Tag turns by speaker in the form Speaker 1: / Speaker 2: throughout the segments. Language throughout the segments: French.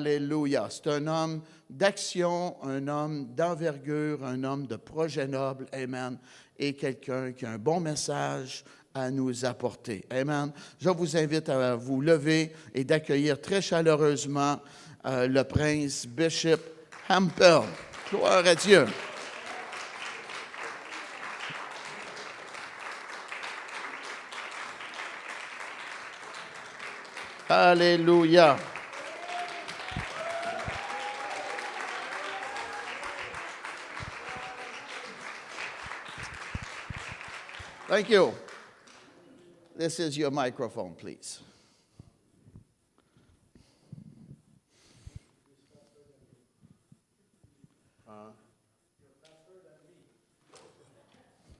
Speaker 1: Alléluia. C'est un homme d'action, un homme d'envergure, un homme de projet noble. Amen. Et quelqu'un qui a un bon message à nous apporter. Amen. Je vous invite à vous lever et d'accueillir très chaleureusement le prince Bishop Hampel. Gloire à Dieu. Alléluia. Thank you. This is your microphone, please.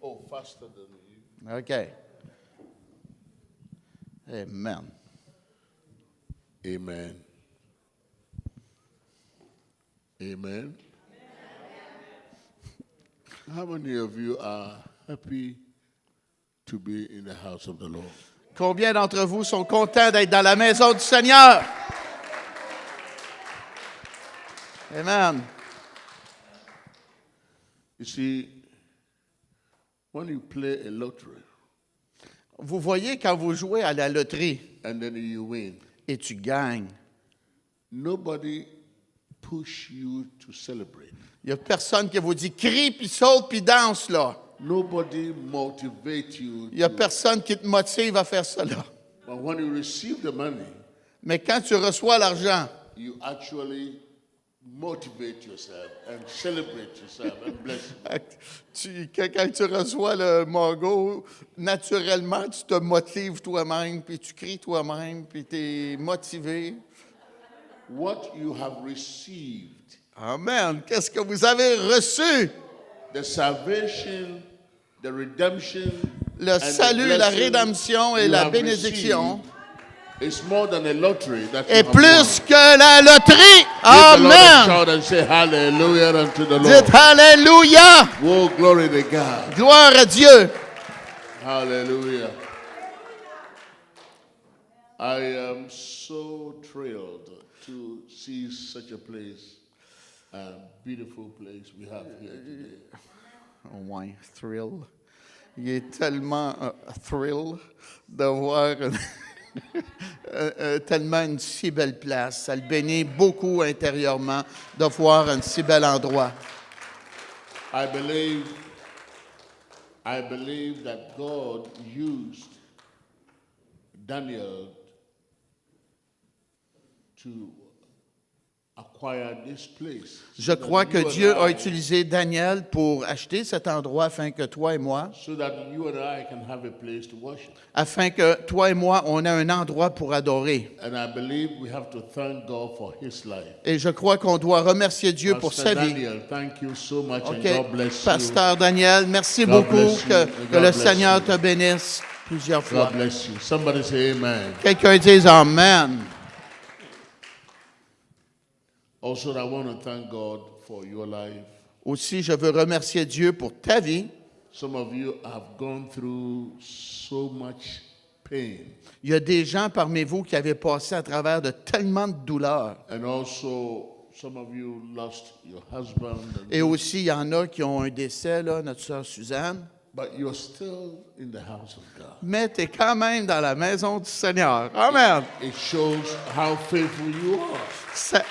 Speaker 2: Oh, faster than you.
Speaker 1: Okay. Amen.
Speaker 2: Amen. Amen. How many of you are happy to be in the house of the Lord?
Speaker 1: Combien d'entre vous sont contents d'être dans la maison du Seigneur? Amen.
Speaker 2: You see, when you play a lottery
Speaker 1: Vous voyez quand vous jouez à la loterie
Speaker 2: and then you win,
Speaker 1: et tu gagnes,
Speaker 2: nobody push you to celebrate.
Speaker 1: il n'y a personne qui vous dit crie, puis saute, puis danse, là.
Speaker 2: Nobody motivate you.
Speaker 1: Il n'y a personne qui te motive à faire cela.
Speaker 2: But when you receive the money,
Speaker 1: Mais quand tu reçois l'argent,
Speaker 2: you actually motivate yourself and celebrate yourself and bless you.
Speaker 1: quand tu reçois le magot, naturellement, tu te motives toi-même, puis tu cries toi-même, puis tu es motivé.
Speaker 2: What you have received,
Speaker 1: Amen. Qu'est-ce que vous avez reçu?
Speaker 2: the salvation, the redemption,
Speaker 1: Le
Speaker 2: and the
Speaker 1: salut, la
Speaker 2: blessing
Speaker 1: rédemption et
Speaker 2: you
Speaker 1: la
Speaker 2: have
Speaker 1: bénédiction
Speaker 2: received is more than a lottery that you
Speaker 1: est
Speaker 2: have
Speaker 1: plus
Speaker 2: won.
Speaker 1: que la loterie.
Speaker 2: Give the Lord a
Speaker 1: Amen.
Speaker 2: shout and say hallelujah unto the Lord.
Speaker 1: Dites Alléluia.
Speaker 2: Oh, glory to God.
Speaker 1: Gloire à Dieu.
Speaker 2: Hallelujah. I am so thrilled to see such a place, a beautiful place we have here today.
Speaker 1: Ouais, thrill. Il est tellement thrill de voir tellement une si belle place. Ça le bénit beaucoup intérieurement de voir un si bel endroit.
Speaker 2: I believe that God used Daniel to acquire this place.
Speaker 1: Je crois que Dieu a utilisé Daniel pour acheter cet endroit afin que toi et moi,
Speaker 2: So that you and I can have a place to worship.
Speaker 1: afin que toi et moi, on ait un endroit pour adorer.
Speaker 2: And I believe we have to thank God for his life.
Speaker 1: Et je crois qu'on doit remercier Dieu pour
Speaker 2: Pastor
Speaker 1: sa vie.
Speaker 2: Daniel, thank you so much and
Speaker 1: OK.
Speaker 2: God bless
Speaker 1: Pasteur Daniel, merci
Speaker 2: God
Speaker 1: beaucoup.
Speaker 2: bless you.
Speaker 1: Que
Speaker 2: God
Speaker 1: le
Speaker 2: bless
Speaker 1: Seigneur
Speaker 2: you.
Speaker 1: te bénisse plusieurs
Speaker 2: you.
Speaker 1: fois.
Speaker 2: God bless you. Somebody say amen.
Speaker 1: Quelqu'un dise Amen.
Speaker 2: Also, I want to thank God for your life.
Speaker 1: Aussi, je veux remercier Dieu pour ta vie.
Speaker 2: Some of you have gone through so much pain.
Speaker 1: Il y a des gens parmi vous qui avaient passé à travers de tellement de douleurs.
Speaker 2: And also, some of you lost your husband.
Speaker 1: Et aussi, il y en a qui ont un décès, là, notre sœur Suzanne.
Speaker 2: But you're still in the house of God.
Speaker 1: Mais tu es quand même dans la maison du Seigneur. Amen.
Speaker 2: It shows how faithful you are.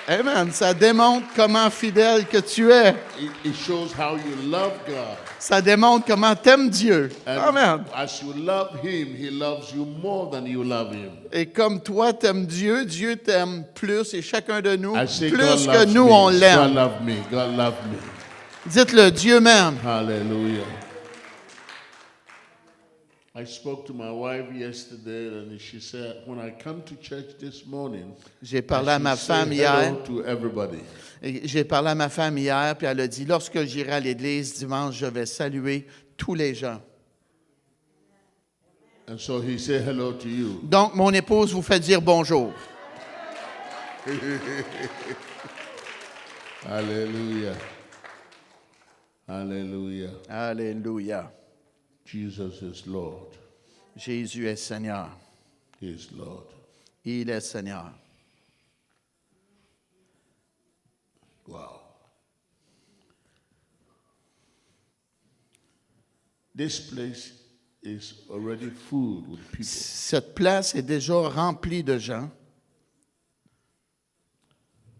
Speaker 1: Amen. Ça démontre comment fidèle que tu es.
Speaker 2: It shows how you love God.
Speaker 1: Ça démontre comment tu aimes Dieu.
Speaker 2: And
Speaker 1: Amen.
Speaker 2: as you love Him, He loves you more than you love Him.
Speaker 1: Et comme toi, tu aimes Dieu, Dieu t'aime plus et chacun de nous,
Speaker 2: I say,
Speaker 1: plus
Speaker 2: God
Speaker 1: que
Speaker 2: loves
Speaker 1: nous,
Speaker 2: me.
Speaker 1: on
Speaker 2: God
Speaker 1: l'aime.
Speaker 2: love me. God love me.
Speaker 1: Dites-le, Dieu m'aime.
Speaker 2: Hallelujah. I spoke to my wife yesterday and she said, when I come to church this morning,
Speaker 1: J'ai parlé à ma
Speaker 2: say
Speaker 1: femme hier.
Speaker 2: hello to everybody.
Speaker 1: Et j'ai parlé à ma femme hier, puis elle a dit, lorsque j'irai à l'église dimanche, je vais saluer tous les gens.
Speaker 2: And so he said hello to you.
Speaker 1: Donc, mon épouse vous fait dire bonjour.
Speaker 2: Hallelujah. Hallelujah.
Speaker 1: Alléluia.
Speaker 2: Jesus is Lord.
Speaker 1: Jésus est Seigneur.
Speaker 2: He is Lord.
Speaker 1: Il est Seigneur.
Speaker 2: Wow. This place is already full with people.
Speaker 1: Cette place est déjà remplie de gens.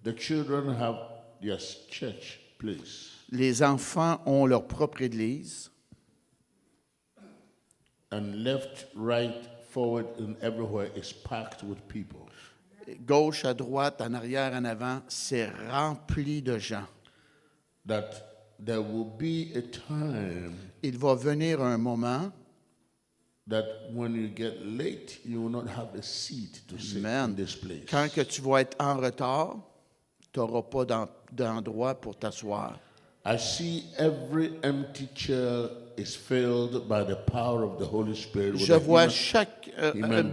Speaker 2: The children have their church place.
Speaker 1: Les enfants ont leur propre église.
Speaker 2: And left, right, forward, and everywhere is packed with people.
Speaker 1: Gauche, à droite, en arrière, en avant, c'est rempli de gens.
Speaker 2: That there will be a time
Speaker 1: Il va venir un moment,
Speaker 2: that when you get late, you will not have a seat to sit in this place.
Speaker 1: quand que tu vas être en retard, tu n'auras pas d'endroit pour t'asseoir.
Speaker 2: I see every empty chair is filled by the power of the Holy Spirit.
Speaker 1: Je vois chaque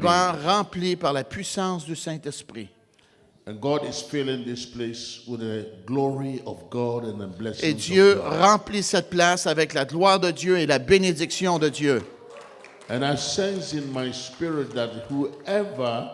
Speaker 1: banc rempli par la puissance du Saint-Esprit.
Speaker 2: And God is filling this place with the glory of God and the blessings
Speaker 1: Et Dieu
Speaker 2: of God.
Speaker 1: remplit cette place avec la gloire de Dieu et la bénédiction de Dieu.
Speaker 2: And I sense in my spirit that whoever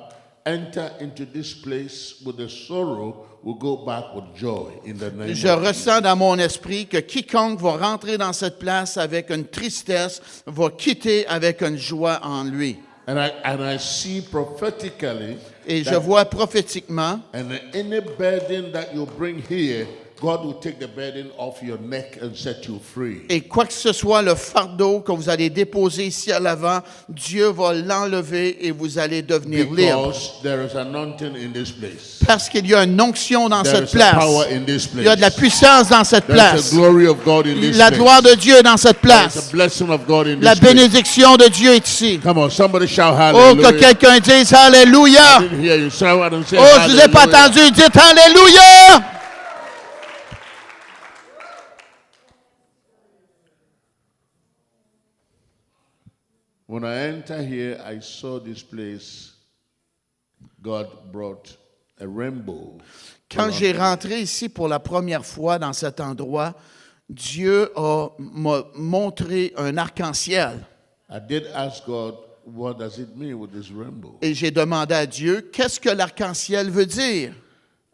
Speaker 2: enter into this place with a sorrow will go back with joy in the name
Speaker 1: Je
Speaker 2: of
Speaker 1: ressens dans mon esprit que quiconque va rentrer dans cette place avec une tristesse va quitter avec une joie en lui.
Speaker 2: And I see prophetically,
Speaker 1: Et je vois prophétiquement,
Speaker 2: and any burden that you bring here, God will take the burden off your neck and set you free.
Speaker 1: et quoi que ce soit le fardeau que vous allez déposer ici à l'avant, Dieu va l'enlever et vous allez devenir libre.
Speaker 2: Because there is anointing in this place.
Speaker 1: Parce qu'il y a une onction dans
Speaker 2: There
Speaker 1: cette
Speaker 2: is a
Speaker 1: place.
Speaker 2: power in this place.
Speaker 1: Il y a de la puissance dans cette
Speaker 2: There is
Speaker 1: place.
Speaker 2: the glory of God in this
Speaker 1: La
Speaker 2: place.
Speaker 1: gloire de Dieu est dans cette
Speaker 2: There is
Speaker 1: place.
Speaker 2: the blessing of God in
Speaker 1: La
Speaker 2: this place.
Speaker 1: bénédiction de Dieu est ici.
Speaker 2: Come on, somebody shout
Speaker 1: Oh,
Speaker 2: hallelujah.
Speaker 1: que quelqu'un dise Alléluia.
Speaker 2: I didn't hear you. Shout out and say
Speaker 1: Oh, je ne vous ai pas
Speaker 2: hallelujah.
Speaker 1: entendu. Dites Alléluia.
Speaker 2: When I enter here, I saw this place. God brought a rainbow.
Speaker 1: Quand j'ai rentré ici pour la première fois dans cet endroit, Dieu m'a montré un arc-en-ciel.
Speaker 2: I did ask God, what does it mean with this rainbow?
Speaker 1: Et j'ai demandé à Dieu, qu'est-ce que l'arc-en-ciel veut dire?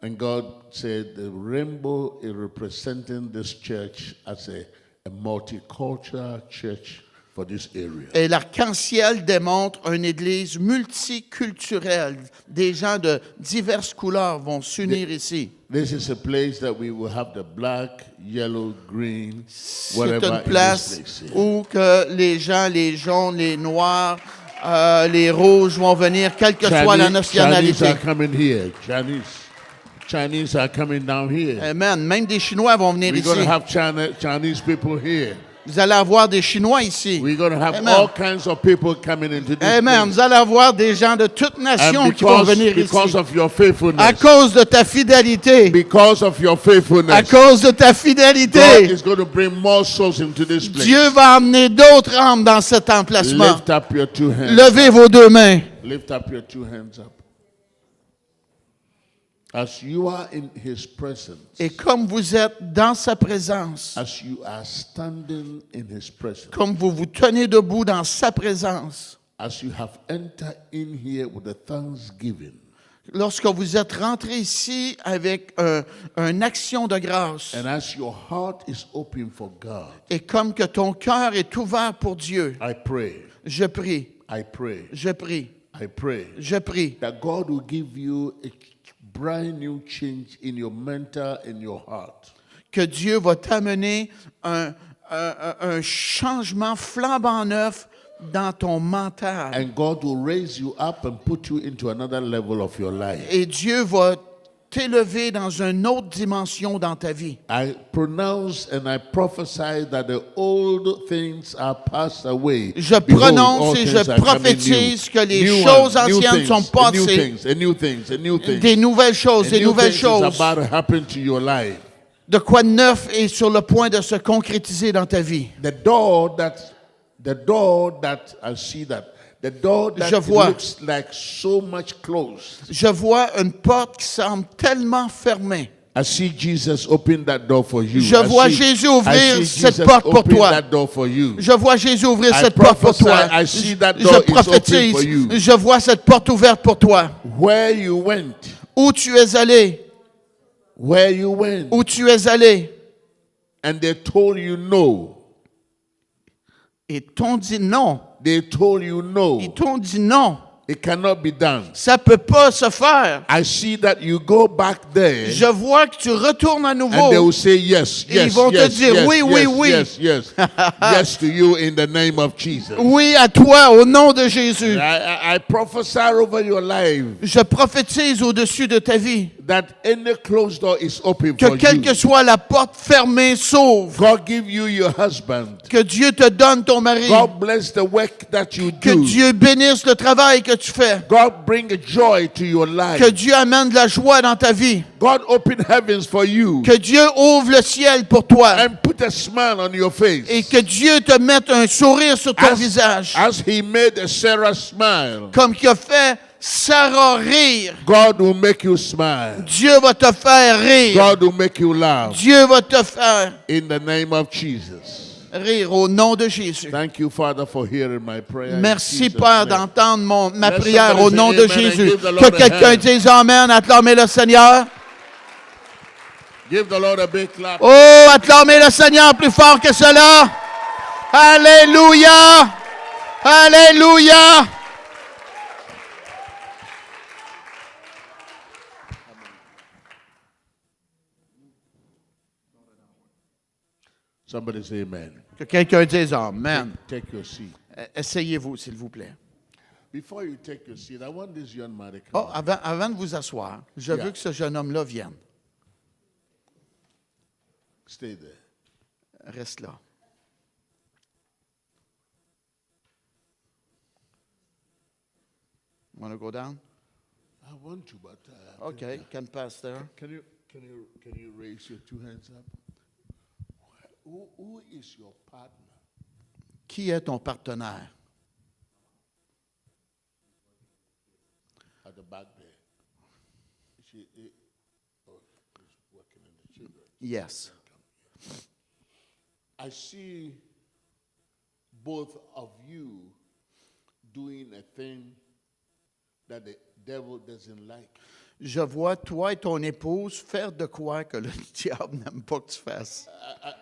Speaker 2: And God said the rainbow is representing this church as a multicultural church for this area.
Speaker 1: Et l'arc-en-ciel démontre une église multiculturelle. Des gens de diverses couleurs vont s'unir ici.
Speaker 2: This is a place that we will have the black, yellow, green,
Speaker 1: C'est
Speaker 2: whatever
Speaker 1: une
Speaker 2: in this
Speaker 1: place
Speaker 2: place. Yeah.
Speaker 1: où que les gens, les jaunes, les noirs, les rouges vont venir, quelle que soit la
Speaker 2: Chinese
Speaker 1: nationalité.
Speaker 2: are coming here. Chinese are coming down here.
Speaker 1: Amen. Même des Chinois vont venir
Speaker 2: We're going to
Speaker 1: ici.
Speaker 2: have Chinese people here.
Speaker 1: Vous allez avoir des Chinois ici.
Speaker 2: We're going to have
Speaker 1: Amen.
Speaker 2: all kinds of people coming into this
Speaker 1: Amen.
Speaker 2: place.
Speaker 1: Vous allez avoir des gens de toutes nations
Speaker 2: And
Speaker 1: qui vont venir
Speaker 2: because
Speaker 1: ici.
Speaker 2: of your
Speaker 1: À
Speaker 2: faithfulness,
Speaker 1: cause de ta fidélité.
Speaker 2: because of your
Speaker 1: À
Speaker 2: faithfulness,
Speaker 1: cause de ta
Speaker 2: God
Speaker 1: fidélité.
Speaker 2: is going to bring more souls into this place.
Speaker 1: Dieu va amener d'autres âmes dans cet emplacement.
Speaker 2: Lift up your two hands.
Speaker 1: Levez vos deux mains.
Speaker 2: Lift up your two hands up. As you are in His presence,
Speaker 1: Et comme vous êtes dans sa présence,
Speaker 2: as you are standing in His presence,
Speaker 1: comme vous vous tenez debout dans sa présence,
Speaker 2: as you have entered in here with a thanksgiving,
Speaker 1: lorsque vous êtes rentré ici avec une action de grâce,
Speaker 2: and as your heart is open for God,
Speaker 1: et comme que ton cœur est ouvert pour Dieu,
Speaker 2: I pray,
Speaker 1: je prie,
Speaker 2: I pray,
Speaker 1: je prie,
Speaker 2: I pray
Speaker 1: je prie
Speaker 2: that God will give you a brand new change in your mental and your heart.
Speaker 1: que Dieu va t'amener un changement flambant neuf dans ton mental.
Speaker 2: And God will raise you up and put you into another level of your life.
Speaker 1: Et Dieu va t'élever dans une autre dimension dans ta vie.
Speaker 2: I pronounce and I prophesy that the old things are passed away.
Speaker 1: Je
Speaker 2: Behold,
Speaker 1: prononce
Speaker 2: all
Speaker 1: et
Speaker 2: things
Speaker 1: je
Speaker 2: are coming
Speaker 1: prophétise
Speaker 2: new.
Speaker 1: que les
Speaker 2: New
Speaker 1: choses
Speaker 2: one, new
Speaker 1: anciennes
Speaker 2: things,
Speaker 1: sont
Speaker 2: and new
Speaker 1: passées.
Speaker 2: things, and new things, and new things.
Speaker 1: Des nouvelles choses,
Speaker 2: And
Speaker 1: des
Speaker 2: new
Speaker 1: nouvelles
Speaker 2: things is
Speaker 1: choses.
Speaker 2: about to happen to your life.
Speaker 1: De quoi de neuf est sur le point de se concrétiser dans ta vie.
Speaker 2: The door that I see that. The door that
Speaker 1: Je vois.
Speaker 2: looks like so much closed.
Speaker 1: Je vois une porte qui semble tellement fermée.
Speaker 2: I see Jesus open that door for you.
Speaker 1: Je vois Jésus ouvrir cette porte pour
Speaker 2: open
Speaker 1: toi.
Speaker 2: that door for you.
Speaker 1: Je vois Jésus ouvrir
Speaker 2: I
Speaker 1: cette porte pour
Speaker 2: prophesy,
Speaker 1: toi.
Speaker 2: I see that door
Speaker 1: Je
Speaker 2: is open
Speaker 1: prophétise,
Speaker 2: for you.
Speaker 1: je vois cette porte ouverte pour toi.
Speaker 2: Where you went,
Speaker 1: Où tu es allé,
Speaker 2: where you went,
Speaker 1: où tu es allé,
Speaker 2: and they told you no.
Speaker 1: et t'ont dit non.
Speaker 2: They told you no.
Speaker 1: Ils t'ont dit non.
Speaker 2: It cannot be done.
Speaker 1: Ça peut pas se faire.
Speaker 2: I see that you go back there,
Speaker 1: Je vois que tu retournes à
Speaker 2: and they
Speaker 1: nouveau.
Speaker 2: will say yes,
Speaker 1: Et
Speaker 2: yes,
Speaker 1: ils vont te
Speaker 2: yes,
Speaker 1: dire
Speaker 2: yes,
Speaker 1: oui,
Speaker 2: yes,
Speaker 1: oui, oui.
Speaker 2: yes, yes, yes to you in the name of Jesus.
Speaker 1: Oui à toi, au nom de Jésus.
Speaker 2: I prophesy over your life
Speaker 1: Je prophétise au-dessus de ta vie
Speaker 2: that any closed door is open
Speaker 1: que
Speaker 2: for
Speaker 1: quelle
Speaker 2: you.
Speaker 1: que soit la porte fermée s'ouvre.
Speaker 2: God give you your husband.
Speaker 1: Que Dieu te donne ton mari.
Speaker 2: God bless the work that you
Speaker 1: Que
Speaker 2: do.
Speaker 1: Dieu bénisse le travail que tu fais.
Speaker 2: God bring joy to your life.
Speaker 1: Que Dieu amène de la joie dans ta vie.
Speaker 2: God open heavens for you.
Speaker 1: Que Dieu ouvre le ciel pour toi.
Speaker 2: And put a smile on your face.
Speaker 1: Et que Dieu te mette un sourire sur ton visage.
Speaker 2: As he made Sarah smile,
Speaker 1: Comme qu'il a fait Sarah rire.
Speaker 2: God will make you smile.
Speaker 1: Dieu va te faire rire.
Speaker 2: God will make you laugh.
Speaker 1: Dieu va te faire
Speaker 2: In the name of Jesus.
Speaker 1: rire au nom de Jésus.
Speaker 2: Thank you, Father, for hearing my prayer. in
Speaker 1: Merci,
Speaker 2: Jesus'
Speaker 1: Père,
Speaker 2: name.
Speaker 1: d'entendre ma
Speaker 2: Let
Speaker 1: prière
Speaker 2: somebody
Speaker 1: au
Speaker 2: say
Speaker 1: nom de
Speaker 2: amen and
Speaker 1: Jésus.
Speaker 2: give the Lord
Speaker 1: Que
Speaker 2: a
Speaker 1: quelqu'un
Speaker 2: hand.
Speaker 1: dise Amen, acclamez le Seigneur.
Speaker 2: Give the Lord a big clap.
Speaker 1: Oh, acclamez le Seigneur plus fort que cela. Alléluia. Alléluia.
Speaker 2: Somebody say amen.
Speaker 1: Que quelqu'un dise Amen.
Speaker 2: Take your seat.
Speaker 1: Essayez-vous, s'il vous plaît.
Speaker 2: Before you take your seat, I want this young man to come.
Speaker 1: Oh, avant de vous asseoir, je veux que ce jeune homme-là vienne.
Speaker 2: Stay there.
Speaker 1: Reste là. Want to go down?
Speaker 2: I want to, but
Speaker 1: Okay, can pass there.
Speaker 2: can you raise your two hands up? Who is your partner?
Speaker 1: Qui est ton partenaire?
Speaker 2: At the back there. She's working in the children.
Speaker 1: Yes.
Speaker 2: I see both of you doing a thing that the devil doesn't like.
Speaker 1: Je vois toi et ton épouse faire de quoi que le diable n'aime pas que tu fasses.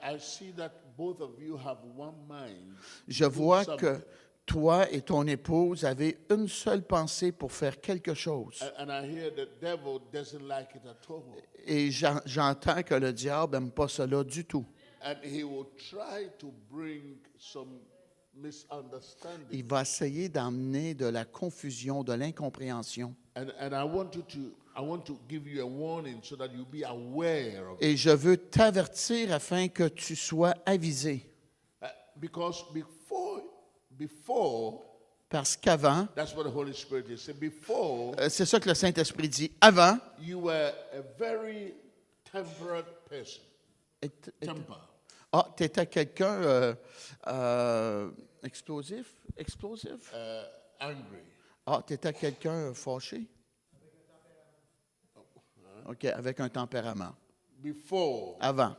Speaker 2: I see that both of you have one mind.
Speaker 1: Je
Speaker 2: to do
Speaker 1: vois
Speaker 2: something.
Speaker 1: que toi et ton épouse avez une seule pensée pour faire quelque chose.
Speaker 2: And I hear the devil doesn't like it at all.
Speaker 1: Et j'entends que le diable n'aime pas cela du tout.
Speaker 2: And he will try to bring some misunderstanding.
Speaker 1: Il va essayer d'emmener de la confusion, de l'incompréhension.
Speaker 2: And I want to give you a warning so that you be aware of it.
Speaker 1: Et je veux t'avertir afin que tu sois avisé.
Speaker 2: Because before,
Speaker 1: Parce qu'avant,
Speaker 2: that's what the Holy Spirit is. Before,
Speaker 1: c'est ça que le Saint-Esprit dit, avant,
Speaker 2: you were a very temperate person. Temper.
Speaker 1: tu étais quelqu'un explosif?
Speaker 2: Angry.
Speaker 1: Tu étais quelqu'un fâché? OK, avec un tempérament.
Speaker 2: Before.
Speaker 1: Avant.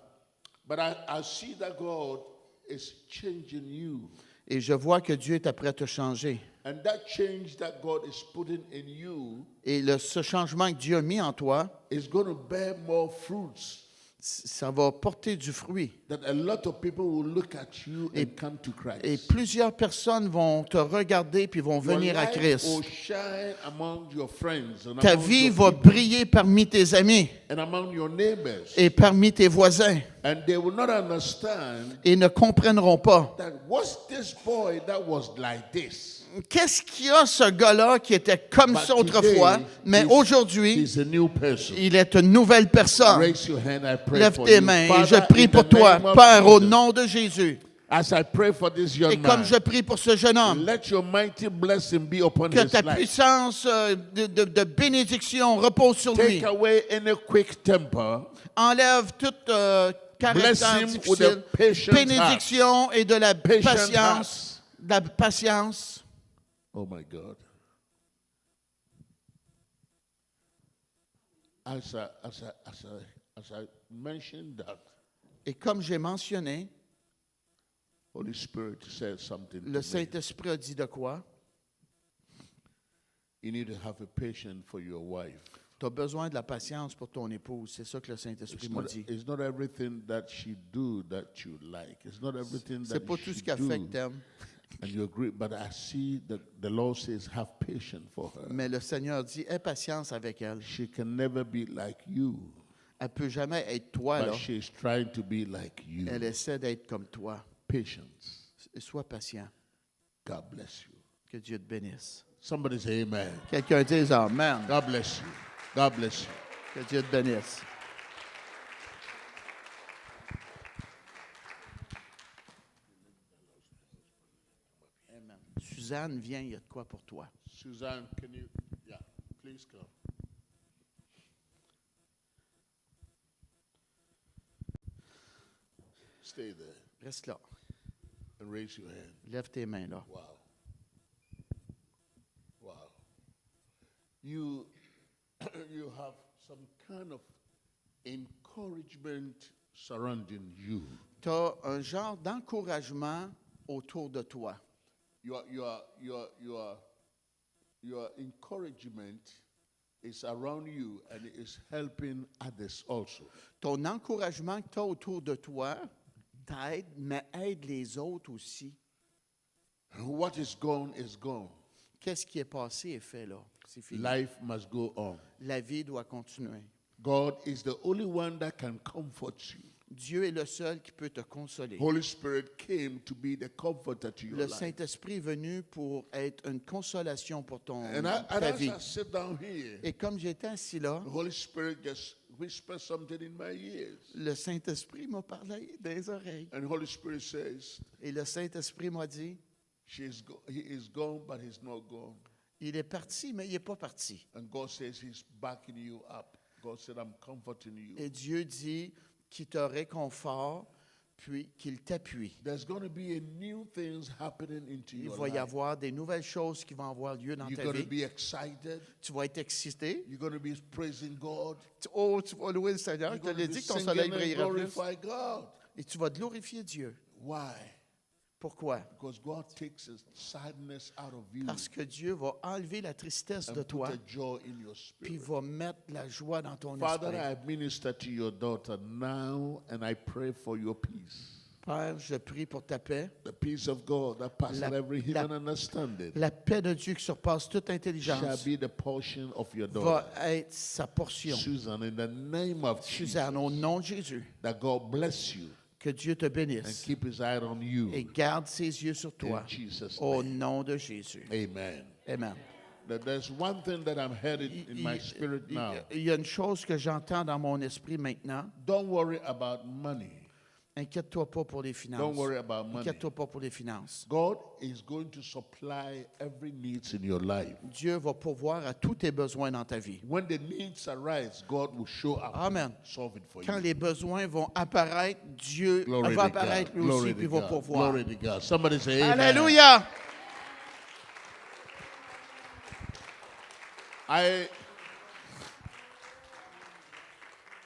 Speaker 2: But I see that God is changing you.
Speaker 1: Et je vois que Dieu est prêt à te changer.
Speaker 2: And that change that God is putting in you
Speaker 1: Et ce changement que Dieu a mis en toi,
Speaker 2: is going to bear more fruits.
Speaker 1: ça va porter du fruit.
Speaker 2: That a lot of people will look at you and come to Christ.
Speaker 1: Et plusieurs personnes vont te regarder puis vont venir à
Speaker 2: Your life
Speaker 1: Christ.
Speaker 2: will shine among your friends and
Speaker 1: Ta
Speaker 2: among
Speaker 1: vie
Speaker 2: your
Speaker 1: va
Speaker 2: people
Speaker 1: briller parmi tes amis
Speaker 2: and among your neighbors.
Speaker 1: et parmi tes voisins
Speaker 2: And they will not understand
Speaker 1: et ne comprendront pas.
Speaker 2: that what's this boy that was like this.
Speaker 1: Qu'est-ce qu'il y a ce gars-là qui était comme
Speaker 2: But
Speaker 1: ça autrefois,
Speaker 2: today,
Speaker 1: mais aujourd'hui,
Speaker 2: he's a new person.
Speaker 1: il est une nouvelle personne.
Speaker 2: Raise your hand, I pray
Speaker 1: Lève
Speaker 2: for
Speaker 1: tes
Speaker 2: you.
Speaker 1: mains et
Speaker 2: Father,
Speaker 1: je prie
Speaker 2: in
Speaker 1: pour
Speaker 2: the
Speaker 1: toi,
Speaker 2: name of
Speaker 1: Père, au
Speaker 2: Jesus,
Speaker 1: nom de Jésus.
Speaker 2: as I pray for this young
Speaker 1: Et comme
Speaker 2: man,
Speaker 1: je prie pour ce jeune homme,
Speaker 2: let your mighty blessing be upon
Speaker 1: que
Speaker 2: his
Speaker 1: ta
Speaker 2: life.
Speaker 1: puissance de bénédiction repose sur lui.
Speaker 2: Take away any quick temper.
Speaker 1: Enlève toute
Speaker 2: Bless
Speaker 1: caractère
Speaker 2: him with a
Speaker 1: difficile,
Speaker 2: patient
Speaker 1: bénédiction et de la
Speaker 2: Patient
Speaker 1: patience. De la patience.
Speaker 2: Oh my God. As I mentioned that,
Speaker 1: Et comme j'ai mentionné,
Speaker 2: Holy Spirit said something to
Speaker 1: le
Speaker 2: me.
Speaker 1: Saint-Esprit a dit de quoi?
Speaker 2: You need to have a patience for your wife.
Speaker 1: Tu as besoin de la patience pour ton épouse. C'est ça que le Saint-Esprit m'a dit.
Speaker 2: It's not everything that she do that you like. It's not everything
Speaker 1: C'est
Speaker 2: that
Speaker 1: pas tout
Speaker 2: she
Speaker 1: ce qu'elle fait que
Speaker 2: do
Speaker 1: t'aimes.
Speaker 2: and you agree. But I see that the Lord says, have patience for her.
Speaker 1: Mais le Seigneur dit, aie patience avec elle.
Speaker 2: She can never be like you,
Speaker 1: Elle peut jamais être toi,
Speaker 2: but
Speaker 1: là.
Speaker 2: she's trying to be like you.
Speaker 1: Elle essaie d'être comme toi.
Speaker 2: Patience.
Speaker 1: Sois patient.
Speaker 2: God bless you.
Speaker 1: Que Dieu te bénisse.
Speaker 2: Somebody say amen.
Speaker 1: Quelqu'un dise Amen.
Speaker 2: God bless you. God bless you.
Speaker 1: Que Dieu te bénisse. Amen. Suzanne, viens, il y a de quoi pour toi.
Speaker 2: Suzanne, can you, yeah, please come. Stay there
Speaker 1: Reste là.
Speaker 2: and raise your hand.
Speaker 1: Lève tes mains là.
Speaker 2: Wow. Wow. You, you have some kind of encouragement surrounding you.
Speaker 1: Tu as un genre d'encouragement autour de toi.
Speaker 2: Your encouragement is around you and it is helping others also.
Speaker 1: Ton encouragement que tu as autour de toi t'aide, mais aide les autres aussi.
Speaker 2: What is gone is gone.
Speaker 1: Qu'est-ce qui est passé est fait là. C'est fini.
Speaker 2: Life must go on.
Speaker 1: La vie doit continuer.
Speaker 2: God is the only one that can comfort you.
Speaker 1: Dieu est le seul qui peut te consoler.
Speaker 2: Holy Spirit came to be the comforter to your
Speaker 1: Le
Speaker 2: life.
Speaker 1: Saint-Esprit est venu pour être une consolation pour
Speaker 2: And
Speaker 1: ta
Speaker 2: as
Speaker 1: vie.
Speaker 2: I sit down here,
Speaker 1: Et comme j'étais assis là,
Speaker 2: the Holy Spirit just whispered something in my ears.
Speaker 1: le Saint-Esprit m'a parlé dans les oreilles.
Speaker 2: And the Holy Spirit says,
Speaker 1: Et le Saint-Esprit m'a dit,
Speaker 2: he is gone, but he's not gone.
Speaker 1: il est parti, mais il n'est pas parti.
Speaker 2: And God says he's backing you up. God said, I'm comforting you.
Speaker 1: Et Dieu dit qu'il te réconforte, puis qu'il t'appuie.
Speaker 2: There's going to be a new things happening into
Speaker 1: Il
Speaker 2: your
Speaker 1: va y
Speaker 2: life.
Speaker 1: avoir des nouvelles choses qui vont avoir lieu dans
Speaker 2: You're
Speaker 1: ta
Speaker 2: going to
Speaker 1: vie.
Speaker 2: be excited.
Speaker 1: Tu vas être excité.
Speaker 2: You're going to be praising God.
Speaker 1: Oh, tu vas louer le Seigneur.
Speaker 2: You're
Speaker 1: Je te
Speaker 2: going
Speaker 1: l'ai
Speaker 2: to be
Speaker 1: dit que ton
Speaker 2: singing
Speaker 1: soleil
Speaker 2: and
Speaker 1: brillera plus.
Speaker 2: glorify God.
Speaker 1: Et tu vas glorifier Dieu.
Speaker 2: Why?
Speaker 1: Pourquoi?
Speaker 2: Because God takes the sadness out of you
Speaker 1: Parce que Dieu va enlever la tristesse de
Speaker 2: and
Speaker 1: toi,
Speaker 2: put a joy in your
Speaker 1: puis
Speaker 2: spirit.
Speaker 1: va mettre la joie dans ton
Speaker 2: Father,
Speaker 1: esprit.
Speaker 2: I minister to your daughter now and I pray for your peace.
Speaker 1: Père, je prie pour ta paix.
Speaker 2: The peace of God that passes
Speaker 1: La-
Speaker 2: every
Speaker 1: la-
Speaker 2: human understanding
Speaker 1: La paix de Dieu qui surpasse toute
Speaker 2: shall
Speaker 1: intelligence
Speaker 2: be the portion of your
Speaker 1: va
Speaker 2: daughter.
Speaker 1: être sa portion.
Speaker 2: Susan, in the name of Jesus,
Speaker 1: Suzanne, au nom de Jésus,
Speaker 2: that God bless you
Speaker 1: que Dieu te
Speaker 2: and
Speaker 1: bénisse
Speaker 2: keep his eye on you.
Speaker 1: et garde ses yeux sur toi.
Speaker 2: In Jesus'
Speaker 1: Au
Speaker 2: name.
Speaker 1: nom de Jésus.
Speaker 2: Amen.
Speaker 1: Amen.
Speaker 2: There's one thing that I'm headed in my spirit now.
Speaker 1: Il y a une chose que j'entends dans mon esprit maintenant.
Speaker 2: Don't worry about money.
Speaker 1: Inquiète-toi pas pour les finances.
Speaker 2: Don't worry about money.
Speaker 1: Inquiète-toi pas pour les finances.
Speaker 2: God is going to supply every needs in your life.
Speaker 1: Dieu va pourvoir à tous tes besoins dans ta vie.
Speaker 2: When the needs arise, God will show up
Speaker 1: Amen.
Speaker 2: and solve it for
Speaker 1: Quand
Speaker 2: you.
Speaker 1: les besoins vont apparaître, Dieu
Speaker 2: Glory
Speaker 1: va
Speaker 2: to God.
Speaker 1: apparaître lui
Speaker 2: Glory
Speaker 1: aussi,
Speaker 2: to
Speaker 1: puis va
Speaker 2: God.
Speaker 1: pourvoir.
Speaker 2: Glory to God. Somebody say amen.
Speaker 1: Alléluia!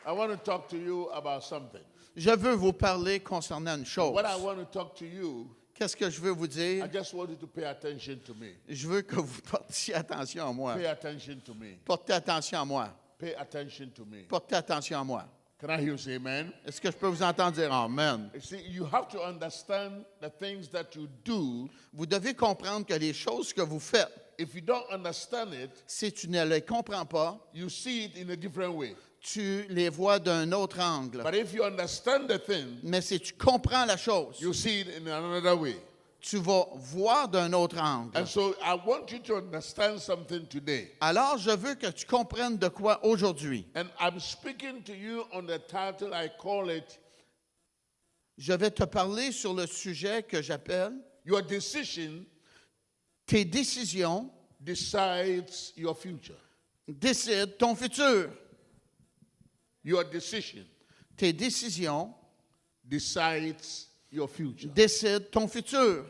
Speaker 2: I want to talk to you about something.
Speaker 1: Je veux vous parler concernant une chose.
Speaker 2: What I want to talk to you,
Speaker 1: Qu'est-ce que je veux vous
Speaker 2: I
Speaker 1: dire?
Speaker 2: just want you to pay attention to me.
Speaker 1: Je veux que vous portiez attention à moi.
Speaker 2: Pay attention to me.
Speaker 1: Portez attention à moi.
Speaker 2: Pay attention to me.
Speaker 1: Portez attention à moi.
Speaker 2: Can I hear you say amen?
Speaker 1: Est-ce que je peux vous entendre dire Amen?
Speaker 2: You see, you have to understand the things that you do.
Speaker 1: Vous devez comprendre que les choses que vous faites,
Speaker 2: If you don't understand it,
Speaker 1: si tu ne les comprends pas,
Speaker 2: you see it in a different way.
Speaker 1: tu les vois d'un autre angle.
Speaker 2: But if you understand the thing,
Speaker 1: Mais si tu comprends la chose,
Speaker 2: you see it in another way.
Speaker 1: tu vas voir d'un autre angle.
Speaker 2: And so I want you to understand something today.
Speaker 1: Alors, je veux que tu comprennes de quoi aujourd'hui.
Speaker 2: And I'm speaking to you on the title, I call it,
Speaker 1: Je vais te parler sur le sujet que j'appelle
Speaker 2: Your Decision
Speaker 1: Tes décisions
Speaker 2: Decides Your Future.
Speaker 1: décident ton futur.
Speaker 2: Your decision
Speaker 1: Tes décisions
Speaker 2: decides your future.
Speaker 1: décident ton futur.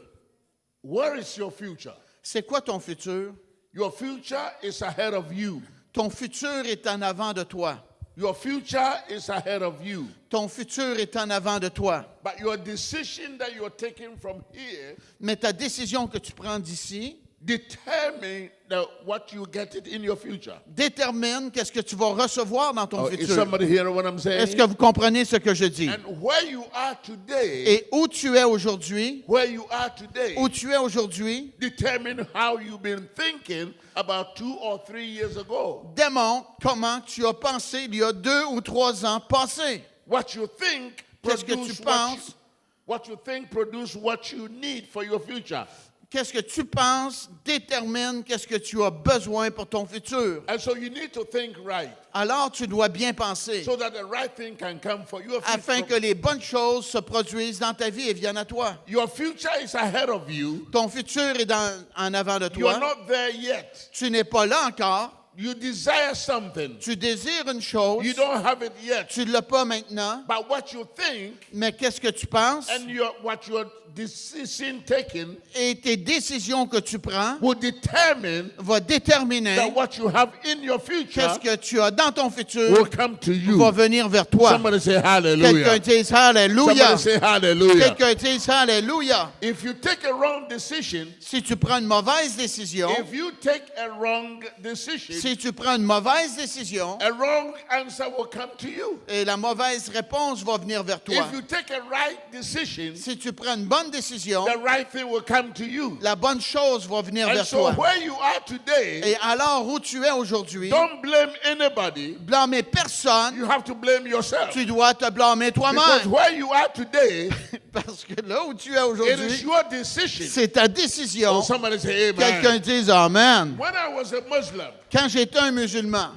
Speaker 2: Where is your future?
Speaker 1: C'est quoi ton futur?
Speaker 2: Your future is ahead of you.
Speaker 1: Ton futur est en avant de toi.
Speaker 2: Your future is ahead of you.
Speaker 1: Ton futur est en avant de toi.
Speaker 2: But your decision that you're taking from here
Speaker 1: Mais ta décision que tu prends d'ici
Speaker 2: determine what you get it in your future.
Speaker 1: Détermine qu'est-ce que tu vas recevoir dans ton
Speaker 2: Is
Speaker 1: futur.
Speaker 2: somebody hearing what I'm saying?
Speaker 1: Est-ce que vous comprenez ce que je dis?
Speaker 2: And where you are today,
Speaker 1: Et où tu es aujourd'hui,
Speaker 2: determine how you've been thinking about 2 or 3 years ago.
Speaker 1: démontre comment tu as pensé il y a 2 ou 3 ans passés.
Speaker 2: What you think
Speaker 1: Qu'est-ce que
Speaker 2: produce
Speaker 1: tu penses?
Speaker 2: what you think produce what you need for your future.
Speaker 1: Qu'est-ce que tu penses détermine qu'est-ce que tu as besoin pour ton futur.
Speaker 2: And so you need to think right
Speaker 1: Alors, tu dois bien penser
Speaker 2: so that the right thing can come for your
Speaker 1: afin
Speaker 2: future.
Speaker 1: que les bonnes choses se produisent dans ta vie et viennent à toi.
Speaker 2: Your future is ahead of you.
Speaker 1: Ton futur est en avant de
Speaker 2: You are
Speaker 1: toi.
Speaker 2: not there yet.
Speaker 1: Tu n'es pas là encore.
Speaker 2: You desire something.
Speaker 1: Tu désires une chose.
Speaker 2: You don't have it yet.
Speaker 1: Tu ne l'as pas maintenant.
Speaker 2: But what you think
Speaker 1: Mais qu'est-ce que tu penses
Speaker 2: and what your decision taken
Speaker 1: et tes décisions que tu prends
Speaker 2: will determine
Speaker 1: va déterminer
Speaker 2: that what you have in your future
Speaker 1: qu'est-ce que tu as dans ton futur
Speaker 2: will come to you.
Speaker 1: va venir vers toi.
Speaker 2: Somebody say
Speaker 1: Quelqu'un
Speaker 2: hallelujah.
Speaker 1: dise Alléluia.
Speaker 2: Somebody say hallelujah.
Speaker 1: Quelqu'un dise Alléluia.
Speaker 2: If you take a wrong decision,
Speaker 1: Si tu prends une mauvaise décision,
Speaker 2: if you take a wrong decision,
Speaker 1: si tu prends une mauvaise décision,
Speaker 2: a wrong answer will come to you.
Speaker 1: et la mauvaise réponse va venir vers toi.
Speaker 2: If you take a right decision,
Speaker 1: Si tu prends une bonne décision,
Speaker 2: the right thing will come to you.
Speaker 1: la bonne chose va venir
Speaker 2: And
Speaker 1: vers
Speaker 2: so
Speaker 1: toi.
Speaker 2: where you are today,
Speaker 1: Et alors où tu es aujourd'hui,
Speaker 2: don't blame anybody.
Speaker 1: blâmer personne,
Speaker 2: You have to blame yourself.
Speaker 1: tu dois te blâmer
Speaker 2: Because
Speaker 1: toi-même.
Speaker 2: where you are today,
Speaker 1: Parce que là où tu es
Speaker 2: it is
Speaker 1: aujourd'hui,
Speaker 2: your decision.
Speaker 1: c'est ta décision.
Speaker 2: Oh, somebody say
Speaker 1: Quelqu'un
Speaker 2: amen.
Speaker 1: dise Amen.
Speaker 2: When I was a Muslim,
Speaker 1: Quand j'étais un musulman,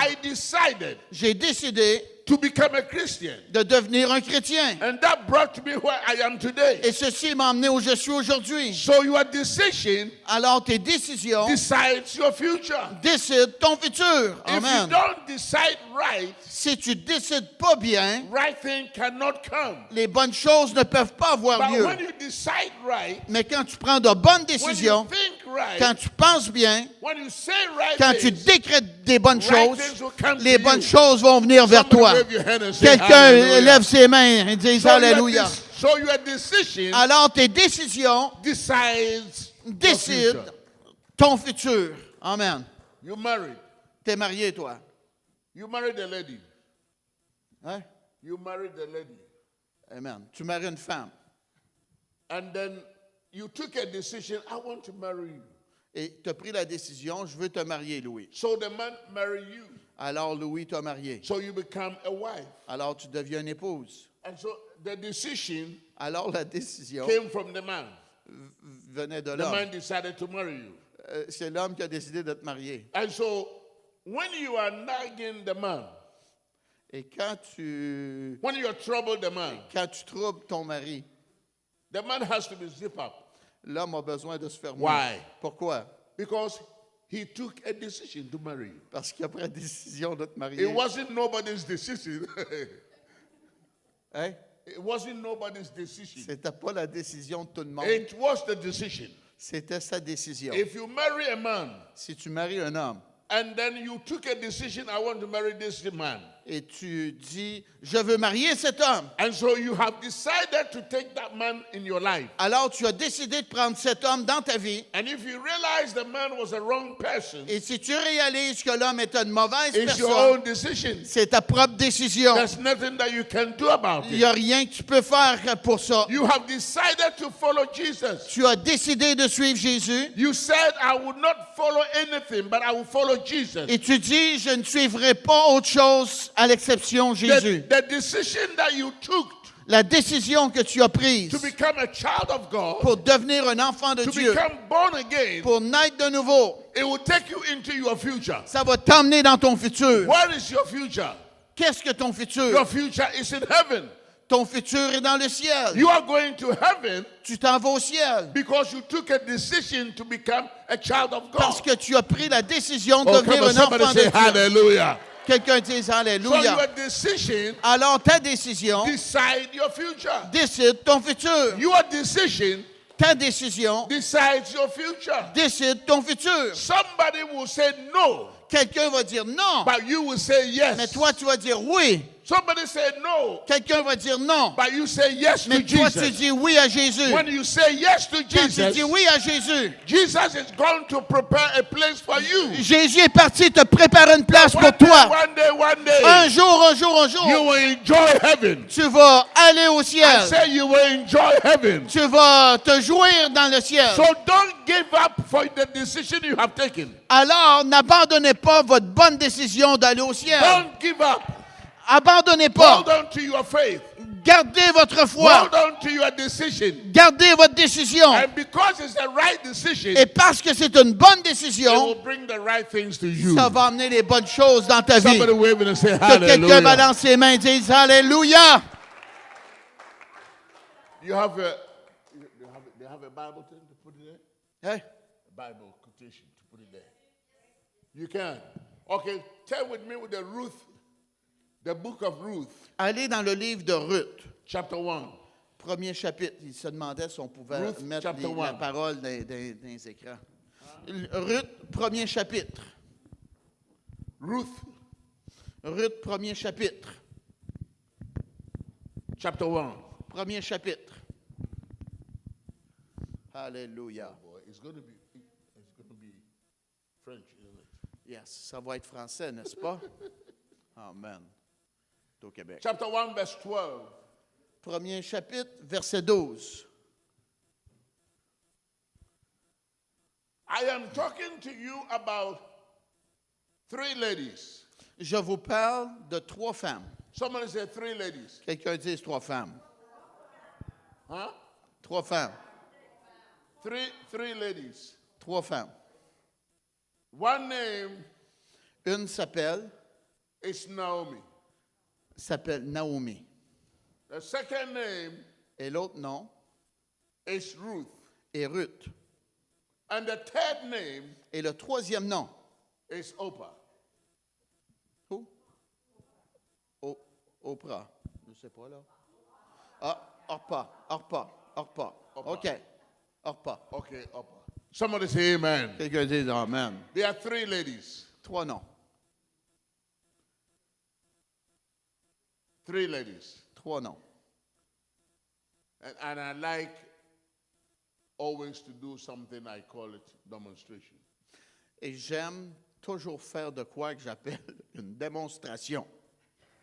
Speaker 2: I decided
Speaker 1: j'ai décidé
Speaker 2: to become a Christian.
Speaker 1: de devenir un chrétien.
Speaker 2: And that brought me where I am today.
Speaker 1: Et ceci m'a emmené où je suis aujourd'hui.
Speaker 2: So your decision
Speaker 1: Alors tes décisions
Speaker 2: decides your future.
Speaker 1: décident ton futur.
Speaker 2: If you
Speaker 1: Amen.
Speaker 2: don't decide right,
Speaker 1: Si tu décides pas bien,
Speaker 2: right thing cannot come.
Speaker 1: les bonnes choses ne peuvent pas avoir
Speaker 2: But
Speaker 1: lieu.
Speaker 2: when you decide right,
Speaker 1: Mais quand tu prends de bonnes
Speaker 2: when
Speaker 1: décisions,
Speaker 2: you think right,
Speaker 1: quand tu penses bien,
Speaker 2: when you say right
Speaker 1: quand tu
Speaker 2: things,
Speaker 1: décrètes des bonnes
Speaker 2: right
Speaker 1: choses,
Speaker 2: things will come
Speaker 1: les
Speaker 2: to
Speaker 1: bonnes
Speaker 2: you.
Speaker 1: choses vont venir vers
Speaker 2: Somebody
Speaker 1: toi.
Speaker 2: wave your hand and say
Speaker 1: Quelqu'un
Speaker 2: hallelujah.
Speaker 1: lève ses mains et dit Alléluia.
Speaker 2: So your decision
Speaker 1: Alors tes décisions
Speaker 2: decides your
Speaker 1: décident
Speaker 2: future.
Speaker 1: ton futur. Amen.
Speaker 2: You married.
Speaker 1: T'es marié, toi.
Speaker 2: You married a lady.
Speaker 1: Hein?
Speaker 2: You married a lady.
Speaker 1: Amen. Tu maries une femme.
Speaker 2: And then you took a decision, I want to marry you.
Speaker 1: Et tu as pris la décision, je veux te marier, Louis.
Speaker 2: So the man married you.
Speaker 1: Alors, Louis t'a marié.
Speaker 2: So you become a wife.
Speaker 1: Alors, tu deviens une épouse.
Speaker 2: And so the decision
Speaker 1: Alors, la décision
Speaker 2: came from the man.
Speaker 1: venait de
Speaker 2: The
Speaker 1: l'homme.
Speaker 2: man decided to marry you.
Speaker 1: C'est l'homme qui a décidé de te marier.
Speaker 2: And so when you are nagging the man,
Speaker 1: Et quand tu
Speaker 2: trouble the man,
Speaker 1: troubles ton mari,
Speaker 2: the man has to be zip up.
Speaker 1: l'homme a besoin de se fermer.
Speaker 2: Why?
Speaker 1: Pourquoi?
Speaker 2: Because he took a decision to marry you.
Speaker 1: Parce qu'il a pris la décision de te marier.
Speaker 2: It wasn't nobody's decision.
Speaker 1: Hein?
Speaker 2: It wasn't nobody's decision.
Speaker 1: C'était pas la décision de tout le monde.
Speaker 2: It was the decision.
Speaker 1: C'était sa décision.
Speaker 2: If you marry a man
Speaker 1: Si tu maries un homme
Speaker 2: and then you took a decision, I want to marry this man.
Speaker 1: et tu dis, je veux marier cet homme,
Speaker 2: And so you have decided to take that man in your life.
Speaker 1: alors tu as décidé de prendre cet homme dans ta vie.
Speaker 2: And if you realize the man was a wrong person,
Speaker 1: Et si tu réalises que l'homme est une mauvaise
Speaker 2: it's your
Speaker 1: personne,
Speaker 2: own decision.
Speaker 1: c'est ta propre décision.
Speaker 2: There's nothing that you can do about
Speaker 1: Il n'y a
Speaker 2: it.
Speaker 1: rien que tu peux faire pour ça.
Speaker 2: You have decided to follow Jesus.
Speaker 1: Tu as décidé de suivre Jésus
Speaker 2: You said, I would not follow anything, but I will follow Jesus.
Speaker 1: et tu dis, je ne suivrai pas autre chose à l'exception de Jésus.
Speaker 2: The decision that you took
Speaker 1: La décision que tu as prise
Speaker 2: to become a child of God,
Speaker 1: pour devenir un enfant de
Speaker 2: to
Speaker 1: Dieu,
Speaker 2: become born again,
Speaker 1: pour naître de nouveau,
Speaker 2: it will take you into your future.
Speaker 1: ça va t'emmener dans ton futur.
Speaker 2: Where is your future?
Speaker 1: Qu'est-ce que ton futur?
Speaker 2: Your future is in heaven.
Speaker 1: Ton futur est dans le ciel.
Speaker 2: You are going to heaven
Speaker 1: Tu t'en vas au ciel
Speaker 2: because you took a decision to become a child of God.
Speaker 1: parce que tu as pris la décision de
Speaker 2: Oh,
Speaker 1: devenir
Speaker 2: come on,
Speaker 1: un
Speaker 2: somebody
Speaker 1: enfant de
Speaker 2: say
Speaker 1: Dieu.
Speaker 2: hallelujah.
Speaker 1: Quelqu'un dise
Speaker 2: So
Speaker 1: Alléluia.
Speaker 2: your decision
Speaker 1: Alors ta décision
Speaker 2: decide your future.
Speaker 1: décide ton futur.
Speaker 2: Your decision
Speaker 1: Ta décision
Speaker 2: decides your future.
Speaker 1: décide ton futur.
Speaker 2: Somebody will say no,
Speaker 1: Quelqu'un va dire non,
Speaker 2: but you will say
Speaker 1: mais
Speaker 2: yes.
Speaker 1: toi tu vas dire oui.
Speaker 2: Somebody say no,
Speaker 1: Quelqu'un va dire non.
Speaker 2: but you say yes to
Speaker 1: Mais toi, tu
Speaker 2: Jesus.
Speaker 1: dis oui à Jésus.
Speaker 2: When you say yes to
Speaker 1: Quand tu
Speaker 2: Jesus,
Speaker 1: dis oui à Jésus,
Speaker 2: Jesus is going to prepare a place for you.
Speaker 1: Jésus est parti te préparer une place pour
Speaker 2: One day,
Speaker 1: toi.
Speaker 2: one day,
Speaker 1: Un jour, un jour, un
Speaker 2: you
Speaker 1: jour,
Speaker 2: will enjoy heaven.
Speaker 1: tu vas aller au
Speaker 2: I
Speaker 1: ciel.
Speaker 2: say you will enjoy heaven.
Speaker 1: Tu vas te jouir dans le ciel.
Speaker 2: So don't give up for the decision you have taken.
Speaker 1: Alors, n'abandonnez pas votre bonne décision d'aller au ciel.
Speaker 2: Don't give up.
Speaker 1: Abandonnez pas.
Speaker 2: Hold on to your faith.
Speaker 1: Gardez votre foi.
Speaker 2: Hold on to your decision.
Speaker 1: Gardez votre décision.
Speaker 2: And because it's the right decision,
Speaker 1: Et parce que c'est une bonne
Speaker 2: it
Speaker 1: décision,
Speaker 2: will bring the right things to you.
Speaker 1: ça va amener les bonnes choses dans ta vie.
Speaker 2: Somebody wave and say
Speaker 1: Que quelqu'un
Speaker 2: hallelujah.
Speaker 1: balance ses mains et dise Alléluia.
Speaker 2: You have a, they have a Bible thing to put it there?
Speaker 1: Hein?
Speaker 2: A Bible quotation to put it there. You can. Okay, turn with me with the book of Ruth,
Speaker 1: Allez dans le livre de Ruth,
Speaker 2: chapter 1.
Speaker 1: premier chapitre. Il se demandait si on pouvait
Speaker 2: Ruth,
Speaker 1: mettre
Speaker 2: chapter
Speaker 1: la
Speaker 2: 1.
Speaker 1: parole dans les écrans. Ruth, premier chapitre.
Speaker 2: Ruth,
Speaker 1: Ruth, premier chapitre.
Speaker 2: chapter 1.
Speaker 1: Premier chapitre. Alléluia.
Speaker 2: Boy, it's going to be French, isn't it?
Speaker 1: Yes, ça va être français, n'est-ce pas? Amen. C'est au Québec.
Speaker 2: Chapter 1, verse 12.
Speaker 1: Premier chapitre, verset 12.
Speaker 2: I am talking to you about 3 ladies.
Speaker 1: Je vous parle de 3 femmes.
Speaker 2: Somebody say 3 ladies.
Speaker 1: Quelqu'un dise 3 femmes.
Speaker 2: Huh?
Speaker 1: 3 femmes.
Speaker 2: 3 ladies.
Speaker 1: 3 femmes.
Speaker 2: One name
Speaker 1: Une s'appelle Naomi.
Speaker 2: The second name
Speaker 1: Et l'autre nom
Speaker 2: is Ruth.
Speaker 1: est Ruth.
Speaker 2: And the third name
Speaker 1: Et le troisième nom,
Speaker 2: is Oprah.
Speaker 1: où? Oprah. Je ne sais pas là. Ah, Orpah. OK. Orpah.
Speaker 2: Okay, Oprah. Somebody say amen.
Speaker 1: Quelqu'un dise Amen.
Speaker 2: There are 3 ladies.
Speaker 1: 3 noms.
Speaker 2: 3 ladies.
Speaker 1: 3 noms.
Speaker 2: And I like always to do something, I call it demonstration.
Speaker 1: Et j'aime toujours faire de quoi que j'appelle une démonstration.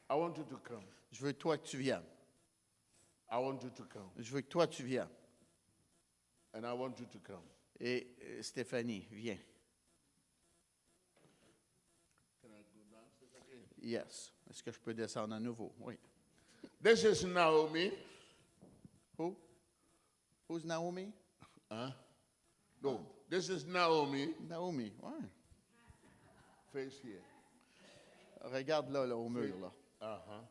Speaker 2: I want you to come.
Speaker 1: Je veux que toi que tu viennes.
Speaker 2: I want you to come.
Speaker 1: Je veux que toi tu viennes.
Speaker 2: And I want you to come.
Speaker 1: Et Stéphanie, viens.
Speaker 2: Can I go downstairs again?
Speaker 1: Yes. Est-ce que je peux descendre à nouveau? Oui.
Speaker 2: This is Naomi.
Speaker 1: Who? Who's Naomi?
Speaker 2: No, this is Naomi.
Speaker 1: Naomi, ouais.
Speaker 2: Face here.
Speaker 1: Regarde là, au mur, là.
Speaker 2: Uh-huh.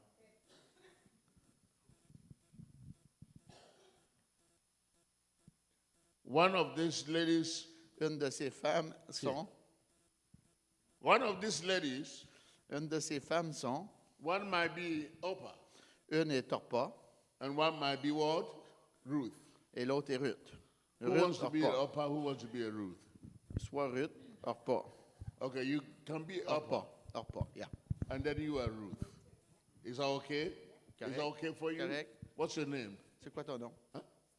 Speaker 2: One of these ladies,
Speaker 1: Une de ces femmes sont,
Speaker 2: one of these ladies,
Speaker 1: une de ces femmes sont,
Speaker 2: one might be Oprah,
Speaker 1: une est Orpah
Speaker 2: and one might be what? Ruth.
Speaker 1: et l'autre est Ruth.
Speaker 2: Who wants to be an Oprah? Who wants to be a Ruth?
Speaker 1: Soit Ruth, Orpah.
Speaker 2: Okay, you can be Oprah,
Speaker 1: Orpah, yeah.
Speaker 2: and then you are Ruth. Is that okay? Is
Speaker 1: Correct.
Speaker 2: that okay for you?
Speaker 1: Correct.
Speaker 2: What's your name?
Speaker 1: C'est quoi ton nom?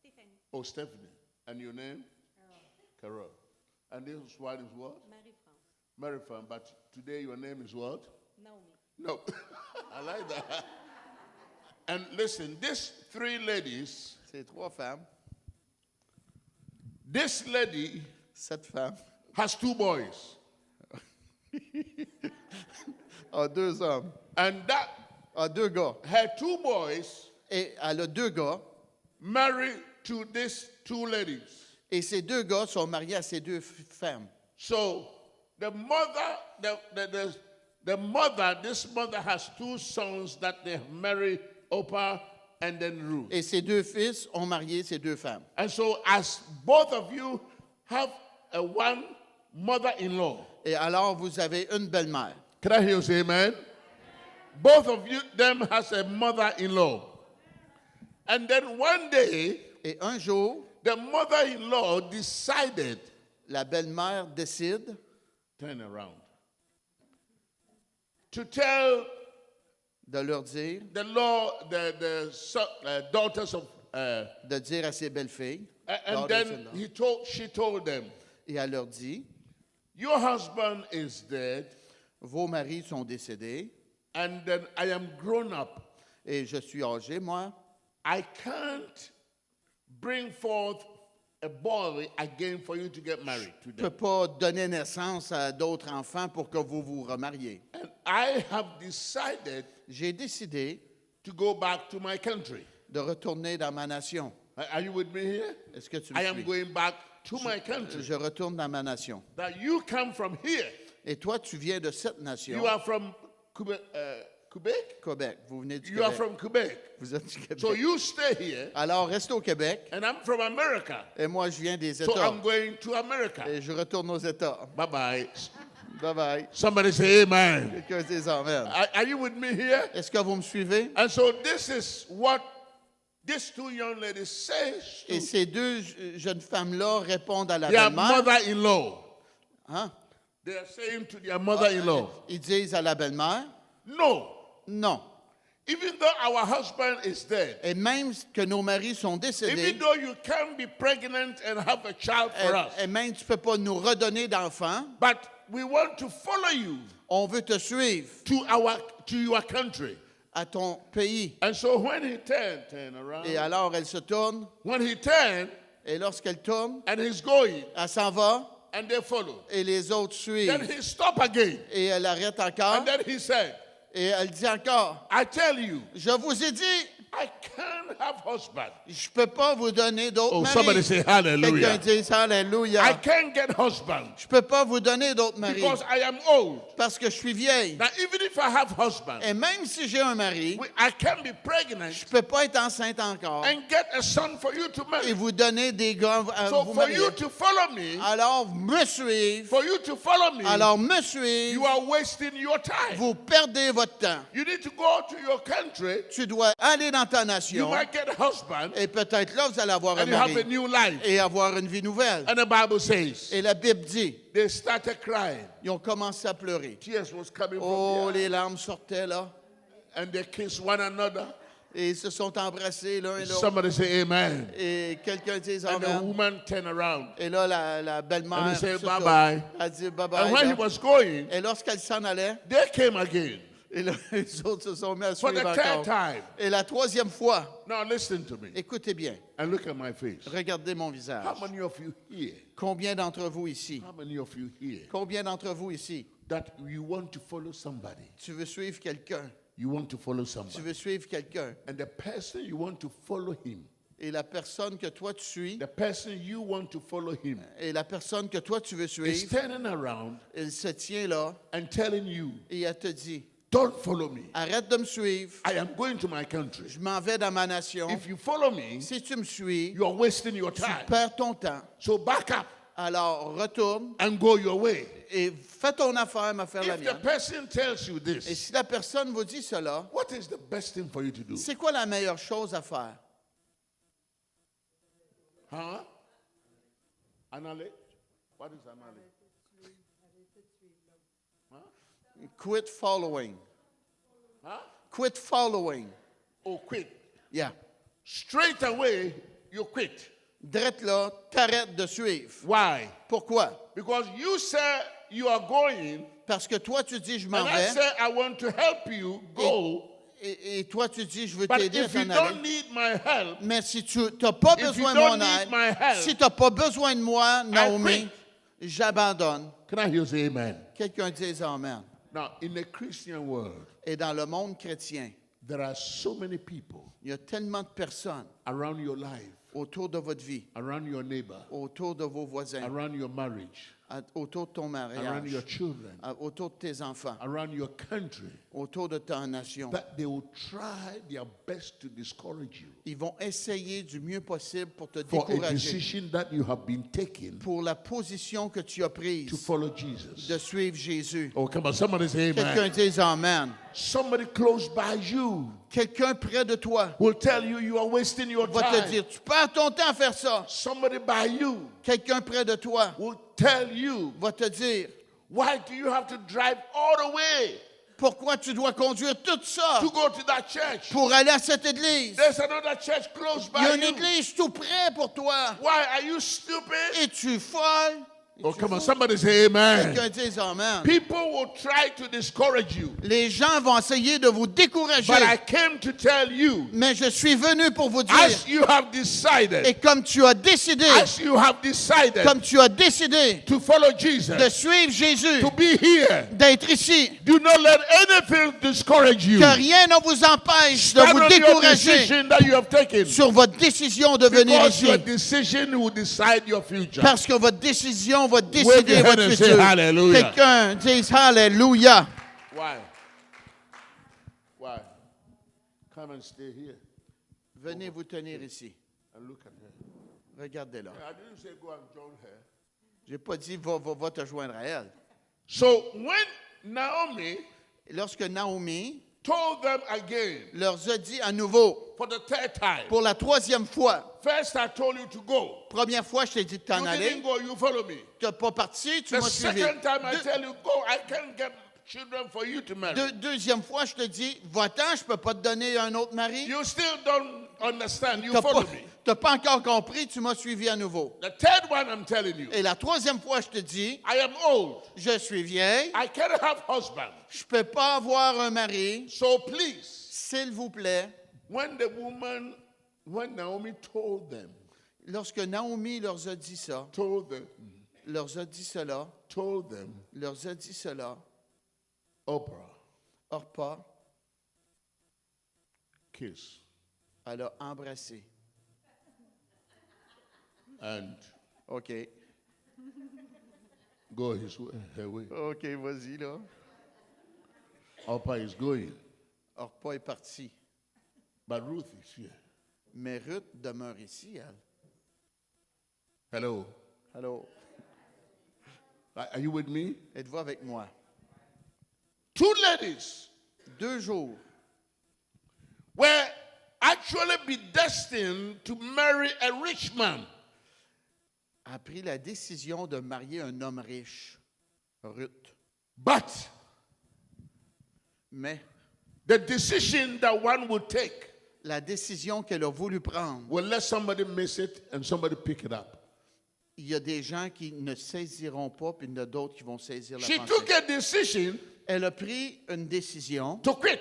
Speaker 3: Stéphanie.
Speaker 2: Oh, Stephanie. And your name? Carol. And this one is what?
Speaker 3: Marie-France.
Speaker 2: Mary Fan. But today your name is what?
Speaker 3: Naomi.
Speaker 2: No. I like that. And listen, these 3 ladies,
Speaker 1: C'est 3 femmes.
Speaker 2: this lady
Speaker 1: Cette femme
Speaker 2: has 2 boys.
Speaker 1: a 2 hommes.
Speaker 2: And that
Speaker 1: A 2 gars.
Speaker 2: her 2 boys
Speaker 1: Et elle a 2 gars.
Speaker 2: married to these 2 ladies.
Speaker 1: Et ces 2 gars sont mariés à ces 2 femmes.
Speaker 2: So the mother, this mother has 2 sons that they have married, Oprah and then Ruth.
Speaker 1: Et ces 2 fils ont marié ces 2 femmes.
Speaker 2: And so as both of you have a one mother-in-law.
Speaker 1: Et alors, vous avez une belle-mère.
Speaker 2: Can I hear you say amen? Both of you, them has a mother-in-law. And then one day,
Speaker 1: Et un jour,
Speaker 2: the mother-in-law decided,
Speaker 1: la belle-mère décide
Speaker 2: turn around, to tell
Speaker 1: de leur dire,
Speaker 2: daughters of,
Speaker 1: de dire à ses belles-filles,
Speaker 2: and then she told them,
Speaker 1: et elle leur dit,
Speaker 2: your husband is dead,
Speaker 1: vos maris sont décédés,
Speaker 2: and then I am grown up.
Speaker 1: et je suis âgé, moi.
Speaker 2: I can't bring forth a boy again for you to get married to
Speaker 1: Je ne peux
Speaker 2: them.
Speaker 1: pas donner naissance à d'autres enfants pour que vous vous remariez.
Speaker 2: And I have decided
Speaker 1: J'ai décidé
Speaker 2: to go back to my country.
Speaker 1: de retourner dans ma nation.
Speaker 2: Are you with me here?
Speaker 1: Est-ce que tu me
Speaker 2: I am
Speaker 1: suis?
Speaker 2: going back to my country.
Speaker 1: Je retourne dans ma nation.
Speaker 2: That you come from here.
Speaker 1: Et toi, tu viens de cette nation,
Speaker 2: You are from Quebec.
Speaker 1: Québec. Vous venez du
Speaker 2: You are
Speaker 1: Québec.
Speaker 2: from Quebec.
Speaker 1: Vous êtes du Québec.
Speaker 2: So you stay here,
Speaker 1: Alors, restez au Québec.
Speaker 2: and I'm from America.
Speaker 1: Et moi, je viens des
Speaker 2: So
Speaker 1: États.
Speaker 2: I'm going to America.
Speaker 1: Et je retourne aux États.
Speaker 2: Bye bye.
Speaker 1: Bye-bye.
Speaker 2: Somebody say amen.
Speaker 1: Quelqu'un dise Amen.
Speaker 2: Are you with me here?
Speaker 1: Est-ce que vous me suivez?
Speaker 2: And so this is what these two young ladies say
Speaker 1: Et
Speaker 2: to
Speaker 1: ces deux jeunes femmes-là répondent à la
Speaker 2: their
Speaker 1: belle-mère.
Speaker 2: mother-in-law.
Speaker 1: Hein?
Speaker 2: They are saying to their mother-in-law,
Speaker 1: Ils disent à la belle-mère,
Speaker 2: no,
Speaker 1: non.
Speaker 2: even though our husband is dead,
Speaker 1: Et même que nos maris sont décédés,
Speaker 2: even though you can be pregnant and have a child for us,
Speaker 1: et même tu ne peux pas nous redonner d'enfants,
Speaker 2: but we want to follow you
Speaker 1: on veut te suivre
Speaker 2: to your country.
Speaker 1: à ton pays.
Speaker 2: And so when he turned around,
Speaker 1: Et alors elle se tourne,
Speaker 2: when he turned
Speaker 1: et lorsqu'elle tourne,
Speaker 2: and he's going,
Speaker 1: elle s'en va,
Speaker 2: and they follow,
Speaker 1: et les autres
Speaker 2: then
Speaker 1: suivent.
Speaker 2: he stopped again,
Speaker 1: Et elle arrête encore,
Speaker 2: and then he said,
Speaker 1: et elle dit encore,
Speaker 2: I tell you,
Speaker 1: je vous ai dit,
Speaker 2: I can't have husband.
Speaker 1: je ne peux pas vous donner d'autres
Speaker 2: Oh, somebody
Speaker 1: maris.
Speaker 2: say
Speaker 1: Quelqu'un
Speaker 2: hallelujah.
Speaker 1: dit Alléluia.
Speaker 2: I can't get husband
Speaker 1: Je ne peux pas vous donner d'autres maris
Speaker 2: because I am old.
Speaker 1: parce que je suis vieille.
Speaker 2: Now, even if I have husband,
Speaker 1: Et même si j'ai un mari,
Speaker 2: I can be pregnant
Speaker 1: je ne peux pas être enceinte encore
Speaker 2: and get a son for you to
Speaker 1: et
Speaker 2: marry.
Speaker 1: vous donner des gars à
Speaker 2: So
Speaker 1: vous
Speaker 2: for
Speaker 1: marier.
Speaker 2: you to follow me,
Speaker 1: Alors, me suivre.
Speaker 2: for you to follow me,
Speaker 1: Alors, me
Speaker 2: you
Speaker 1: suivre.
Speaker 2: are wasting your time.
Speaker 1: Vous perdez votre temps.
Speaker 2: You need to go to your country.
Speaker 1: Tu dois aller dans ta
Speaker 2: You
Speaker 1: nation
Speaker 2: might get a husband
Speaker 1: et peut-être là, vous allez avoir un
Speaker 2: and you have a
Speaker 1: mari
Speaker 2: new life.
Speaker 1: et avoir une vie nouvelle.
Speaker 2: And the Bible says
Speaker 1: Et la Bible dit,
Speaker 2: they started crying.
Speaker 1: ils ont commencé à pleurer.
Speaker 2: Tears was coming
Speaker 1: Oh,
Speaker 2: from
Speaker 1: les
Speaker 2: their eyes.
Speaker 1: larmes sortaient là.
Speaker 2: And they kissed one another.
Speaker 1: Et ils se sont embrassés l'un et l'autre.
Speaker 2: Somebody say amen.
Speaker 1: Et quelqu'un dit
Speaker 2: And the
Speaker 1: Amen.
Speaker 2: woman turned around.
Speaker 1: Et là, la
Speaker 2: And
Speaker 1: belle-mère
Speaker 2: he said,
Speaker 1: se
Speaker 2: bye-bye.
Speaker 1: tourne. Elle dit
Speaker 2: And
Speaker 1: bye-bye.
Speaker 2: when he was going,
Speaker 1: Et lorsqu'elle s'en allait,
Speaker 2: they came again
Speaker 1: et là, les autres se sont mis à
Speaker 2: for the
Speaker 1: suivre
Speaker 2: third
Speaker 1: encore.
Speaker 2: time.
Speaker 1: Et la troisième fois,
Speaker 2: Now listen to me
Speaker 1: écoutez bien,
Speaker 2: and look at my face.
Speaker 1: regardez mon visage.
Speaker 2: How many of you here?
Speaker 1: Combien d'entre vous ici?
Speaker 2: How many of you here
Speaker 1: Combien d'entre vous ici?
Speaker 2: that you want to follow somebody?
Speaker 1: Tu veux suivre quelqu'un.
Speaker 2: You want to follow
Speaker 1: Tu
Speaker 2: somebody.
Speaker 1: veux suivre quelqu'un.
Speaker 2: And the person you want to follow him,
Speaker 1: Et la personne que toi tu suis,
Speaker 2: the person you want to follow him,
Speaker 1: et la personne que toi tu veux
Speaker 2: is
Speaker 1: suivre,
Speaker 2: turning around
Speaker 1: elle se tient là
Speaker 2: and telling you,
Speaker 1: et elle te dit,
Speaker 2: don't follow me.
Speaker 1: arrête de me suivre,
Speaker 2: I am going to my country.
Speaker 1: je m'en vais dans ma nation.
Speaker 2: If you follow me,
Speaker 1: Si tu me suis,
Speaker 2: you are wasting your
Speaker 1: tu
Speaker 2: time.
Speaker 1: perds ton temps.
Speaker 2: So back up
Speaker 1: Alors retourne
Speaker 2: and go your way.
Speaker 1: et fais ton affaire, ma faire la
Speaker 2: If the
Speaker 1: mienne.
Speaker 2: person tells you
Speaker 1: Et
Speaker 2: this,
Speaker 1: si la personne vous dit cela,
Speaker 2: what is the best thing for you to do?
Speaker 1: c'est quoi la meilleure chose à faire?
Speaker 2: Huh? Annihilate? What is annihilate?
Speaker 1: Quit following.
Speaker 2: Huh?
Speaker 1: Quit following.
Speaker 2: Oh, quit.
Speaker 1: Yeah.
Speaker 2: Straight away, you quit.
Speaker 1: Drette là, t'arrêtes de suivre.
Speaker 2: Why?
Speaker 1: Pourquoi?
Speaker 2: Because you say you are going,
Speaker 1: Parce que toi, tu dis, je m'en
Speaker 2: and I
Speaker 1: vais.
Speaker 2: say I want to help you go.
Speaker 1: Et toi, tu dis, je veux
Speaker 2: But
Speaker 1: t'aider à
Speaker 2: if you
Speaker 1: t'en
Speaker 2: don't
Speaker 1: aller.
Speaker 2: need my help,
Speaker 1: Mais si tu n'as pas
Speaker 2: If
Speaker 1: besoin
Speaker 2: you
Speaker 1: de mon
Speaker 2: don't need
Speaker 1: aide,
Speaker 2: my help,
Speaker 1: si tu n'as pas besoin de moi, Naomi,
Speaker 2: quit.
Speaker 1: j'abandonne.
Speaker 2: can I hear say amen?
Speaker 1: Quelqu'un dise Amen.
Speaker 2: Now, in the Christian world,
Speaker 1: Et dans le monde chrétien,
Speaker 2: there are so many people
Speaker 1: il y a tellement de personnes
Speaker 2: around your life,
Speaker 1: autour de votre vie,
Speaker 2: around your neighbor,
Speaker 1: autour de vos voisins,
Speaker 2: around your marriage,
Speaker 1: autour de ton
Speaker 2: around
Speaker 1: mariage,
Speaker 2: your children,
Speaker 1: autour de tes enfants,
Speaker 2: around your country,
Speaker 1: autour de ta nation.
Speaker 2: that they will try their best to discourage you
Speaker 1: Ils vont essayer du mieux possible pour te
Speaker 2: for a
Speaker 1: décourager,
Speaker 2: decision that you have been taking
Speaker 1: pour la position que tu as
Speaker 2: to
Speaker 1: prise
Speaker 2: follow Jesus.
Speaker 1: de suivre Jésus.
Speaker 2: Oh, come on, somebody say
Speaker 1: Quelqu'un
Speaker 2: amen.
Speaker 1: dise Amen.
Speaker 2: Somebody close by you
Speaker 1: Quelqu'un près de toi
Speaker 2: will tell you you are wasting your
Speaker 1: va te
Speaker 2: time.
Speaker 1: dire, tu perds ton temps à faire ça.
Speaker 2: Somebody by you
Speaker 1: Quelqu'un près de toi
Speaker 2: will tell you,
Speaker 1: va te dire,
Speaker 2: why do you have to drive all the way
Speaker 1: Pourquoi tu dois conduire tout ça
Speaker 2: to go to that church?
Speaker 1: pour aller à cette église?
Speaker 2: There's another church close
Speaker 1: Il y a
Speaker 2: by
Speaker 1: une
Speaker 2: you.
Speaker 1: église tout près pour toi.
Speaker 2: Why are you stupid?
Speaker 1: Es-tu folle?
Speaker 2: Oh,
Speaker 1: Es-tu
Speaker 2: come on,
Speaker 1: fou?
Speaker 2: somebody say amen.
Speaker 1: Quelqu'un dise amen.
Speaker 2: People will try to discourage you,
Speaker 1: Les gens vont essayer de vous décourager.
Speaker 2: but I came to tell you,
Speaker 1: Mais je suis venu pour vous dire,
Speaker 2: as you have decided,
Speaker 1: et comme tu as décidé, comme tu as décidé
Speaker 2: to follow
Speaker 1: de
Speaker 2: Jesus,
Speaker 1: suivre Jésus,
Speaker 2: to be here,
Speaker 1: d'être ici,
Speaker 2: do not let anything discourage you.
Speaker 1: que rien ne vous empêche de
Speaker 2: Stand
Speaker 1: vous
Speaker 2: on your
Speaker 1: décourager
Speaker 2: decision that you have taken,
Speaker 1: sur votre décision de venir
Speaker 2: because
Speaker 1: ici.
Speaker 2: your decision will decide your future.
Speaker 1: Parce que votre décision va
Speaker 2: Wave
Speaker 1: décider
Speaker 2: your hand
Speaker 1: votre
Speaker 2: and say
Speaker 1: futur.
Speaker 2: hallelujah.
Speaker 1: Quelqu'un dise Alléluia.
Speaker 2: Why? Why? Come and stay here
Speaker 1: Venez vous tenir ici.
Speaker 2: and look at her.
Speaker 1: Regardez-la.
Speaker 2: I didn't say go and join her.
Speaker 1: J'ai pas dit va te joindre à elle.
Speaker 2: So when Naomi
Speaker 1: Lorsque Naomi
Speaker 2: told them again
Speaker 1: leur a dit à nouveau,
Speaker 2: for the third time,
Speaker 1: pour la troisième fois,
Speaker 2: first I told you to go.
Speaker 1: première fois je t'ai dit de t'en
Speaker 2: You
Speaker 1: aller,
Speaker 2: didn't go, you follow me.
Speaker 1: tu n'as pas parti, tu
Speaker 2: The
Speaker 1: m'as suivi.
Speaker 2: second time I
Speaker 1: Deux-
Speaker 2: tell you go, I can't get children for you to marry.
Speaker 1: Deuxième fois, je te dis, va-t'en, je ne peux pas te donner un autre mari.
Speaker 2: You still don't understand. You
Speaker 1: Tu
Speaker 2: follow
Speaker 1: n'as
Speaker 2: me.
Speaker 1: pas encore compris, tu m'as suivi à nouveau.
Speaker 2: The third one I'm telling you,
Speaker 1: Et la troisième fois, je te dis,
Speaker 2: I am old.
Speaker 1: je suis vieille,
Speaker 2: I cannot have husband.
Speaker 1: je ne peux pas avoir un mari.
Speaker 2: So please,
Speaker 1: S'il vous plaît,
Speaker 2: when Naomi told them,
Speaker 1: lorsque Naomi leur a dit ça,
Speaker 2: told them,
Speaker 1: leur a dit cela, leur a dit cela,
Speaker 2: Oprah,
Speaker 1: Orpah,
Speaker 2: kiss,
Speaker 1: elle a embrassé.
Speaker 2: and
Speaker 1: OK.
Speaker 2: go her way.
Speaker 1: OK, vas-y, là.
Speaker 2: Oprah is going,
Speaker 1: Orpah est partie.
Speaker 2: but Ruth is here.
Speaker 1: Mais Ruth demeure ici, elle.
Speaker 2: Hello.
Speaker 1: Allô,
Speaker 2: Are you with me?
Speaker 1: êtes-vous avec moi?
Speaker 2: 2 ladies
Speaker 1: 2 jours
Speaker 2: were actually be destined to marry a rich man.
Speaker 1: a pris la décision de marier un homme riche, Ruth.
Speaker 2: But
Speaker 1: Mais
Speaker 2: the decision that one would take
Speaker 1: la décision qu'elle a voulu prendre,
Speaker 2: will let somebody miss it and somebody pick it up.
Speaker 1: il y a des gens qui ne saisiront pas, puis il y en a d'autres qui vont saisir la
Speaker 2: She
Speaker 1: pensée.
Speaker 2: took a decision
Speaker 1: Elle a pris une décision
Speaker 2: to quit.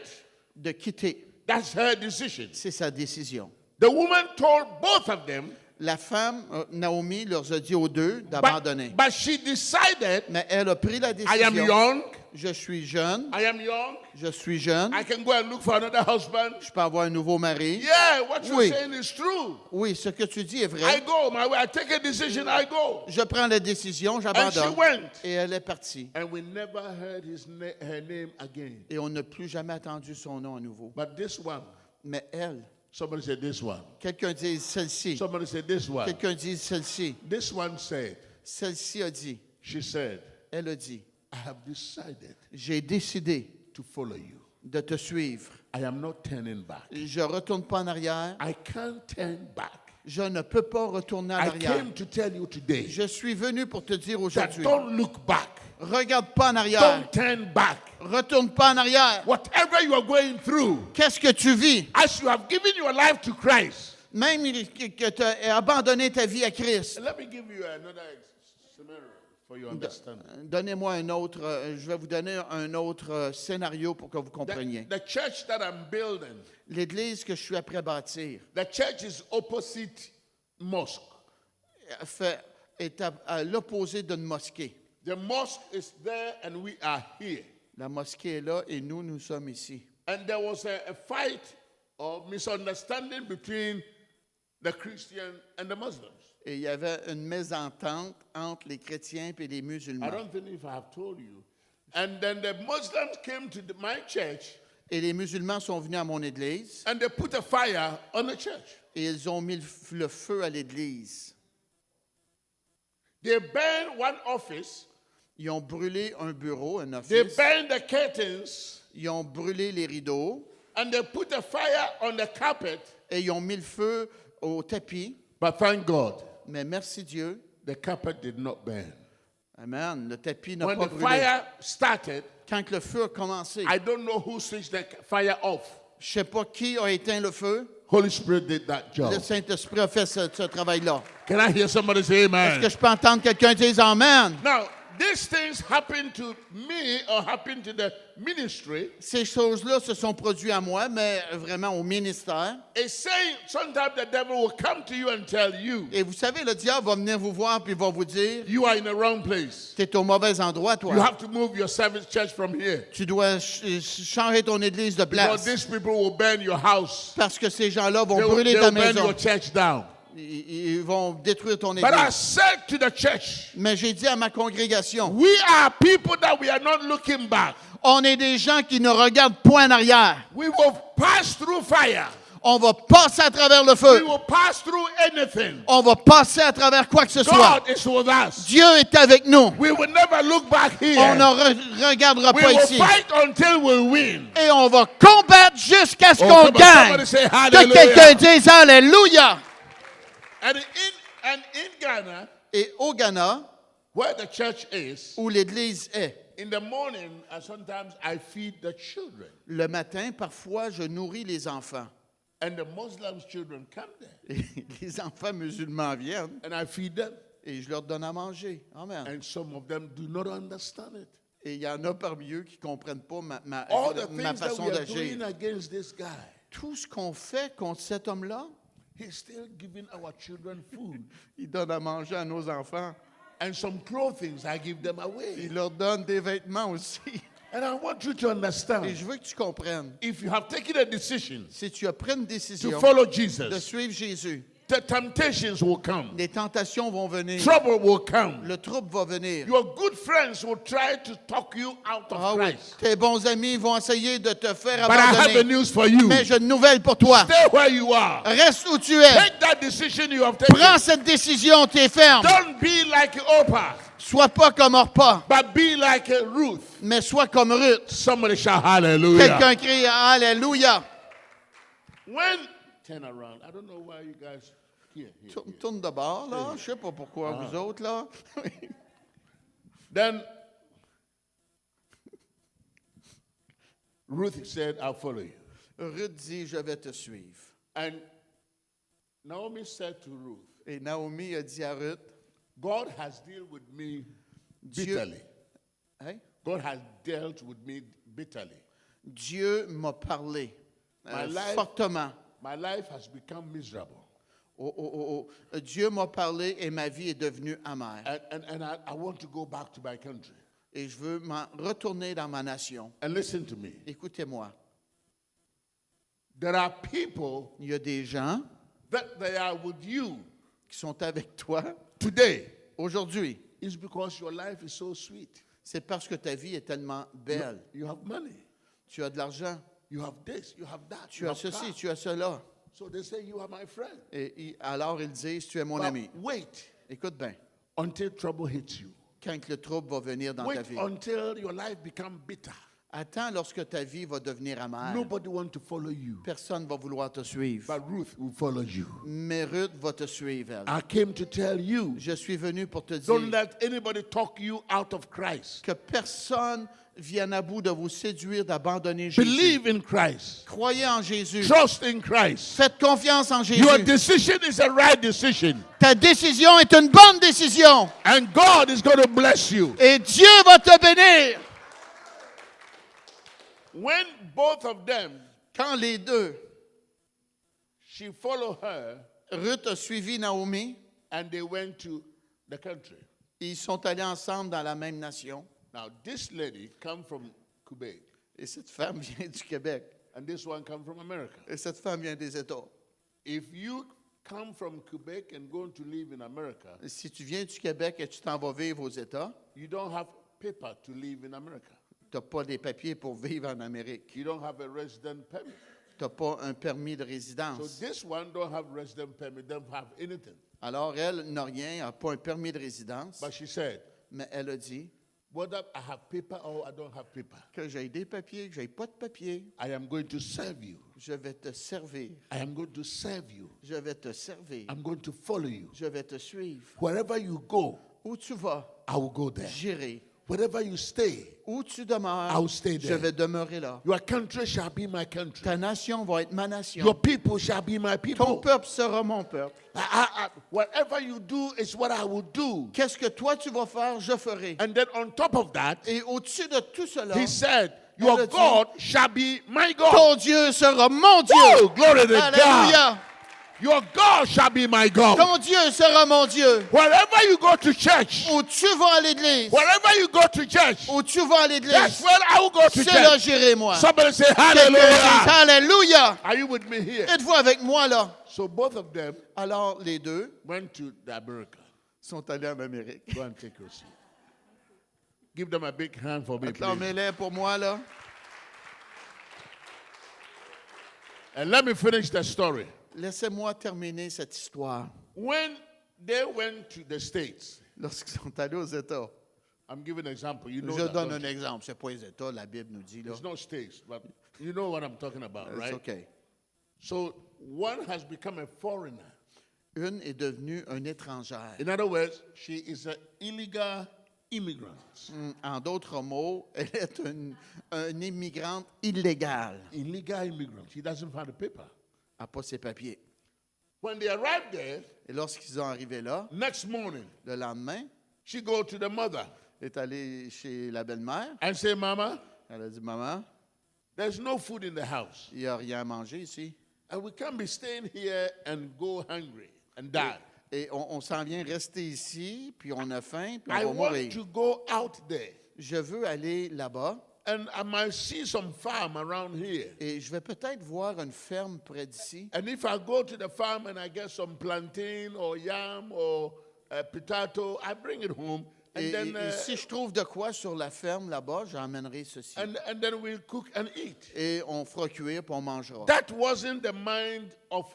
Speaker 1: de quitter.
Speaker 2: That's her decision.
Speaker 1: C'est sa décision.
Speaker 2: The woman told both of them,
Speaker 1: La femme, Naomi, leur a dit aux deux d'abandonner.
Speaker 2: but she decided,
Speaker 1: Mais elle a pris la
Speaker 2: I am
Speaker 1: décision.
Speaker 2: young,
Speaker 1: Je suis jeune,
Speaker 2: I am young,
Speaker 1: je suis jeune,
Speaker 2: I can go and look for another husband.
Speaker 1: je peux avoir un nouveau mari.
Speaker 2: Yeah, what you're
Speaker 1: Oui.
Speaker 2: saying is true.
Speaker 1: Oui, ce que tu dis est
Speaker 2: I
Speaker 1: vrai.
Speaker 2: go my way. I take a decision, I go.
Speaker 1: Je prends la décision,
Speaker 2: And she
Speaker 1: j'abandonne.
Speaker 2: went.
Speaker 1: Et elle est partie.
Speaker 2: And we never heard her name again.
Speaker 1: Et on n'a plus jamais entendu son nom à nouveau.
Speaker 2: But this one,
Speaker 1: Mais elle,
Speaker 2: somebody said this one.
Speaker 1: quelqu'un dit celle-ci.
Speaker 2: Somebody said this one.
Speaker 1: Quelqu'un dit celle-ci.
Speaker 2: This one said,
Speaker 1: Celle-ci a dit,
Speaker 2: she said,
Speaker 1: elle a dit,
Speaker 2: I have decided
Speaker 1: j'ai décidé
Speaker 2: to follow you.
Speaker 1: de te suivre.
Speaker 2: I am not turning back.
Speaker 1: Je ne retourne pas en arrière.
Speaker 2: I can't turn back.
Speaker 1: Je ne peux pas retourner en
Speaker 2: I
Speaker 1: arrière.
Speaker 2: came to tell you today
Speaker 1: Je suis venu pour te dire
Speaker 2: that
Speaker 1: aujourd'hui,
Speaker 2: don't look back.
Speaker 1: regarde pas en arrière.
Speaker 2: Don't turn back.
Speaker 1: Retourne pas en arrière.
Speaker 2: Whatever you are going through,
Speaker 1: Qu'est-ce que tu vis?
Speaker 2: as you have given your life to Christ.
Speaker 1: Même que tu as abandonné ta vie à Christ.
Speaker 2: Let me give you another scenario for your understanding.
Speaker 1: Donnez-moi un autre, je vais vous donner un autre scénario pour que vous compreniez.
Speaker 2: The church that I'm building,
Speaker 1: L'église que je suis après bâtir
Speaker 2: the church is opposite mosque.
Speaker 1: est à l'opposé d'une mosquée.
Speaker 2: The mosque is there and we are here.
Speaker 1: La mosquée est là et nous sommes ici.
Speaker 2: And there was a fight or misunderstanding between the Christian and the Muslims.
Speaker 1: Et il y avait une mésentente entre les chrétiens et les
Speaker 2: I
Speaker 1: musulmans.
Speaker 2: don't think if I have told you. And then the Muslims came to my church
Speaker 1: Et les musulmans sont venus à mon église
Speaker 2: and they put a fire on the church.
Speaker 1: et ils ont mis le feu à l'église.
Speaker 2: They burned one office.
Speaker 1: Ils ont brûlé un bureau, un
Speaker 2: They
Speaker 1: office.
Speaker 2: burned the curtains
Speaker 1: Ils ont brûlé les rideaux
Speaker 2: and they put a fire on the carpet.
Speaker 1: et ils ont mis le feu au tapis.
Speaker 2: But thank God,
Speaker 1: Mais merci Dieu,
Speaker 2: the carpet did not burn.
Speaker 1: amen, le tapis n'a
Speaker 2: When
Speaker 1: pas
Speaker 2: the
Speaker 1: brûlé.
Speaker 2: fire started,
Speaker 1: Quand le feu a commencé,
Speaker 2: I don't know who switched the fire off.
Speaker 1: je ne sais pas qui a éteint le feu.
Speaker 2: Holy Spirit did that job.
Speaker 1: Le Saint-Esprit a fait ce travail-là.
Speaker 2: Can I hear somebody say
Speaker 1: Est-ce
Speaker 2: amen?
Speaker 1: que je peux entendre quelqu'un dire Amen?
Speaker 2: Now, these things happen to me or happen to the ministry.
Speaker 1: Ces choses-là se sont produites à moi, mais vraiment au ministère.
Speaker 2: It's saying sometimes the devil will come to you and tell you,
Speaker 1: Et vous savez, le diable va venir vous voir puis va vous dire,
Speaker 2: you are in the wrong place.
Speaker 1: tu es au mauvais endroit,
Speaker 2: You
Speaker 1: toi.
Speaker 2: have to move your service church from here.
Speaker 1: Tu dois changer ton église de
Speaker 2: Because
Speaker 1: place.
Speaker 2: these people will burn your house.
Speaker 1: Parce que ces gens-là vont
Speaker 2: They will,
Speaker 1: brûler
Speaker 2: they
Speaker 1: ta
Speaker 2: will burn
Speaker 1: maison.
Speaker 2: your church down.
Speaker 1: Ils vont détruire ton
Speaker 2: But I
Speaker 1: église.
Speaker 2: said to the church,
Speaker 1: Mais j'ai dit à ma congrégation,
Speaker 2: we are people that we are not looking back.
Speaker 1: on est des gens qui ne regardent point en arrière.
Speaker 2: We will pass through fire.
Speaker 1: On va passer à travers le
Speaker 2: We
Speaker 1: feu.
Speaker 2: will pass through anything.
Speaker 1: On va passer à travers quoi que ce soit.
Speaker 2: God is with us.
Speaker 1: Dieu est avec nous.
Speaker 2: We will never look back here.
Speaker 1: On ne regardera
Speaker 2: We
Speaker 1: pas
Speaker 2: will
Speaker 1: ici.
Speaker 2: fight until we win.
Speaker 1: Et on va combattre jusqu'à ce
Speaker 2: Oh,
Speaker 1: qu'on
Speaker 2: come on,
Speaker 1: gagne.
Speaker 2: somebody say
Speaker 1: Que
Speaker 2: hallelujah.
Speaker 1: quelqu'un dise Alléluia.
Speaker 2: And in Ghana,
Speaker 1: Et au Ghana,
Speaker 2: where the church is,
Speaker 1: où l'église est,
Speaker 2: in the morning, sometimes I feed the children.
Speaker 1: le matin, parfois, je nourris les enfants.
Speaker 2: And the Muslim children come there.
Speaker 1: Et les enfants musulmans viennent
Speaker 2: And I feed them.
Speaker 1: et je leur donne à manger. Amen.
Speaker 2: And some of them do not understand it.
Speaker 1: Et il y en a parmi eux qui ne comprennent pas ma
Speaker 2: All the
Speaker 1: ma
Speaker 2: things that
Speaker 1: façon
Speaker 2: we are doing
Speaker 1: d'agir.
Speaker 2: against this guy,
Speaker 1: Tout ce qu'on fait contre cet homme-là,
Speaker 2: he's still giving our children food.
Speaker 1: il donne à manger à nos enfants.
Speaker 2: And some clothing, I give them away.
Speaker 1: Il leur donne des vêtements aussi.
Speaker 2: And I want you to
Speaker 1: Et
Speaker 2: understand,
Speaker 1: je veux que tu comprennes.
Speaker 2: if you have taken a decision
Speaker 1: Si tu as pris une
Speaker 2: to
Speaker 1: décision
Speaker 2: follow
Speaker 1: de
Speaker 2: Jesus,
Speaker 1: suivre Jésus,
Speaker 2: the temptations will come.
Speaker 1: les tentations vont venir.
Speaker 2: Trouble will come.
Speaker 1: Le trouble va venir.
Speaker 2: Your good friends will try to talk you out of
Speaker 1: Ah oui,
Speaker 2: Christ.
Speaker 1: tes bons amis vont essayer de te faire
Speaker 2: But I have a
Speaker 1: abandonner.
Speaker 2: news for you.
Speaker 1: Mais j'ai une nouvelle pour toi.
Speaker 2: Stay where you are.
Speaker 1: Reste où tu es.
Speaker 2: Take that decision you have taken.
Speaker 1: Prends cette décision, tu es ferme.
Speaker 2: Don't be like Oprah,
Speaker 1: Sois pas comme Orpa,
Speaker 2: but be like Ruth.
Speaker 1: mais sois comme Ruth.
Speaker 2: Somebody shout hallelujah.
Speaker 1: Quelqu'un crie Alléluia.
Speaker 2: When turn around, I don't know why you guys here.
Speaker 1: Tourne de bord, là. Je sais pas pourquoi vous autres, là.
Speaker 2: Then Ruth said, I'll follow you.
Speaker 1: Ruth dit, je vais te suivre.
Speaker 2: And Naomi said to Ruth,
Speaker 1: Et Naomi a dit à Ruth,
Speaker 2: God has dealt with me
Speaker 1: Dieu,
Speaker 2: bitterly.
Speaker 1: Hein?
Speaker 2: God has dealt with me bitterly.
Speaker 1: Dieu m'a parlé
Speaker 2: My life-
Speaker 1: fortement.
Speaker 2: My life has become miserable.
Speaker 1: Dieu m'a parlé et ma vie est devenue amère.
Speaker 2: And I want to go back to my country.
Speaker 1: Et je veux retourner dans ma nation.
Speaker 2: And listen to me.
Speaker 1: Écoutez-moi.
Speaker 2: There are people
Speaker 1: Il y a des gens
Speaker 2: that they are with you
Speaker 1: qui sont avec toi
Speaker 2: today.
Speaker 1: aujourd'hui.
Speaker 2: It's because your life is so sweet.
Speaker 1: C'est parce que ta vie est tellement belle.
Speaker 2: You have money.
Speaker 1: Tu as de l'argent.
Speaker 2: You have this. You have that.
Speaker 1: Tu
Speaker 2: you
Speaker 1: as
Speaker 2: have
Speaker 1: ceci,
Speaker 2: that.
Speaker 1: tu as cela.
Speaker 2: So they say you are my friend.
Speaker 1: Et alors ils disent, tu es mon
Speaker 2: But
Speaker 1: ami.
Speaker 2: wait
Speaker 1: Écoute bien,
Speaker 2: until trouble hits you.
Speaker 1: quand le trouble va venir dans ta
Speaker 2: Wait
Speaker 1: vie.
Speaker 2: until your life becomes bitter.
Speaker 1: Attends lorsque ta vie va devenir amère.
Speaker 2: Nobody wants to follow you.
Speaker 1: Personne ne va vouloir te suivre.
Speaker 2: But Ruth will follow you.
Speaker 1: Mais Ruth va te suivre, elle.
Speaker 2: I came to tell you,
Speaker 1: Je suis venu pour te
Speaker 2: don't
Speaker 1: dire
Speaker 2: let anybody talk you out of Christ.
Speaker 1: que personne vienne à bout de vous séduire d'abandonner Jésus.
Speaker 2: Believe in Christ.
Speaker 1: Croyez en Jésus.
Speaker 2: Trust in Christ.
Speaker 1: Faites confiance en Jésus.
Speaker 2: Your decision is a right decision.
Speaker 1: Ta décision est une bonne décision.
Speaker 2: And God is going to bless you.
Speaker 1: Et Dieu va te bénir.
Speaker 2: When both of them,
Speaker 1: Quand les deux,
Speaker 2: she followed her
Speaker 1: Ruth a suivi Naomi,
Speaker 2: and they went to the country.
Speaker 1: ils sont allés ensemble dans la même nation.
Speaker 2: Now, this lady come from Quebec,
Speaker 1: Et cette femme vient du Québec.
Speaker 2: and this one come from America.
Speaker 1: Et cette femme vient des États.
Speaker 2: If you come from Quebec and going to live in America,
Speaker 1: Si tu viens du Québec et tu t'en vas vivre aux États,
Speaker 2: you don't have paper to live in America.
Speaker 1: tu n'as pas des papiers pour vivre en Amérique.
Speaker 2: You don't have a resident permit.
Speaker 1: Tu n'as pas un permis de
Speaker 2: So
Speaker 1: résidence.
Speaker 2: this one don't have resident permit, don't have anything.
Speaker 1: Alors, elle n'a rien, elle n'a pas un permis de résidence,
Speaker 2: But she said,
Speaker 1: mais elle a dit
Speaker 2: whether I have paper or I don't have paper,
Speaker 1: que j'ai des papiers, que j'ai pas de papiers,
Speaker 2: I am going to serve you.
Speaker 1: je vais te servir.
Speaker 2: I am going to serve you.
Speaker 1: Je vais te servir.
Speaker 2: I'm going to follow you.
Speaker 1: Je vais te suivre.
Speaker 2: Wherever you go,
Speaker 1: Où tu vas,
Speaker 2: I will go there.
Speaker 1: j'irai.
Speaker 2: wherever you stay,
Speaker 1: Où tu demeures,
Speaker 2: I'll stay
Speaker 1: je
Speaker 2: there.
Speaker 1: vais demeurer là.
Speaker 2: Your country shall be my country.
Speaker 1: Ta nation va être ma nation.
Speaker 2: Your people shall be my
Speaker 1: Ton
Speaker 2: people.
Speaker 1: peuple sera mon peuple.
Speaker 2: Whatever you do is what I will do.
Speaker 1: Qu'est-ce que toi tu vas faire, je ferai.
Speaker 2: And then on top of that,
Speaker 1: Et au-dessus de tout cela,
Speaker 2: he said,
Speaker 1: Elle
Speaker 2: your
Speaker 1: a dit,
Speaker 2: God shall be my God.
Speaker 1: ton Dieu sera mon Dieu.
Speaker 2: Oh, glory to God.
Speaker 1: Alléluia.
Speaker 2: Your God shall be my God.
Speaker 1: Ton Dieu sera mon Dieu.
Speaker 2: Wherever you go to church,
Speaker 1: Où tu vas à l'église,
Speaker 2: wherever you go to church,
Speaker 1: où tu vas à
Speaker 2: that's
Speaker 1: l'église,
Speaker 2: where I will go to
Speaker 1: c'est là
Speaker 2: church.
Speaker 1: j'irai moi.
Speaker 2: Somebody say
Speaker 1: Quelqu'un dise,
Speaker 2: hallelujah.
Speaker 1: Alléluia.
Speaker 2: Are you with me here?
Speaker 1: Êtes-vous avec moi là?
Speaker 2: So both of them
Speaker 1: Alors les deux
Speaker 2: went to the America.
Speaker 1: sont allés en Amérique.
Speaker 2: Go and take your seat. Give them a big hand for me, please.
Speaker 1: Acclamez-les pour moi là.
Speaker 2: And let me finish the story.
Speaker 1: Laissez-moi terminer cette histoire.
Speaker 2: When they went to the States,
Speaker 1: Lorsqu'ils sont allés aux États,
Speaker 2: I'm giving an example. You know
Speaker 1: je
Speaker 2: that,
Speaker 1: donne
Speaker 2: don't
Speaker 1: un
Speaker 2: you?
Speaker 1: exemple. C'est pas les États, la Bible nous dit là.
Speaker 2: It's not States, but you know what I'm talking about,
Speaker 1: It's
Speaker 2: right?
Speaker 1: okay.
Speaker 2: So one has become a foreigner.
Speaker 1: Une est devenue une étrangère.
Speaker 2: In other words, she is an illegal immigrant.
Speaker 1: En d'autres mots, elle est une immigrante illégale.
Speaker 2: Illegal immigrant. She doesn't have the paper.
Speaker 1: Elle n'a pas ses papiers.
Speaker 2: When they arrived there,
Speaker 1: Et lorsqu'ils sont arrivés là,
Speaker 2: next morning,
Speaker 1: le lendemain,
Speaker 2: she go to the mother
Speaker 1: elle est allée chez la belle-mère.
Speaker 2: and say, Mama,
Speaker 1: Elle a dit, maman,
Speaker 2: there's no food in the house.
Speaker 1: il n'y a rien à manger ici.
Speaker 2: And we can't be staying here and go hungry and die.
Speaker 1: Et on s'en vient rester ici, puis on a faim, puis
Speaker 2: I
Speaker 1: on va
Speaker 2: want
Speaker 1: mourir.
Speaker 2: to go out there.
Speaker 1: Je veux aller là-bas
Speaker 2: And I might see some farm around here.
Speaker 1: et je vais peut-être voir une ferme près d'ici.
Speaker 2: And if I go to the farm and I get some plantain or yam or potato, I bring it home. And
Speaker 1: Et,
Speaker 2: then,
Speaker 1: et si je trouve de quoi sur la ferme là-bas, j'emmènerai ceci.
Speaker 2: and then we'll cook and eat.
Speaker 1: Et on fera cuire, puis on mangera.
Speaker 2: That wasn't the mind of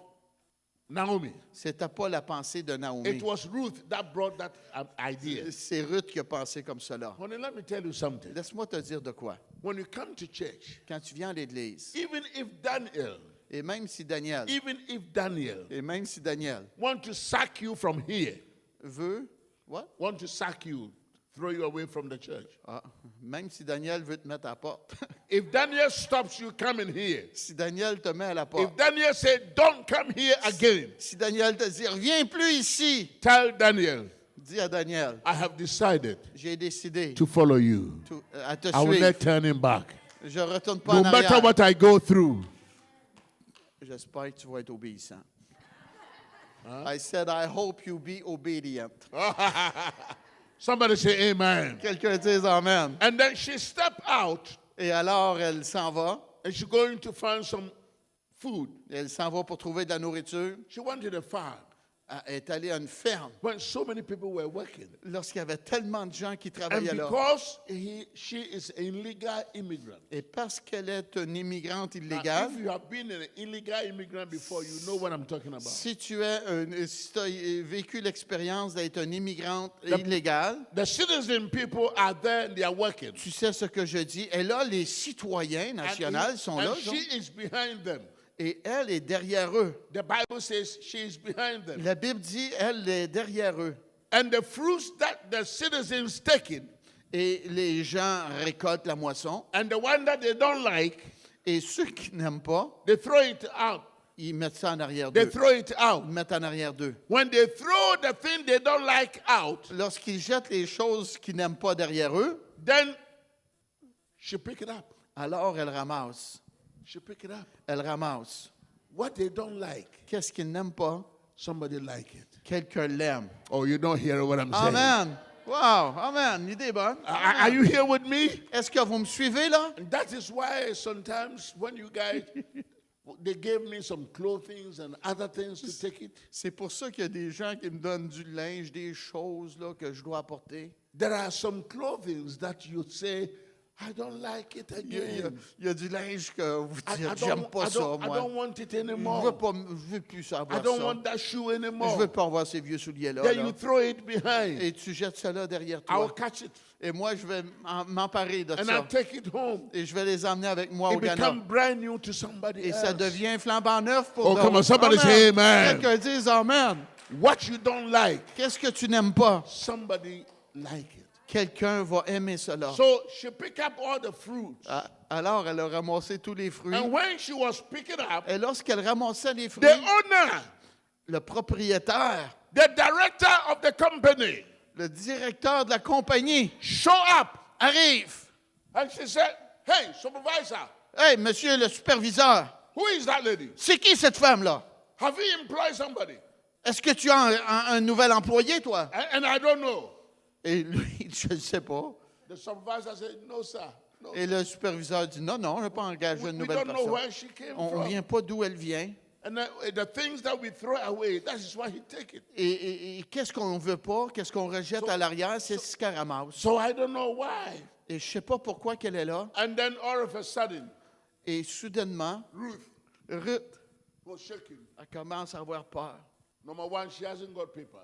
Speaker 2: Naomi.
Speaker 1: C'était pas la pensée de
Speaker 2: It
Speaker 1: Naomi.
Speaker 2: was Ruth that brought that idea.
Speaker 1: C'est Ruth qui a pensé comme cela.
Speaker 2: Honey, let me tell you something.
Speaker 1: Laisse-moi te dire de quoi.
Speaker 2: When you come to church,
Speaker 1: Quand tu viens à l'église,
Speaker 2: even if Daniel,
Speaker 1: et même si Daniel,
Speaker 2: want to sack you from here,
Speaker 1: veut, what?
Speaker 2: want to sack you, throw you away from the church.
Speaker 1: Ah, même si Daniel veut te mettre à la porte,
Speaker 2: If Daniel stops you coming here,
Speaker 1: si Daniel te met à la
Speaker 2: if
Speaker 1: porte,
Speaker 2: Daniel said, don't come here again,
Speaker 1: si Daniel te dit, reviens plus ici,
Speaker 2: tell Daniel,
Speaker 1: dis à Daniel,
Speaker 2: I have decided
Speaker 1: j'ai décidé
Speaker 2: to follow you.
Speaker 1: à te
Speaker 2: I will not
Speaker 1: suivre.
Speaker 2: turn him back.
Speaker 1: Je ne retourne pas
Speaker 2: No
Speaker 1: en
Speaker 2: matter
Speaker 1: arrière.
Speaker 2: what I go through.
Speaker 1: J'espère que tu vas être obéissant. I said, I hope you be obedient.
Speaker 2: Somebody say amen.
Speaker 1: Quelqu'un dise Amen.
Speaker 2: And then she stepped out
Speaker 1: Et alors, elle s'en va.
Speaker 2: and she's going to find some food.
Speaker 1: Elle s'en va pour trouver de la nourriture.
Speaker 2: She went to the farm
Speaker 1: Elle est allée à une ferme.
Speaker 2: when so many people were working.
Speaker 1: Lorsqu'il y avait tellement de gens qui
Speaker 2: And
Speaker 1: travaillaient là.
Speaker 2: because she is an illegal immigrant.
Speaker 1: Et parce qu'elle est une immigrante
Speaker 2: Now,
Speaker 1: illégale,
Speaker 2: if you have been an illegal immigrant before, you know what I'm talking about.
Speaker 1: si tu as vécu l'expérience d'être une immigrante illégale,
Speaker 2: The citizen people are there and they are working.
Speaker 1: tu sais ce que je dis. Et là, les citoyens nationaux sont là.
Speaker 2: And she is behind them.
Speaker 1: Et elle est derrière eux.
Speaker 2: The Bible says she is behind them.
Speaker 1: La Bible dit, elle est derrière eux.
Speaker 2: And the fruits that the citizens taking,
Speaker 1: Et les gens récoltent la moisson.
Speaker 2: and the one that they don't like,
Speaker 1: Et ceux qui n'aiment pas,
Speaker 2: they throw it out.
Speaker 1: ils mettent ça en arrière
Speaker 2: They
Speaker 1: d'eux.
Speaker 2: throw it out.
Speaker 1: Ils mettent en arrière d'eux.
Speaker 2: When they throw the thing they don't like out,
Speaker 1: Lorsqu'ils jettent les choses qu'ils n'aiment pas derrière eux,
Speaker 2: then she pick it up.
Speaker 1: alors elle ramasse.
Speaker 2: She pick it up.
Speaker 1: Elle ramasse.
Speaker 2: What they don't like,
Speaker 1: Qu'est-ce qu'ils n'aiment pas?
Speaker 2: somebody like it.
Speaker 1: Quelqu'un l'aime.
Speaker 2: Oh, you don't hear what I'm saying.
Speaker 1: Amen. Wow. Amen. L'idée est bonne.
Speaker 2: Are you here with me?
Speaker 1: Est-ce que vous me suivez là?
Speaker 2: And that is why sometimes when you guys, they gave me some clothing and other things to take it.
Speaker 1: C'est pour ça qu'il y a des gens qui me donnent du linge, des choses là, que je dois apporter.
Speaker 2: There are some clothing that you say, I don't like it again.
Speaker 1: Il y a du linge que vous
Speaker 2: I
Speaker 1: dites, j'aime pas ça,
Speaker 2: I
Speaker 1: moi.
Speaker 2: don't want it
Speaker 1: Je veux
Speaker 2: anymore.
Speaker 1: pas, je veux plus
Speaker 2: I
Speaker 1: savoir
Speaker 2: don't
Speaker 1: ça.
Speaker 2: want that shoe
Speaker 1: Je
Speaker 2: anymore.
Speaker 1: veux pas avoir ces vieux souliers-là.
Speaker 2: Then
Speaker 1: là.
Speaker 2: you throw it behind.
Speaker 1: Et tu jettes cela derrière
Speaker 2: I will
Speaker 1: toi.
Speaker 2: catch it
Speaker 1: Et moi, je vais m'emparer de
Speaker 2: and
Speaker 1: ça.
Speaker 2: I'll take it home.
Speaker 1: Et je vais les emmener avec moi au
Speaker 2: It
Speaker 1: Ghana.
Speaker 2: becomes brand new to somebody
Speaker 1: Et
Speaker 2: else.
Speaker 1: ça devient flambant neuf pour
Speaker 2: Oh,
Speaker 1: d'autres.
Speaker 2: come on, somebody
Speaker 1: Amen.
Speaker 2: say amen.
Speaker 1: Quelqu'un dise Amen.
Speaker 2: What you don't like,
Speaker 1: Qu'est-ce que tu n'aimes pas?
Speaker 2: somebody like it.
Speaker 1: quelqu'un va aimer cela.
Speaker 2: So she picked up all the fruits.
Speaker 1: Alors, elle a ramassé tous les fruits.
Speaker 2: And when she was picking up,
Speaker 1: Et lorsqu'elle ramassait les fruits,
Speaker 2: the owner,
Speaker 1: le propriétaire,
Speaker 2: the director of the company,
Speaker 1: le directeur de la compagnie
Speaker 2: show up.
Speaker 1: arrive.
Speaker 2: And she said, hey, supervisor,
Speaker 1: Hey, monsieur le superviseur,
Speaker 2: who is that lady?
Speaker 1: c'est qui cette femme-là?
Speaker 2: Have you employed somebody?
Speaker 1: Est-ce que tu as un nouvel employé, toi?
Speaker 2: And I don't know.
Speaker 1: Et lui, je ne sais pas.
Speaker 2: The supervisor said, no, sir. No,
Speaker 1: Et le superviseur dit, non, je n'ai pas engagé une
Speaker 2: we
Speaker 1: nouvelle
Speaker 2: don't know
Speaker 1: personne.
Speaker 2: where she came
Speaker 1: On ne
Speaker 2: from.
Speaker 1: vient pas d'où elle vient.
Speaker 2: And the things that we throw away, that is why he take it.
Speaker 1: Et qu'est-ce qu'on ne veut pas, qu'est-ce qu'on rejette à l'arrière, c'est ce qu'elle ramasse.
Speaker 2: So I don't know why.
Speaker 1: Et je ne sais pas pourquoi qu'elle est là.
Speaker 2: And then all of a sudden,
Speaker 1: Et soudainement, Ruth,
Speaker 2: was shaking.
Speaker 1: elle commence à avoir peur.
Speaker 2: Number one, she hasn't got paper.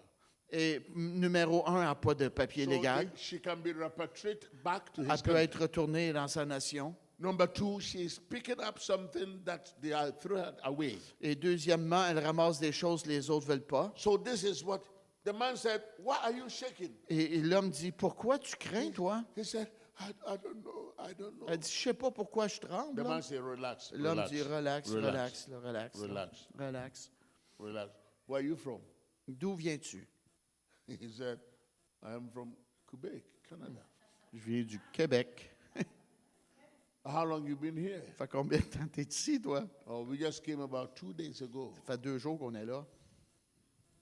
Speaker 1: Et numéro 1, elle n'a pas de papier
Speaker 2: So
Speaker 1: légal.
Speaker 2: she can be repatriated back to his
Speaker 1: Elle peut
Speaker 2: country.
Speaker 1: être retournée dans sa nation.
Speaker 2: Number two, she is picking up something that they are throwing away.
Speaker 1: Et deuxièmement, elle ramasse des choses que les autres ne veulent pas.
Speaker 2: So this is what the man said, why are you shaking?
Speaker 1: Et l'homme dit, pourquoi tu crains, toi?
Speaker 2: He said, I don't know. I don't know.
Speaker 1: Elle dit, je ne sais pas pourquoi je
Speaker 2: The
Speaker 1: tremble.
Speaker 2: man said, relax.
Speaker 1: L'homme
Speaker 2: Relax.
Speaker 1: dit, relax, relax, relax,
Speaker 2: Relax.
Speaker 1: relax.
Speaker 2: Relax. Where are you from?
Speaker 1: D'où viens-tu?
Speaker 2: He said, I am from Quebec, Canada.
Speaker 1: Je viens du Québec.
Speaker 2: How long you been here?
Speaker 1: Ça fait combien de temps t'es ici, toi?
Speaker 2: Oh, we just came about 2 days ago.
Speaker 1: Ça fait 2 jours qu'on est là.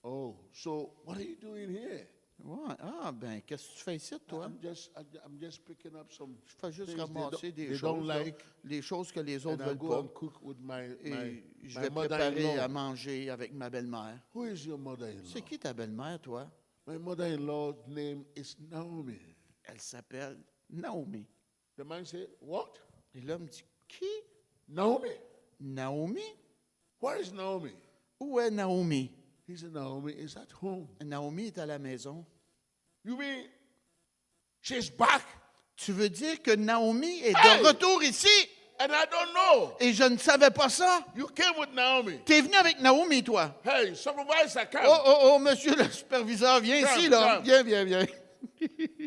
Speaker 2: Oh, so what are you doing here?
Speaker 1: Ouais. Ah, ben, qu'est-ce que tu fais ici, toi?
Speaker 2: I'm just picking up some
Speaker 1: Je fais juste
Speaker 2: things
Speaker 1: ramasser des
Speaker 2: they
Speaker 1: choses,
Speaker 2: don't
Speaker 1: là,
Speaker 2: like,
Speaker 1: les choses que les autres
Speaker 2: and
Speaker 1: ne
Speaker 2: I
Speaker 1: veulent
Speaker 2: go and
Speaker 1: pas.
Speaker 2: cook with
Speaker 1: Et je
Speaker 2: my
Speaker 1: vais préparer à
Speaker 2: mother-in-law.
Speaker 1: manger avec ma belle-mère.
Speaker 2: Who is your mother-in-law?
Speaker 1: C'est qui ta belle-mère, toi?
Speaker 2: My mother-in-law's name is Naomi.
Speaker 1: Elle s'appelle Naomi.
Speaker 2: The man said, what?
Speaker 1: Et l'homme dit, qui?
Speaker 2: Naomi?
Speaker 1: Naomi?
Speaker 2: Where is Naomi?
Speaker 1: Où est Naomi?
Speaker 2: He said, Naomi is at home.
Speaker 1: Naomi est à la maison.
Speaker 2: You mean she's back?
Speaker 1: Tu veux dire que Naomi est
Speaker 2: Hey!
Speaker 1: de retour ici?
Speaker 2: And I don't know.
Speaker 1: Et je ne savais pas ça.
Speaker 2: You came with Naomi.
Speaker 1: T'es venu avec Naomi, toi.
Speaker 2: Hey, supervisor, come.
Speaker 1: Oh, monsieur le superviseur, viens
Speaker 2: Come,
Speaker 1: ici, là.
Speaker 2: come.
Speaker 1: Viens.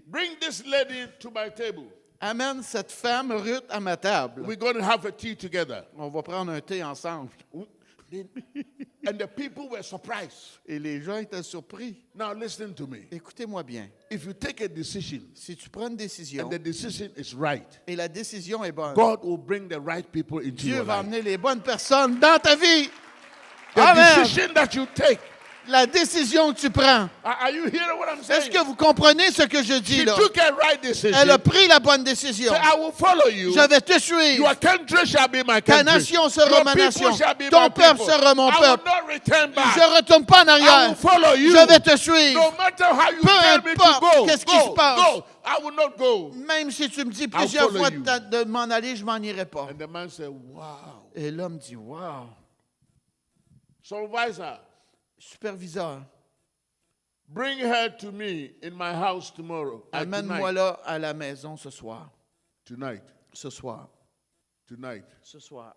Speaker 2: Bring this lady to my table.
Speaker 1: Amène cette femme, Ruth, à ma table.
Speaker 2: We're going to have a tea together.
Speaker 1: On va prendre un thé ensemble.
Speaker 2: And the people were surprised.
Speaker 1: Et les gens étaient surpris.
Speaker 2: Now listen to me.
Speaker 1: Écoutez-moi bien.
Speaker 2: If you take a decision
Speaker 1: Si tu prends une décision
Speaker 2: and the decision is right,
Speaker 1: et la décision est bonne,
Speaker 2: God will bring the right people into
Speaker 1: Dieu
Speaker 2: your
Speaker 1: va
Speaker 2: life.
Speaker 1: amener les bonnes personnes dans ta vie.
Speaker 2: The
Speaker 1: Amen.
Speaker 2: decision that you take.
Speaker 1: La décision que tu prends.
Speaker 2: Are you hearing what I'm
Speaker 1: Est-ce
Speaker 2: saying?
Speaker 1: que vous comprenez ce que je dis
Speaker 2: She
Speaker 1: là?
Speaker 2: took a right decision.
Speaker 1: Elle a pris la bonne décision.
Speaker 2: Say, I will follow you.
Speaker 1: Je vais te suivre.
Speaker 2: Your country shall be my
Speaker 1: Ta
Speaker 2: country.
Speaker 1: nation sera
Speaker 2: Your
Speaker 1: ma
Speaker 2: people
Speaker 1: nation.
Speaker 2: shall be
Speaker 1: Ton
Speaker 2: my
Speaker 1: peuple
Speaker 2: people.
Speaker 1: sera mon
Speaker 2: I will
Speaker 1: peuple.
Speaker 2: not return back.
Speaker 1: Je ne retourne pas en
Speaker 2: I will
Speaker 1: arrière.
Speaker 2: follow you.
Speaker 1: Je vais te suivre.
Speaker 2: No matter how you
Speaker 1: Peu
Speaker 2: tell me to
Speaker 1: importe
Speaker 2: go,
Speaker 1: qu'est-ce qui se
Speaker 2: go,
Speaker 1: passe.
Speaker 2: go. I will not go.
Speaker 1: Même si tu me dis plusieurs
Speaker 2: follow
Speaker 1: fois
Speaker 2: you.
Speaker 1: de m'en aller, je m'en irai pas.
Speaker 2: And the man said, wow.
Speaker 1: Et l'homme dit, wow.
Speaker 2: Supervisor,
Speaker 1: Superviseur,
Speaker 2: bring her to me in my house tomorrow.
Speaker 1: amène-moi là à la maison ce soir.
Speaker 2: Tonight.
Speaker 1: Ce soir.
Speaker 2: Tonight.
Speaker 1: Ce soir.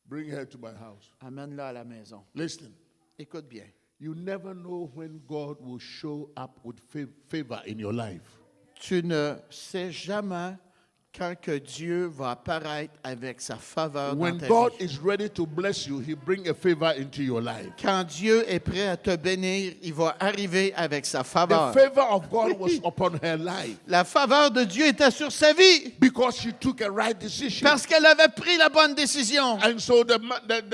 Speaker 2: Bring her to my house.
Speaker 1: Amène-la à la maison.
Speaker 2: Listen.
Speaker 1: Écoute bien.
Speaker 2: You never know when God will show up with favor in your life.
Speaker 1: Tu ne sais jamais quand que Dieu va apparaître avec sa faveur
Speaker 2: When
Speaker 1: dans ta
Speaker 2: God
Speaker 1: vie.
Speaker 2: is ready to bless you, He bring a favor into your life.
Speaker 1: Quand Dieu est prêt à te bénir, il va arriver avec sa
Speaker 2: The
Speaker 1: faveur.
Speaker 2: favor of God was upon her life
Speaker 1: La faveur de Dieu était sur sa vie
Speaker 2: because she took a right decision.
Speaker 1: parce qu'elle avait pris la bonne décision.
Speaker 2: And so the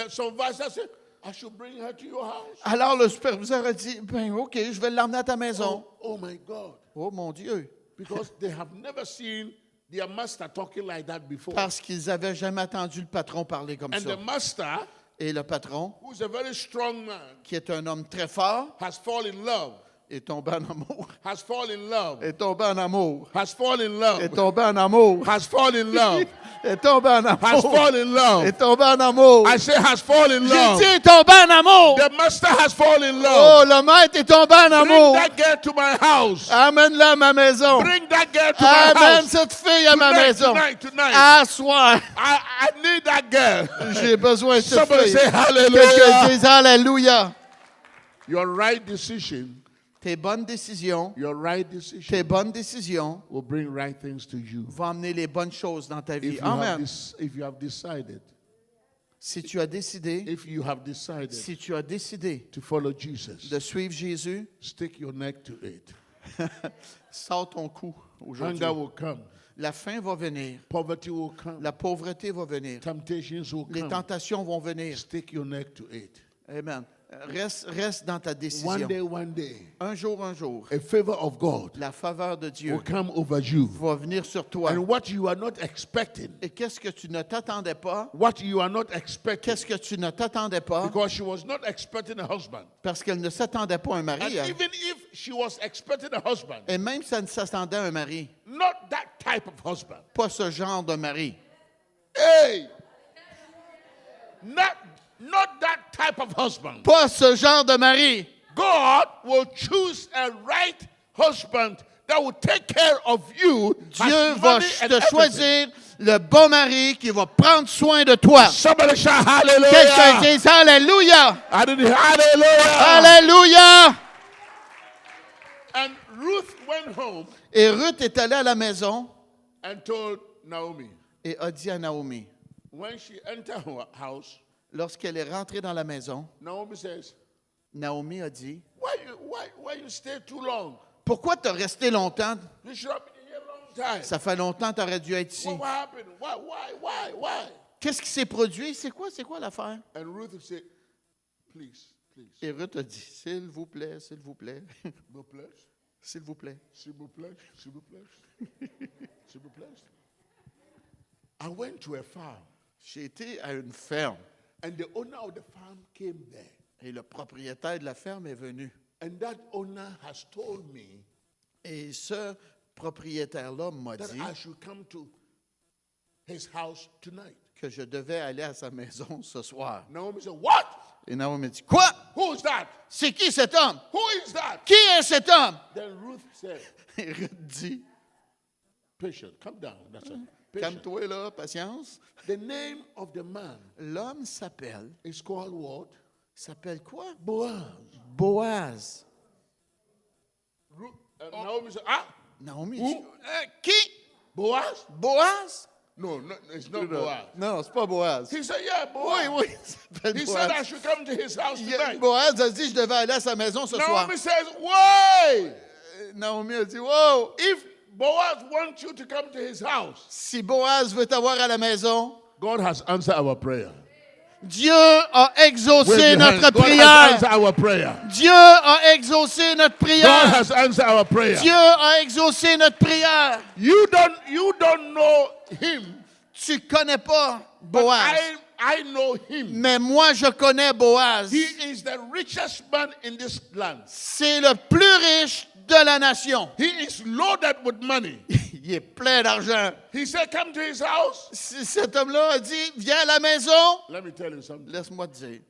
Speaker 2: supervisor said, I should bring her to your house.
Speaker 1: Alors le superviseur a dit, ben ok, je vais l'emmener à ta maison.
Speaker 2: Oh my God.
Speaker 1: Oh mon Dieu.
Speaker 2: Because they have never seen their master talking like that before.
Speaker 1: Parce qu'ils n'avaient jamais entendu le patron parler comme
Speaker 2: And
Speaker 1: ça.
Speaker 2: the master,
Speaker 1: Et le patron,
Speaker 2: who's a very strong man,
Speaker 1: qui est un homme très fort,
Speaker 2: has fallen in love.
Speaker 1: est tombé en amour.
Speaker 2: Has fallen in love.
Speaker 1: Est tombé en amour.
Speaker 2: Has fallen in
Speaker 1: Est
Speaker 2: love.
Speaker 1: tombé en amour.
Speaker 2: Has fallen in love.
Speaker 1: Est tombé en
Speaker 2: Has
Speaker 1: amour.
Speaker 2: fallen in love.
Speaker 1: Est tombé en amour.
Speaker 2: I say has fallen in
Speaker 1: J'ai
Speaker 2: love.
Speaker 1: dit, est tombé en amour.
Speaker 2: The master has fallen in
Speaker 1: Oh,
Speaker 2: love.
Speaker 1: le maître est tombé en
Speaker 2: Bring
Speaker 1: amour.
Speaker 2: that girl to my house.
Speaker 1: Amène-la à ma maison.
Speaker 2: Bring that girl to my
Speaker 1: Amène
Speaker 2: house.
Speaker 1: cette fille à ma
Speaker 2: Tonight,
Speaker 1: maison.
Speaker 2: tonight.
Speaker 1: À soir,
Speaker 2: I need that girl.
Speaker 1: j'ai besoin de cette
Speaker 2: Somebody
Speaker 1: fille.
Speaker 2: say
Speaker 1: Quelqu'un
Speaker 2: hallelujah.
Speaker 1: dise Alléluia.
Speaker 2: Your right decision
Speaker 1: tes bonnes décisions,
Speaker 2: your right decision
Speaker 1: tes bonnes décisions
Speaker 2: will bring right things to you.
Speaker 1: vont amener les bonnes choses dans ta vie.
Speaker 2: If you, have
Speaker 1: Amen.
Speaker 2: if you have decided,
Speaker 1: Si tu as décidé,
Speaker 2: if you have decided
Speaker 1: si tu as décidé
Speaker 2: to follow Jesus,
Speaker 1: de suivre Jésus,
Speaker 2: stick your neck to it.
Speaker 1: sors ton cou aujourd'hui.
Speaker 2: Hunger will come.
Speaker 1: La faim va venir.
Speaker 2: Poverty will come.
Speaker 1: La pauvreté va venir.
Speaker 2: Temptations will
Speaker 1: Les
Speaker 2: come.
Speaker 1: tentations vont venir.
Speaker 2: Stick your neck to it.
Speaker 1: Amen. Reste dans ta décision.
Speaker 2: One day,
Speaker 1: Un jour,
Speaker 2: a favor of God
Speaker 1: la faveur de Dieu
Speaker 2: will come over you.
Speaker 1: va venir sur toi.
Speaker 2: And what you are not expecting,
Speaker 1: Et qu'est-ce que tu ne t'attendais pas?
Speaker 2: what you are not expecting,
Speaker 1: Qu'est-ce que tu ne t'attendais pas?
Speaker 2: because she was not expecting a husband.
Speaker 1: Parce qu'elle ne s'attendait pas à un
Speaker 2: And
Speaker 1: mari. elle.
Speaker 2: even if she was expecting a husband,
Speaker 1: Et même si elle ne s'attendait à un mari,
Speaker 2: not that type of husband.
Speaker 1: pas ce genre de mari.
Speaker 2: Hey! Not that type of husband.
Speaker 1: Pas ce genre de mari.
Speaker 2: God will choose a right husband that will take care of you.
Speaker 1: Dieu
Speaker 2: has
Speaker 1: va
Speaker 2: money and
Speaker 1: te
Speaker 2: everything.
Speaker 1: choisir le bon mari qui va prendre soin de toi.
Speaker 2: Somebody shout
Speaker 1: Quelqu'un
Speaker 2: hallelujah.
Speaker 1: dise Alléluia.
Speaker 2: I didn't hear hallelujah.
Speaker 1: Alléluia.
Speaker 2: And Ruth went home
Speaker 1: Et Ruth est allée à la maison
Speaker 2: and told Naomi.
Speaker 1: et a dit à Naomi,
Speaker 2: When she entered her house,
Speaker 1: lorsqu'elle est rentrée dans la maison,
Speaker 2: Naomi says,
Speaker 1: Naomi a dit,
Speaker 2: why you stay too long?
Speaker 1: pourquoi t'as resté longtemps?
Speaker 2: You should have been here a long time.
Speaker 1: Ça fait longtemps que tu aurais dû être ici.
Speaker 2: What happened? Why?
Speaker 1: Qu'est-ce qui s'est produit? C'est quoi l'affaire?
Speaker 2: And Ruth said, please.
Speaker 1: Et Ruth a dit, s'il vous plaît, s'il vous plaît,
Speaker 2: No place.
Speaker 1: s'il vous plaît.
Speaker 2: S'il vous plaît. S'il vous plaît. I went to a farm,
Speaker 1: J'ai été à une ferme
Speaker 2: and the owner of the farm came there.
Speaker 1: et le propriétaire de la ferme est venu.
Speaker 2: And that owner has told me
Speaker 1: Et ce propriétaire-là m'a
Speaker 2: that
Speaker 1: dit
Speaker 2: I should come to his house tonight.
Speaker 1: que je devais aller à sa maison ce soir.
Speaker 2: Naomi said, what?
Speaker 1: Et Naomi m'a dit, quoi?
Speaker 2: Who is that?
Speaker 1: C'est qui cet homme?
Speaker 2: Who is that?
Speaker 1: Qui est cet homme?
Speaker 2: Then Ruth said,
Speaker 1: Et Ruth dit,
Speaker 2: patient, calm down. That's it. Patient.
Speaker 1: calme-toi là, patience.
Speaker 2: The name of the man
Speaker 1: L'homme s'appelle
Speaker 2: what?
Speaker 1: quoi?
Speaker 2: Boaz.
Speaker 1: Boaz.
Speaker 2: Naomi said,
Speaker 1: Naomi
Speaker 2: Où?
Speaker 1: dit, qui?
Speaker 2: Boaz?
Speaker 1: Boaz?
Speaker 2: No, it's not Boaz.
Speaker 1: Non, c'est pas Boaz.
Speaker 2: He said, yeah, Boaz.
Speaker 1: Oui, il s'appelle
Speaker 2: He said I
Speaker 1: Boaz.
Speaker 2: should come to his house tonight.
Speaker 1: Boaz a dit, je devais aller à sa maison ce soir.
Speaker 2: Naomi says, why?
Speaker 1: Naomi a dit, wow,
Speaker 2: If Boaz wants you to come to his house,
Speaker 1: si Boaz veut t'avoir à la maison,
Speaker 2: God has answered our prayer.
Speaker 1: Dieu a exaucé
Speaker 2: Wave your
Speaker 1: notre
Speaker 2: hands. God has
Speaker 1: prière.
Speaker 2: answered our prayer.
Speaker 1: Dieu a exaucé notre
Speaker 2: God
Speaker 1: prière.
Speaker 2: has answered our prayer.
Speaker 1: Dieu a exaucé notre prière.
Speaker 2: You don't know him,
Speaker 1: Tu connais pas
Speaker 2: but
Speaker 1: Boaz,
Speaker 2: I know him.
Speaker 1: mais moi je connais Boaz.
Speaker 2: He is the richest man in this land.
Speaker 1: C'est le plus riche de la nation.
Speaker 2: He is loaded with money.
Speaker 1: Il est plein d'argent.
Speaker 2: He said, come to his house.
Speaker 1: Si cet homme-là a dit, viens à la maison,
Speaker 2: Let me tell you something.
Speaker 1: laisse-moi te dire,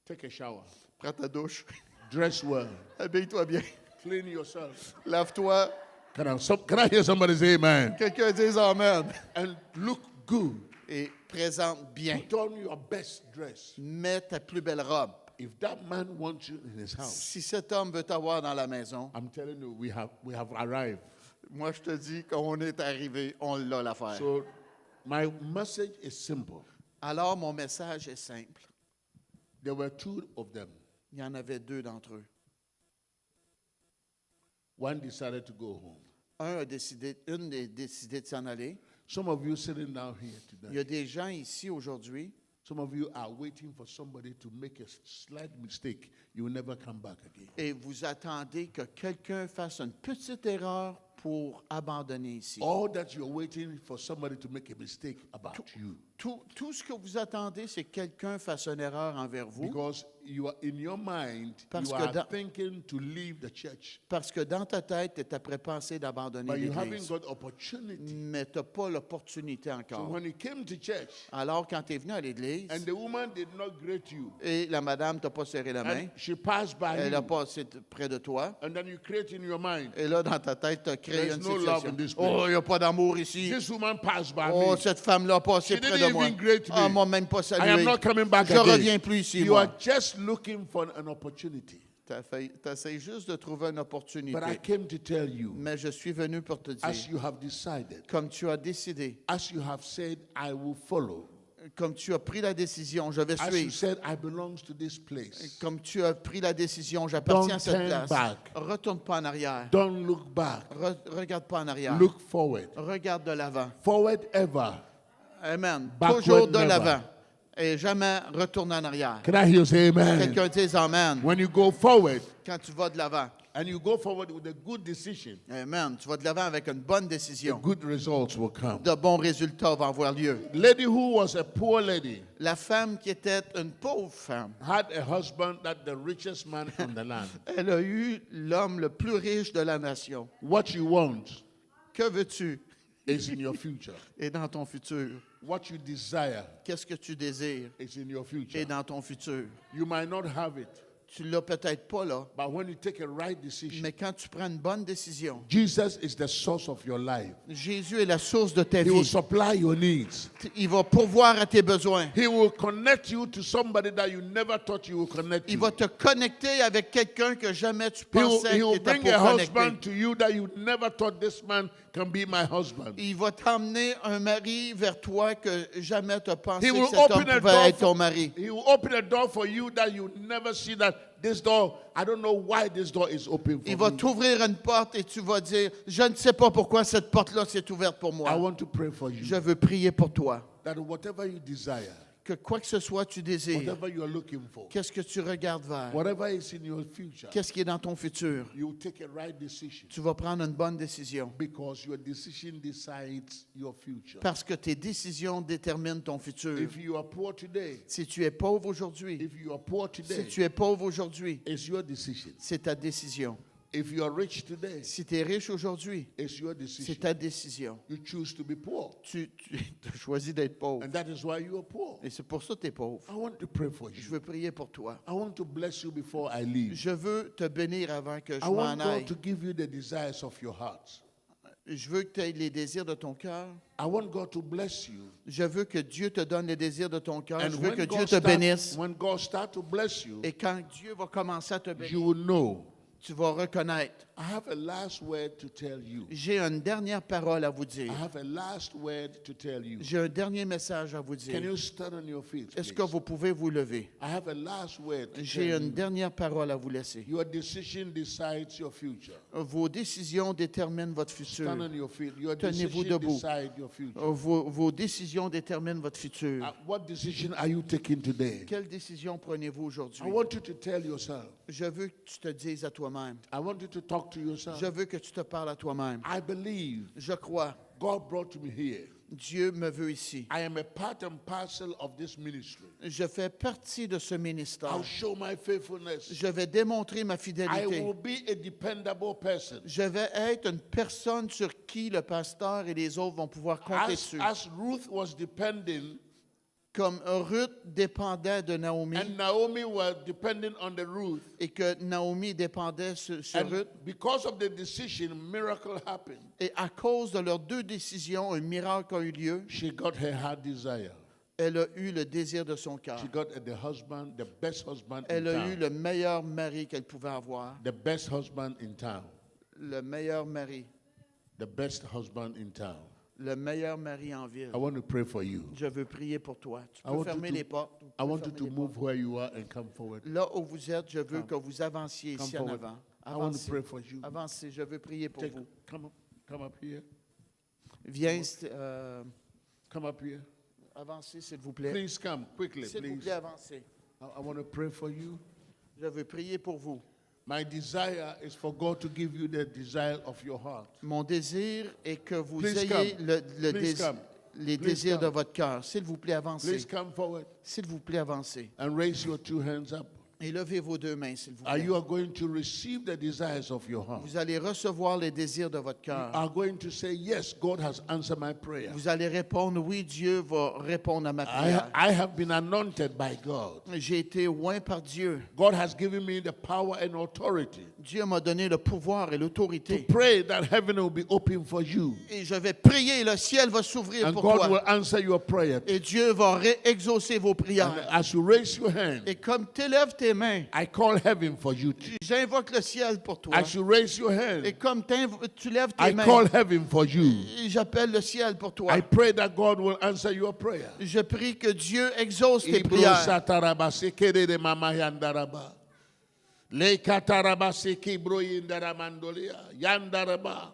Speaker 2: Take a shower.
Speaker 1: prends ta douche,
Speaker 2: Dress well.
Speaker 1: habille-toi bien,
Speaker 2: Clean yourself.
Speaker 1: lave-toi.
Speaker 2: Can I hear somebody say amen?
Speaker 1: Quelqu'un dise Amen.
Speaker 2: And look good.
Speaker 1: Et présente bien.
Speaker 2: Put on your best dress.
Speaker 1: Mets ta plus belle robe.
Speaker 2: If that man wants you in his house,
Speaker 1: Si cet homme veut t'avoir dans la maison,
Speaker 2: I'm telling you, we have arrived.
Speaker 1: moi je te dis qu'on est arrivé, on l'a l'affaire.
Speaker 2: So my message is simple.
Speaker 1: Alors mon message est simple.
Speaker 2: There were two of them.
Speaker 1: Il y en avait deux d'entre eux.
Speaker 2: One decided to go home.
Speaker 1: Une a décidé de s'en aller.
Speaker 2: Some of you sitting down here
Speaker 1: Il y a
Speaker 2: today,
Speaker 1: des gens ici aujourd'hui,
Speaker 2: some of you are waiting for somebody to make a slight mistake. You will never come back again.
Speaker 1: et vous attendez que quelqu'un fasse une petite erreur pour abandonner ici.
Speaker 2: All that you're waiting for somebody to make a mistake about you.
Speaker 1: Tout ce que vous attendez, c'est que quelqu'un fasse une erreur envers vous.
Speaker 2: Because you are in your mind,
Speaker 1: Parce
Speaker 2: you
Speaker 1: que
Speaker 2: are
Speaker 1: dans-
Speaker 2: thinking to leave the church.
Speaker 1: Parce que dans ta tête, tu es après penser d'abandonner
Speaker 2: But you haven't
Speaker 1: l'Église.
Speaker 2: got opportunity.
Speaker 1: Mais tu n'as pas l'opportunité
Speaker 2: So
Speaker 1: encore.
Speaker 2: when you came to church
Speaker 1: Alors, quand tu es venu à l'Église,
Speaker 2: and the woman did not greet you,
Speaker 1: et la madame t'a pas serré la main,
Speaker 2: and she passed by
Speaker 1: elle a
Speaker 2: you,
Speaker 1: passé près de toi,
Speaker 2: and then you create in your mind,
Speaker 1: et là, dans ta tête, tu as créé
Speaker 2: There's
Speaker 1: une
Speaker 2: no love
Speaker 1: situation.
Speaker 2: in this place.
Speaker 1: Oh, il n'y a pas d'amour ici.
Speaker 2: this woman passed by
Speaker 1: Oh,
Speaker 2: me.
Speaker 1: cette femme-là a passé
Speaker 2: She
Speaker 1: près de
Speaker 2: didn't
Speaker 1: moi.
Speaker 2: even greet me.
Speaker 1: Ah, m'a même pas
Speaker 2: I am
Speaker 1: salué.
Speaker 2: not coming back
Speaker 1: Je
Speaker 2: again.
Speaker 1: reviens plus ici,
Speaker 2: You
Speaker 1: moi.
Speaker 2: are just looking for an opportunity.
Speaker 1: Tu essaies juste de trouver une
Speaker 2: But I
Speaker 1: opportunité.
Speaker 2: came to tell you,
Speaker 1: Mais je suis venu pour te
Speaker 2: as
Speaker 1: dire,
Speaker 2: you have decided,
Speaker 1: comme tu as décidé,
Speaker 2: as you have said, I will follow,
Speaker 1: comme tu as pris la décision, je vais
Speaker 2: as you
Speaker 1: suivre.
Speaker 2: said, I belong to this place,
Speaker 1: Comme tu as pris la décision, j'appartiens à cette
Speaker 2: turn
Speaker 1: place.
Speaker 2: back.
Speaker 1: Retourne pas en arrière.
Speaker 2: don't look back,
Speaker 1: Regarde pas en arrière.
Speaker 2: look forward.
Speaker 1: Regarde de l'avant.
Speaker 2: Forward ever.
Speaker 1: Amen.
Speaker 2: Backward
Speaker 1: Toujours de
Speaker 2: never.
Speaker 1: l'avant. Et jamais retourner en arrière.
Speaker 2: Can I hear you say amen?
Speaker 1: Quelqu'un dise Amen.
Speaker 2: When you go forward,
Speaker 1: Quand tu vas de l'avant.
Speaker 2: and you go forward with a good decision,
Speaker 1: Amen. Tu vas de l'avant avec une bonne
Speaker 2: the
Speaker 1: décision.
Speaker 2: good results will come.
Speaker 1: De bons résultats vont avoir lieu.
Speaker 2: Lady who was a poor lady
Speaker 1: La femme qui était une pauvre femme,
Speaker 2: had a husband that the richest man on the land.
Speaker 1: elle a eu l'homme le plus riche de la nation.
Speaker 2: What you want
Speaker 1: Que veux-tu?
Speaker 2: is in your future.
Speaker 1: Et dans ton futur.
Speaker 2: What you desire
Speaker 1: Qu'est-ce que tu désires?
Speaker 2: is in your future.
Speaker 1: Et dans ton futur.
Speaker 2: You might not have it,
Speaker 1: Tu l'as peut-être pas là,
Speaker 2: but when you take a right decision,
Speaker 1: mais quand tu prends une bonne décision,
Speaker 2: Jesus is the source of your life.
Speaker 1: Jésus est la source de ta
Speaker 2: He will
Speaker 1: vie.
Speaker 2: supply your needs.
Speaker 1: Il va pourvoir à tes besoins.
Speaker 2: He will connect you to somebody that you never thought you would connect
Speaker 1: Il
Speaker 2: to.
Speaker 1: va te connecter avec quelqu'un que jamais tu
Speaker 2: He
Speaker 1: pensais
Speaker 2: will
Speaker 1: qu'il était
Speaker 2: bring a
Speaker 1: pour
Speaker 2: husband
Speaker 1: connecter.
Speaker 2: to you that you never thought this man can be my husband.
Speaker 1: Il va t'emmener un mari vers toi que jamais tu as pensé
Speaker 2: He
Speaker 1: que
Speaker 2: will
Speaker 1: cet homme
Speaker 2: open a
Speaker 1: pouvait
Speaker 2: door
Speaker 1: être ton mari.
Speaker 2: He will open a door for you that you never see that this door, I don't know why this door is open for
Speaker 1: Il va
Speaker 2: me.
Speaker 1: t'ouvrir une porte et tu vas dire, je ne sais pas pourquoi cette porte-là s'est ouverte pour
Speaker 2: I
Speaker 1: moi.
Speaker 2: want to pray for you
Speaker 1: Je veux prier pour toi.
Speaker 2: that whatever you desire,
Speaker 1: Que quoi que ce soit tu désires,
Speaker 2: whatever you are looking for,
Speaker 1: qu'est-ce que tu regardes vers,
Speaker 2: whatever is in your future,
Speaker 1: qu'est-ce qui est dans ton futur,
Speaker 2: you will take a right decision
Speaker 1: tu vas prendre une bonne décision.
Speaker 2: because your decision decides your future.
Speaker 1: Parce que tes décisions déterminent ton futur.
Speaker 2: If you are poor today,
Speaker 1: Si tu es pauvre aujourd'hui,
Speaker 2: if you are poor
Speaker 1: si
Speaker 2: today,
Speaker 1: tu es pauvre aujourd'hui,
Speaker 2: it's your decision.
Speaker 1: c'est ta décision.
Speaker 2: If you are rich today,
Speaker 1: Si tu es riche aujourd'hui,
Speaker 2: it's your
Speaker 1: c'est
Speaker 2: decision.
Speaker 1: ta décision.
Speaker 2: You choose to be poor,
Speaker 1: Tu as choisi d'être pauvre.
Speaker 2: and that is why you are poor.
Speaker 1: Et c'est pour ça que tu es pauvre.
Speaker 2: I want to pray for
Speaker 1: Je
Speaker 2: you.
Speaker 1: veux prier pour toi.
Speaker 2: I want to bless you before I leave.
Speaker 1: Je veux te bénir avant que je
Speaker 2: I
Speaker 1: m'en
Speaker 2: want
Speaker 1: aille.
Speaker 2: God to give you the desires of your heart.
Speaker 1: Je veux que tu aies les désirs de ton cœur.
Speaker 2: I want God to bless you.
Speaker 1: Je veux que Dieu te donne les désirs de ton cœur.
Speaker 2: And
Speaker 1: Je veux que
Speaker 2: when
Speaker 1: Dieu
Speaker 2: God,
Speaker 1: te bénisse.
Speaker 2: start, when God start to bless you,
Speaker 1: Et quand Dieu va commencer à te bénir,
Speaker 2: you will know.
Speaker 1: tu vas reconnaître.
Speaker 2: I have a last word to tell you.
Speaker 1: J'ai une dernière parole à vous
Speaker 2: I
Speaker 1: dire.
Speaker 2: have a last word to tell you.
Speaker 1: J'ai un dernier message à vous
Speaker 2: Can
Speaker 1: dire.
Speaker 2: you stand on your feet,
Speaker 1: Est-ce
Speaker 2: please?
Speaker 1: que vous pouvez vous lever?
Speaker 2: I have a last word to
Speaker 1: J'ai
Speaker 2: tell
Speaker 1: une
Speaker 2: you.
Speaker 1: dernière parole à vous laisser.
Speaker 2: Your decision decides your future.
Speaker 1: Vos décisions déterminent votre futur.
Speaker 2: Stand on your feet. Your
Speaker 1: Tenez-vous
Speaker 2: decision
Speaker 1: debout.
Speaker 2: decides your future.
Speaker 1: Vos décisions déterminent votre futur.
Speaker 2: What decision are you taking today?
Speaker 1: Quelle décision prenez-vous aujourd'hui?
Speaker 2: I want you to tell yourself.
Speaker 1: Je veux que tu te dises à toi-même.
Speaker 2: I want you to talk to yourself.
Speaker 1: Je veux que tu te parles à toi-même.
Speaker 2: I believe
Speaker 1: Je crois.
Speaker 2: God brought me here.
Speaker 1: Dieu me veut ici.
Speaker 2: I am a part and parcel of this ministry.
Speaker 1: Je fais partie de ce ministère.
Speaker 2: I'll show my faithfulness.
Speaker 1: Je vais démontrer ma
Speaker 2: I
Speaker 1: fidélité.
Speaker 2: will be a dependable person.
Speaker 1: Je vais être une personne sur qui le pasteur et les autres vont pouvoir compter dessus.
Speaker 2: As Ruth was depending,
Speaker 1: Comme Ruth dépendait de Naomi
Speaker 2: and Naomi was depending on the Ruth,
Speaker 1: et que Naomi dépendait sur
Speaker 2: and
Speaker 1: Ruth.
Speaker 2: because of the decision, miracle happened.
Speaker 1: Et à cause de leurs deux décisions, un miracle a eu lieu.
Speaker 2: She got her heart desire.
Speaker 1: Elle a eu le désir de son cœur.
Speaker 2: She got the husband, the best husband in
Speaker 1: Elle a eu
Speaker 2: town.
Speaker 1: le meilleur mari qu'elle pouvait avoir.
Speaker 2: The best husband in town.
Speaker 1: Le meilleur mari.
Speaker 2: The best husband in town.
Speaker 1: Le meilleur mari en ville.
Speaker 2: I want to pray for you.
Speaker 1: Je veux prier pour toi. Tu
Speaker 2: I
Speaker 1: peux
Speaker 2: want
Speaker 1: fermer
Speaker 2: you to-
Speaker 1: les portes. Vous
Speaker 2: I
Speaker 1: pouvez
Speaker 2: want you
Speaker 1: fermer
Speaker 2: to
Speaker 1: les
Speaker 2: move
Speaker 1: portes.
Speaker 2: where you are and come forward.
Speaker 1: Là où vous êtes, je veux que vous avanciez
Speaker 2: Come
Speaker 1: ici en
Speaker 2: forward.
Speaker 1: avant.
Speaker 2: I want to
Speaker 1: Avancez.
Speaker 2: pray for you.
Speaker 1: Avancez. Je veux prier pour
Speaker 2: Take,
Speaker 1: vous.
Speaker 2: come up here.
Speaker 1: Viens,
Speaker 2: Come up here.
Speaker 1: avancez, s'il vous plaît.
Speaker 2: Please come quickly,
Speaker 1: S'il vous
Speaker 2: please.
Speaker 1: plaît, avancez.
Speaker 2: I want to pray for you.
Speaker 1: Je veux prier pour vous.
Speaker 2: My desire is for God to give you the desire of your heart.
Speaker 1: Mon désir est que vous
Speaker 2: Please
Speaker 1: ayez
Speaker 2: come.
Speaker 1: les
Speaker 2: Please come. Please
Speaker 1: désirs de
Speaker 2: come.
Speaker 1: votre cœur. S'il vous plaît, avancez.
Speaker 2: Please come forward
Speaker 1: S'il vous plaît, avancez.
Speaker 2: and raise your two hands up.
Speaker 1: Et levez vos deux mains, s'il vous
Speaker 2: Are
Speaker 1: plaît.
Speaker 2: you are going to receive the desires of your heart?
Speaker 1: Vous allez recevoir les désirs de votre cœur.
Speaker 2: Are going to say, yes, God has answered my prayer.
Speaker 1: Vous allez répondre, oui, Dieu va répondre à ma
Speaker 2: I
Speaker 1: prière.
Speaker 2: have been anointed by God.
Speaker 1: J'ai été oint par Dieu.
Speaker 2: God has given me the power and authority
Speaker 1: Dieu m'a donné le pouvoir et
Speaker 2: to
Speaker 1: l'autorité.
Speaker 2: pray that heaven will be open for you.
Speaker 1: Et je vais prier, le ciel va s'ouvrir
Speaker 2: And
Speaker 1: pour
Speaker 2: God
Speaker 1: toi.
Speaker 2: will answer your prayer.
Speaker 1: Et Dieu va exaucer vos
Speaker 2: And
Speaker 1: prières.
Speaker 2: as you raise your hand,
Speaker 1: Et comme tu élèves tes mains,
Speaker 2: I call heaven for you.
Speaker 1: j'invoque le ciel pour toi.
Speaker 2: As you raise your
Speaker 1: Et
Speaker 2: hand,
Speaker 1: comme tu lèves
Speaker 2: I
Speaker 1: tes mains,
Speaker 2: call heaven for you.
Speaker 1: j'appelle le ciel pour toi.
Speaker 2: I pray that God will answer your prayer.
Speaker 1: Je prie que Dieu exauce tes
Speaker 2: Ibro
Speaker 1: prières.
Speaker 2: sataraba sekere de mama yandaraba. Le kataraba sekibro yindaramandolia yandaraba.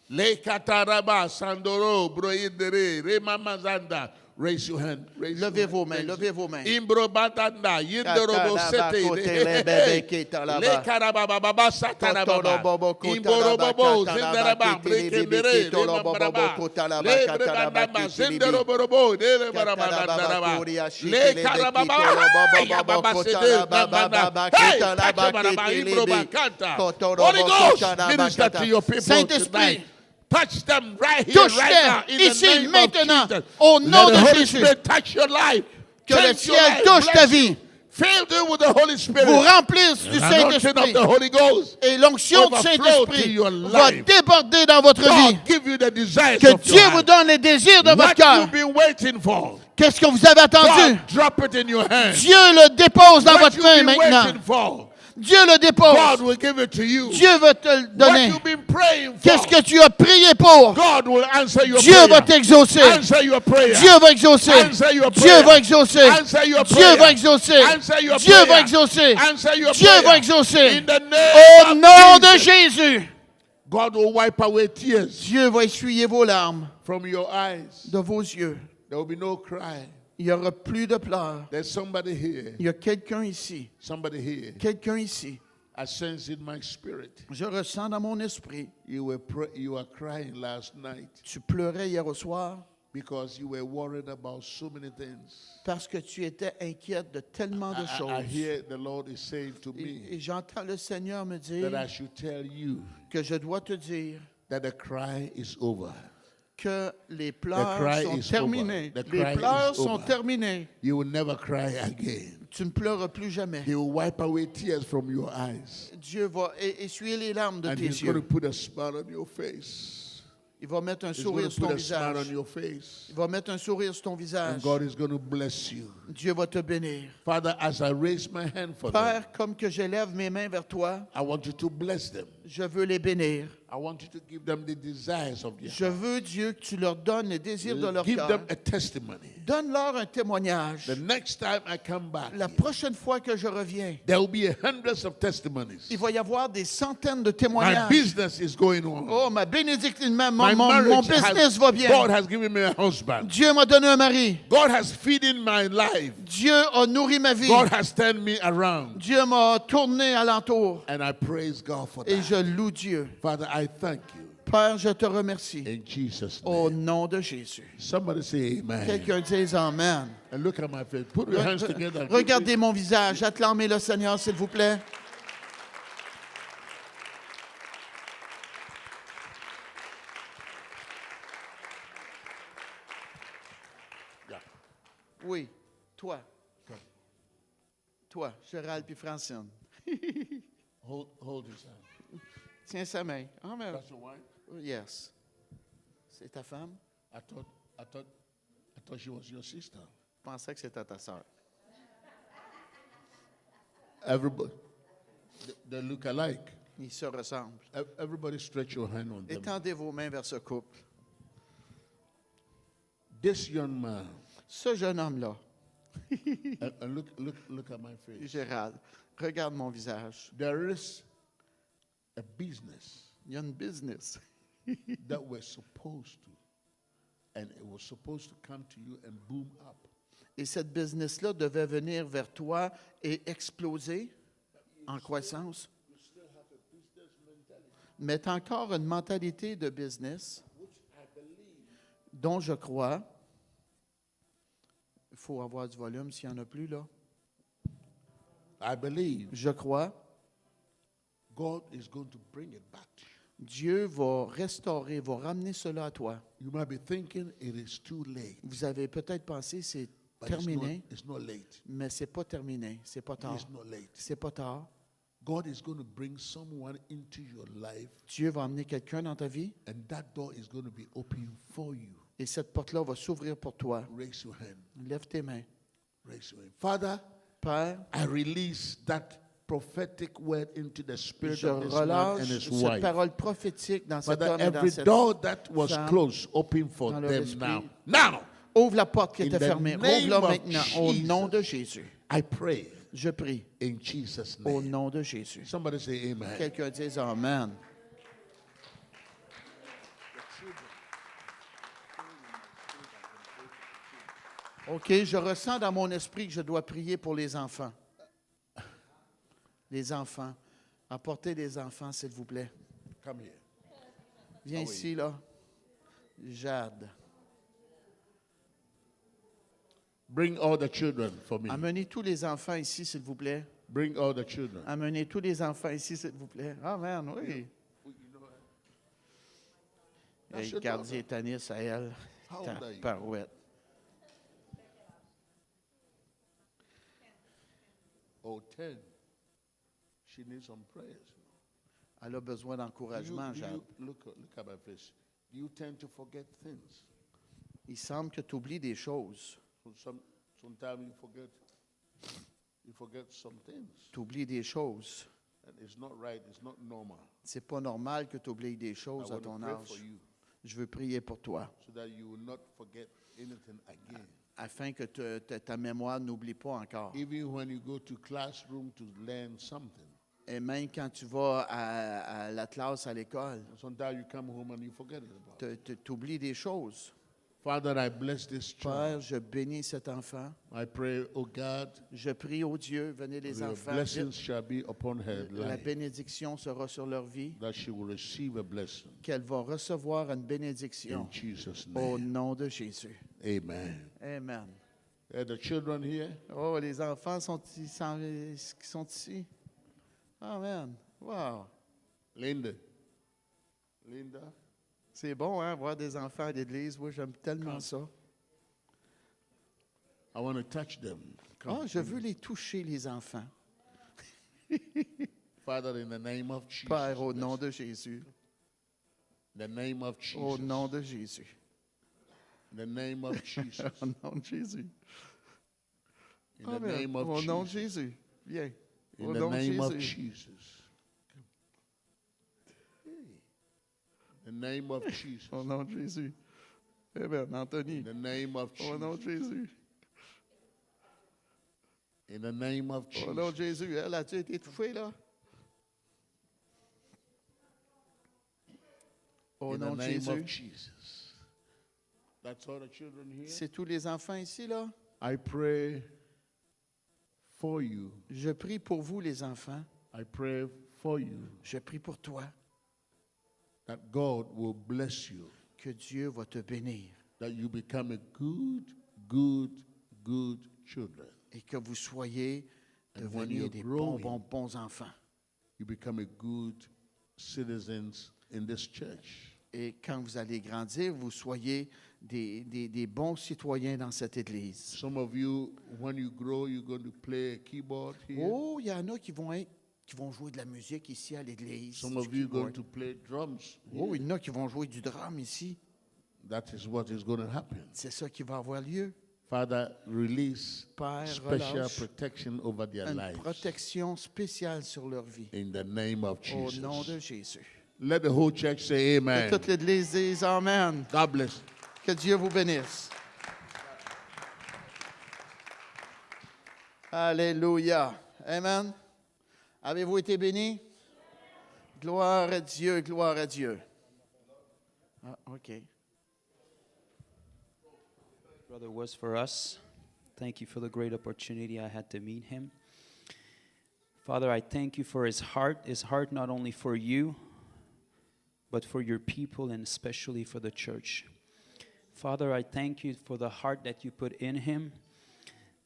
Speaker 2: Le kataraba sandoro bro yindere re mama zanda. Raise your hand. Raise your
Speaker 1: Levez
Speaker 2: hand.
Speaker 1: vos mains,
Speaker 2: Raise
Speaker 1: levez vos mains.
Speaker 2: Imbro batanda yindorobo
Speaker 1: Kataraba,
Speaker 2: sete.
Speaker 1: kotele, bebe, ketalaba.
Speaker 2: Le karababa baba sataraba.
Speaker 1: Kotolobobo,
Speaker 2: Imboro
Speaker 1: kotalaba,
Speaker 2: bobo
Speaker 1: katalaba,
Speaker 2: zindaraba
Speaker 1: ketele, bebe,
Speaker 2: brekendere le
Speaker 1: ketolobobo,
Speaker 2: mambraba.
Speaker 1: kotalaba,
Speaker 2: Le
Speaker 1: katalaba,
Speaker 2: brebandamba
Speaker 1: ketele,
Speaker 2: zindorobo de baraba
Speaker 1: Kataraba,
Speaker 2: nandaraba.
Speaker 1: koria,
Speaker 2: Le
Speaker 1: shikele,
Speaker 2: karababa
Speaker 1: bekitolobobo,
Speaker 2: ya baba
Speaker 1: kotalaba, baba,
Speaker 2: Hey,
Speaker 1: ketalaba,
Speaker 2: touch the baraba,
Speaker 1: ketele,
Speaker 2: imbro
Speaker 1: be.
Speaker 2: bakanta.
Speaker 1: Kotolobo,
Speaker 2: Holy Ghost,
Speaker 1: kotalaba,
Speaker 2: minister to
Speaker 1: kata.
Speaker 2: your people
Speaker 1: Saint-Esprit,
Speaker 2: tonight. Touch them right here,
Speaker 1: touche-les
Speaker 2: right now, in the
Speaker 1: ici,
Speaker 2: name
Speaker 1: maintenant,
Speaker 2: of Jesus.
Speaker 1: au nom
Speaker 2: Let
Speaker 1: de
Speaker 2: the Holy
Speaker 1: Jésus.
Speaker 2: Spirit touch your life.
Speaker 1: Que le
Speaker 2: Change your
Speaker 1: ciel
Speaker 2: life,
Speaker 1: touche ta
Speaker 2: bless
Speaker 1: vie.
Speaker 2: you. Fill them with the Holy Spirit.
Speaker 1: Vous remplisse du
Speaker 2: And anointing
Speaker 1: Saint-Esprit.
Speaker 2: of the Holy Ghost.
Speaker 1: Et l'onction du
Speaker 2: Overflow to
Speaker 1: Saint-Esprit
Speaker 2: your
Speaker 1: va
Speaker 2: life.
Speaker 1: déborder dans votre vie.
Speaker 2: God give you the desires
Speaker 1: Que
Speaker 2: of your
Speaker 1: Dieu vous
Speaker 2: heart.
Speaker 1: donne les désirs de votre
Speaker 2: What
Speaker 1: cœur.
Speaker 2: you've been waiting for.
Speaker 1: Qu'est-ce que vous avez attendu?
Speaker 2: God, drop it in your hand.
Speaker 1: Dieu le dépose dans
Speaker 2: What
Speaker 1: votre
Speaker 2: you've
Speaker 1: main
Speaker 2: been
Speaker 1: maintenant.
Speaker 2: waiting for.
Speaker 1: Dieu le
Speaker 2: God
Speaker 1: dépose.
Speaker 2: will give it to you.
Speaker 1: Dieu va te le
Speaker 2: What
Speaker 1: donner.
Speaker 2: you've been praying for.
Speaker 1: Qu'est-ce que tu as prié pour?
Speaker 2: God will answer your
Speaker 1: Dieu
Speaker 2: prayer.
Speaker 1: va t'exaucer.
Speaker 2: Answer your prayer.
Speaker 1: Dieu va exaucer.
Speaker 2: Answer your
Speaker 1: Dieu
Speaker 2: prayer.
Speaker 1: va exaucer.
Speaker 2: Answer your
Speaker 1: Dieu
Speaker 2: prayer.
Speaker 1: va exaucer.
Speaker 2: Answer your
Speaker 1: Dieu
Speaker 2: prayer.
Speaker 1: va exaucer.
Speaker 2: Answer your
Speaker 1: Dieu
Speaker 2: prayer.
Speaker 1: va exaucer.
Speaker 2: In the name
Speaker 1: Au
Speaker 2: of
Speaker 1: nom de
Speaker 2: Jesus.
Speaker 1: Jésus.
Speaker 2: God will wipe away tears
Speaker 1: Dieu va essuyer vos larmes
Speaker 2: from your eyes.
Speaker 1: de vos yeux.
Speaker 2: There will be no cry.
Speaker 1: Il n'y aura plus de pleurs.
Speaker 2: There's somebody here.
Speaker 1: Il y a quelqu'un ici.
Speaker 2: Somebody here.
Speaker 1: Quelqu'un ici.
Speaker 2: I sense in my spirit.
Speaker 1: Je ressens dans mon esprit.
Speaker 2: You were crying last night
Speaker 1: Tu pleurais hier au soir
Speaker 2: because you were worried about so many things.
Speaker 1: parce que tu étais inquiète de tellement de
Speaker 2: I
Speaker 1: choses.
Speaker 2: hear the Lord is saying to
Speaker 1: Et
Speaker 2: me
Speaker 1: j'entends le Seigneur me
Speaker 2: that
Speaker 1: dire
Speaker 2: I should tell you
Speaker 1: que je dois te dire
Speaker 2: that the cry is over.
Speaker 1: que les pleurs
Speaker 2: cry
Speaker 1: sont
Speaker 2: is
Speaker 1: terminés.
Speaker 2: over. The
Speaker 1: Les
Speaker 2: cry
Speaker 1: pleurs
Speaker 2: is
Speaker 1: sont
Speaker 2: over.
Speaker 1: terminés.
Speaker 2: You will never cry again.
Speaker 1: Tu ne pleureras plus jamais.
Speaker 2: He will wipe away tears from your eyes.
Speaker 1: Dieu va essuyer les larmes de
Speaker 2: And
Speaker 1: tes
Speaker 2: He's going to
Speaker 1: yeux.
Speaker 2: put a smile on your face.
Speaker 1: Il va mettre un
Speaker 2: He's going
Speaker 1: sourire
Speaker 2: to
Speaker 1: sur ton
Speaker 2: put a smile
Speaker 1: visage.
Speaker 2: on your face.
Speaker 1: Il va mettre un sourire sur ton
Speaker 2: And
Speaker 1: visage.
Speaker 2: God is going to bless you.
Speaker 1: Dieu va te bénir.
Speaker 2: Father, as I raise my hand for them,
Speaker 1: Père, comme que j'élève mes mains vers toi,
Speaker 2: I want you to bless them.
Speaker 1: je veux les bénir.
Speaker 2: I want you to give them the desires of their
Speaker 1: Je veux, Dieu, que tu leur donnes les désirs de leur
Speaker 2: Give
Speaker 1: cœur.
Speaker 2: them a testimony.
Speaker 1: Donne-leur un témoignage.
Speaker 2: The next time I come back,
Speaker 1: La prochaine fois que je reviens,
Speaker 2: there will be hundreds of testimonies.
Speaker 1: il va y avoir des centaines de
Speaker 2: My
Speaker 1: témoignages.
Speaker 2: business is going on.
Speaker 1: Oh, ma bénédiction, mon
Speaker 2: My marriage
Speaker 1: business va bien.
Speaker 2: God has given me a husband.
Speaker 1: Dieu m'a donné un mari.
Speaker 2: God has feeding my life.
Speaker 1: Dieu a nourri ma vie.
Speaker 2: God has turned me around.
Speaker 1: Dieu m'a tourné alentour.
Speaker 2: And I praise God for
Speaker 1: Et
Speaker 2: that.
Speaker 1: je loue Dieu.
Speaker 2: Father, I thank you.
Speaker 1: Père, je te remercie.
Speaker 2: In Jesus'
Speaker 1: Au
Speaker 2: name.
Speaker 1: nom de Jésus.
Speaker 2: Somebody say amen.
Speaker 1: Quelqu'un dise Amen.
Speaker 2: And look at my face. Put your hands together.
Speaker 1: Regardez mon visage. Acclamez le Seigneur, s'il vous plaît.
Speaker 2: Yeah.
Speaker 1: Oui, toi. Toi, Gérald puis Francine.
Speaker 2: Hold his hand.
Speaker 1: Tiens sa main. Amen.
Speaker 2: That's your wife?
Speaker 1: Yes. C'est ta femme?
Speaker 2: I thought she was your sister.
Speaker 1: Je pensais que c'était ta sœur.
Speaker 2: Everybody, they look alike.
Speaker 1: Ils se ressemblent.
Speaker 2: Everybody stretch your hand on them.
Speaker 1: Étendez vos mains vers ce couple.
Speaker 2: This young man,
Speaker 1: Ce jeune homme-là,
Speaker 2: and look at my face.
Speaker 1: Gérald, regarde mon visage.
Speaker 2: There is a business
Speaker 1: Il y a une business
Speaker 2: that we're supposed to, and it was supposed to come to you and boom up.
Speaker 1: et cette business-là devait venir vers toi et exploser en croissance. Mais tu as encore une mentalité de business dont je crois, il faut avoir du volume s'il n'y en a plus là,
Speaker 2: I believe
Speaker 1: je crois,
Speaker 2: God is going to bring it back to you.
Speaker 1: Dieu va restaurer, va ramener cela à toi.
Speaker 2: You might be thinking it is too late,
Speaker 1: Vous avez peut-être pensé c'est
Speaker 2: but
Speaker 1: terminé,
Speaker 2: it's not late.
Speaker 1: mais c'est pas terminé, c'est pas tard.
Speaker 2: It's not late.
Speaker 1: C'est pas tard.
Speaker 2: God is going to bring someone into your life,
Speaker 1: Dieu va emmener quelqu'un dans ta vie
Speaker 2: and that door is going to be open for you.
Speaker 1: et cette porte-là va s'ouvrir pour toi.
Speaker 2: Raise your hand.
Speaker 1: Lève tes mains.
Speaker 2: Raise your hand. Father,
Speaker 1: Père,
Speaker 2: I release that prophetic word into the spirit
Speaker 1: je
Speaker 2: of this man and
Speaker 1: relâche
Speaker 2: his
Speaker 1: cette
Speaker 2: wife.
Speaker 1: parole prophétique dans cet
Speaker 2: Father,
Speaker 1: homme et dans
Speaker 2: every
Speaker 1: cette
Speaker 2: door that was
Speaker 1: femme,
Speaker 2: closed, open for
Speaker 1: dans leur
Speaker 2: them
Speaker 1: esprit.
Speaker 2: now. Now,
Speaker 1: Ouvre la porte qui
Speaker 2: In
Speaker 1: était
Speaker 2: the
Speaker 1: fermée.
Speaker 2: name
Speaker 1: Ouvre-la
Speaker 2: of
Speaker 1: maintenant au
Speaker 2: Jesus.
Speaker 1: nom de Jésus.
Speaker 2: I pray
Speaker 1: Je prie
Speaker 2: in Jesus'
Speaker 1: au
Speaker 2: name.
Speaker 1: nom de Jésus.
Speaker 2: Somebody say amen.
Speaker 1: Quelqu'un dise Amen. OK, je ressens dans mon esprit que je dois prier pour les enfants. Les enfants. Apportez les enfants, s'il vous plaît.
Speaker 2: Come here.
Speaker 1: Viens ici, là. Jade.
Speaker 2: Bring all the children for me.
Speaker 1: Amenez tous les enfants ici, s'il vous plaît.
Speaker 2: Bring all the children.
Speaker 1: Amenez tous les enfants ici, s'il vous plaît. Amen, oui.
Speaker 2: That's
Speaker 1: Et
Speaker 2: your
Speaker 1: gardien Tanis à elle.
Speaker 2: How old are you?
Speaker 1: Parouette.
Speaker 2: Oh, 10. She needs some prayers.
Speaker 1: Elle a besoin d'encouragement, Jade.
Speaker 2: Look at my face. Do you tend to forget things?
Speaker 1: Il semble que tu oublies des choses.
Speaker 2: Sometimes you forget some things.
Speaker 1: Tu oublies des choses.
Speaker 2: And it's not right, it's not normal.
Speaker 1: C'est pas normal que tu oublies des
Speaker 2: I
Speaker 1: choses à
Speaker 2: want to
Speaker 1: ton
Speaker 2: pray for
Speaker 1: âge.
Speaker 2: you
Speaker 1: Je veux prier pour toi,
Speaker 2: so that you will not forget anything again.
Speaker 1: afin que ta mémoire n'oublie pas encore.
Speaker 2: Even when you go to classroom to learn something,
Speaker 1: Et même quand tu vas à la classe à l'école,
Speaker 2: sometimes you come home and you forget it about it.
Speaker 1: tu oublies des choses.
Speaker 2: Father, I bless this child.
Speaker 1: Père, je bénis cet enfant.
Speaker 2: I pray, oh God,
Speaker 1: Je prie au Dieu, venez les
Speaker 2: your
Speaker 1: enfants.
Speaker 2: blessings shall be upon her
Speaker 1: La
Speaker 2: life,
Speaker 1: bénédiction sera sur leur vie,
Speaker 2: that she will receive a blessing.
Speaker 1: qu'elle va recevoir une
Speaker 2: In
Speaker 1: bénédiction
Speaker 2: Jesus'
Speaker 1: au
Speaker 2: name,
Speaker 1: nom de Jésus.
Speaker 2: amen.
Speaker 1: Amen.
Speaker 2: Are the children here?
Speaker 1: Oh, les enfants sont ici. Amen. Wow.
Speaker 2: Linda.
Speaker 1: C'est bon, hein, voir des enfants à l'église. Moi, j'aime tellement ça.
Speaker 2: I want to touch them. Come.
Speaker 1: Oh, je veux les toucher, les enfants.
Speaker 2: Father, in the name of Jesus.
Speaker 1: Père, au nom de Jésus.
Speaker 2: In the name of Jesus.
Speaker 1: Au nom de Jésus.
Speaker 2: In the name of Jesus.
Speaker 1: Au nom de Jésus.
Speaker 2: In the
Speaker 1: Amen.
Speaker 2: name of
Speaker 1: Au nom de
Speaker 2: Jesus.
Speaker 1: Jésus. Viens.
Speaker 2: In
Speaker 1: Au
Speaker 2: the
Speaker 1: nom de
Speaker 2: name of
Speaker 1: Jésus.
Speaker 2: Jesus. In the name of Jesus.
Speaker 1: Au nom de Jésus. Amen. Anthony.
Speaker 2: In the name of
Speaker 1: Au nom de
Speaker 2: Jesus.
Speaker 1: Jésus.
Speaker 2: In the name of
Speaker 1: Au nom de
Speaker 2: Jesus.
Speaker 1: Jésus. Elle a-tu été touchée, là? Au
Speaker 2: In the
Speaker 1: nom de
Speaker 2: name of
Speaker 1: Jésus.
Speaker 2: Jesus. That's all the children here.
Speaker 1: C'est tous les enfants ici, là?
Speaker 2: I pray for you.
Speaker 1: Je prie pour vous, les enfants.
Speaker 2: I pray for you
Speaker 1: Je prie pour toi.
Speaker 2: that God will bless you,
Speaker 1: Que Dieu va te bénir
Speaker 2: that you become a good children.
Speaker 1: et que vous soyez
Speaker 2: And when
Speaker 1: devenus
Speaker 2: you're
Speaker 1: des
Speaker 2: growing,
Speaker 1: bons enfants.
Speaker 2: You become a good citizens in this church.
Speaker 1: Et quand vous allez grandir, vous soyez des bons citoyens dans cette église.
Speaker 2: Some of you, when you grow, you're going to play a keyboard here.
Speaker 1: Oh, il y en a qui vont jouer de la musique ici à l'église.
Speaker 2: Some
Speaker 1: du
Speaker 2: of you are going
Speaker 1: keyboard.
Speaker 2: to play drums.
Speaker 1: Oh,
Speaker 2: Here.
Speaker 1: il y en a qui vont jouer du drum ici.
Speaker 2: That is what is going to happen.
Speaker 1: C'est ça qui va avoir lieu.
Speaker 2: Father, release
Speaker 1: Père,
Speaker 2: special
Speaker 1: relâche
Speaker 2: protection over their
Speaker 1: une
Speaker 2: lives.
Speaker 1: protection spéciale sur leur vie.
Speaker 2: In the name of
Speaker 1: Au
Speaker 2: Jesus.
Speaker 1: nom de Jésus.
Speaker 2: Let the whole church say
Speaker 1: Que
Speaker 2: amen.
Speaker 1: toute l'église dise Amen.
Speaker 2: God bless.
Speaker 1: Que Dieu vous bénisse. Alléluia. Amen. Avez-vous été bénis? Gloire à Dieu, gloire à Dieu. Ah, OK.
Speaker 4: Brother was for us. Thank you for the great opportunity I had to meet him. Father, I thank you for his heart not only for you, but for your people and especially for the church. Father, I thank you for the heart that you put in him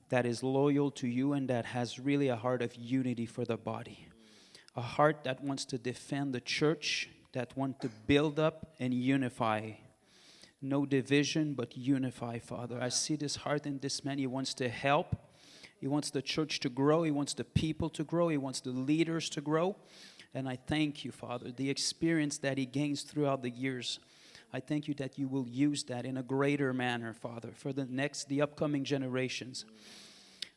Speaker 4: that is loyal to you and that has really a heart of unity for the body. A heart that wants to defend the church, that wants to build up and unify. No division, but unify, Father. I see this heart in this man. He wants to help He wants the church to grow. He wants the people to grow. He wants the leaders to grow. And I thank you, Father, the experience that he gains throughout the years. I thank you that you will use that in a greater manner, Father, for the upcoming generations.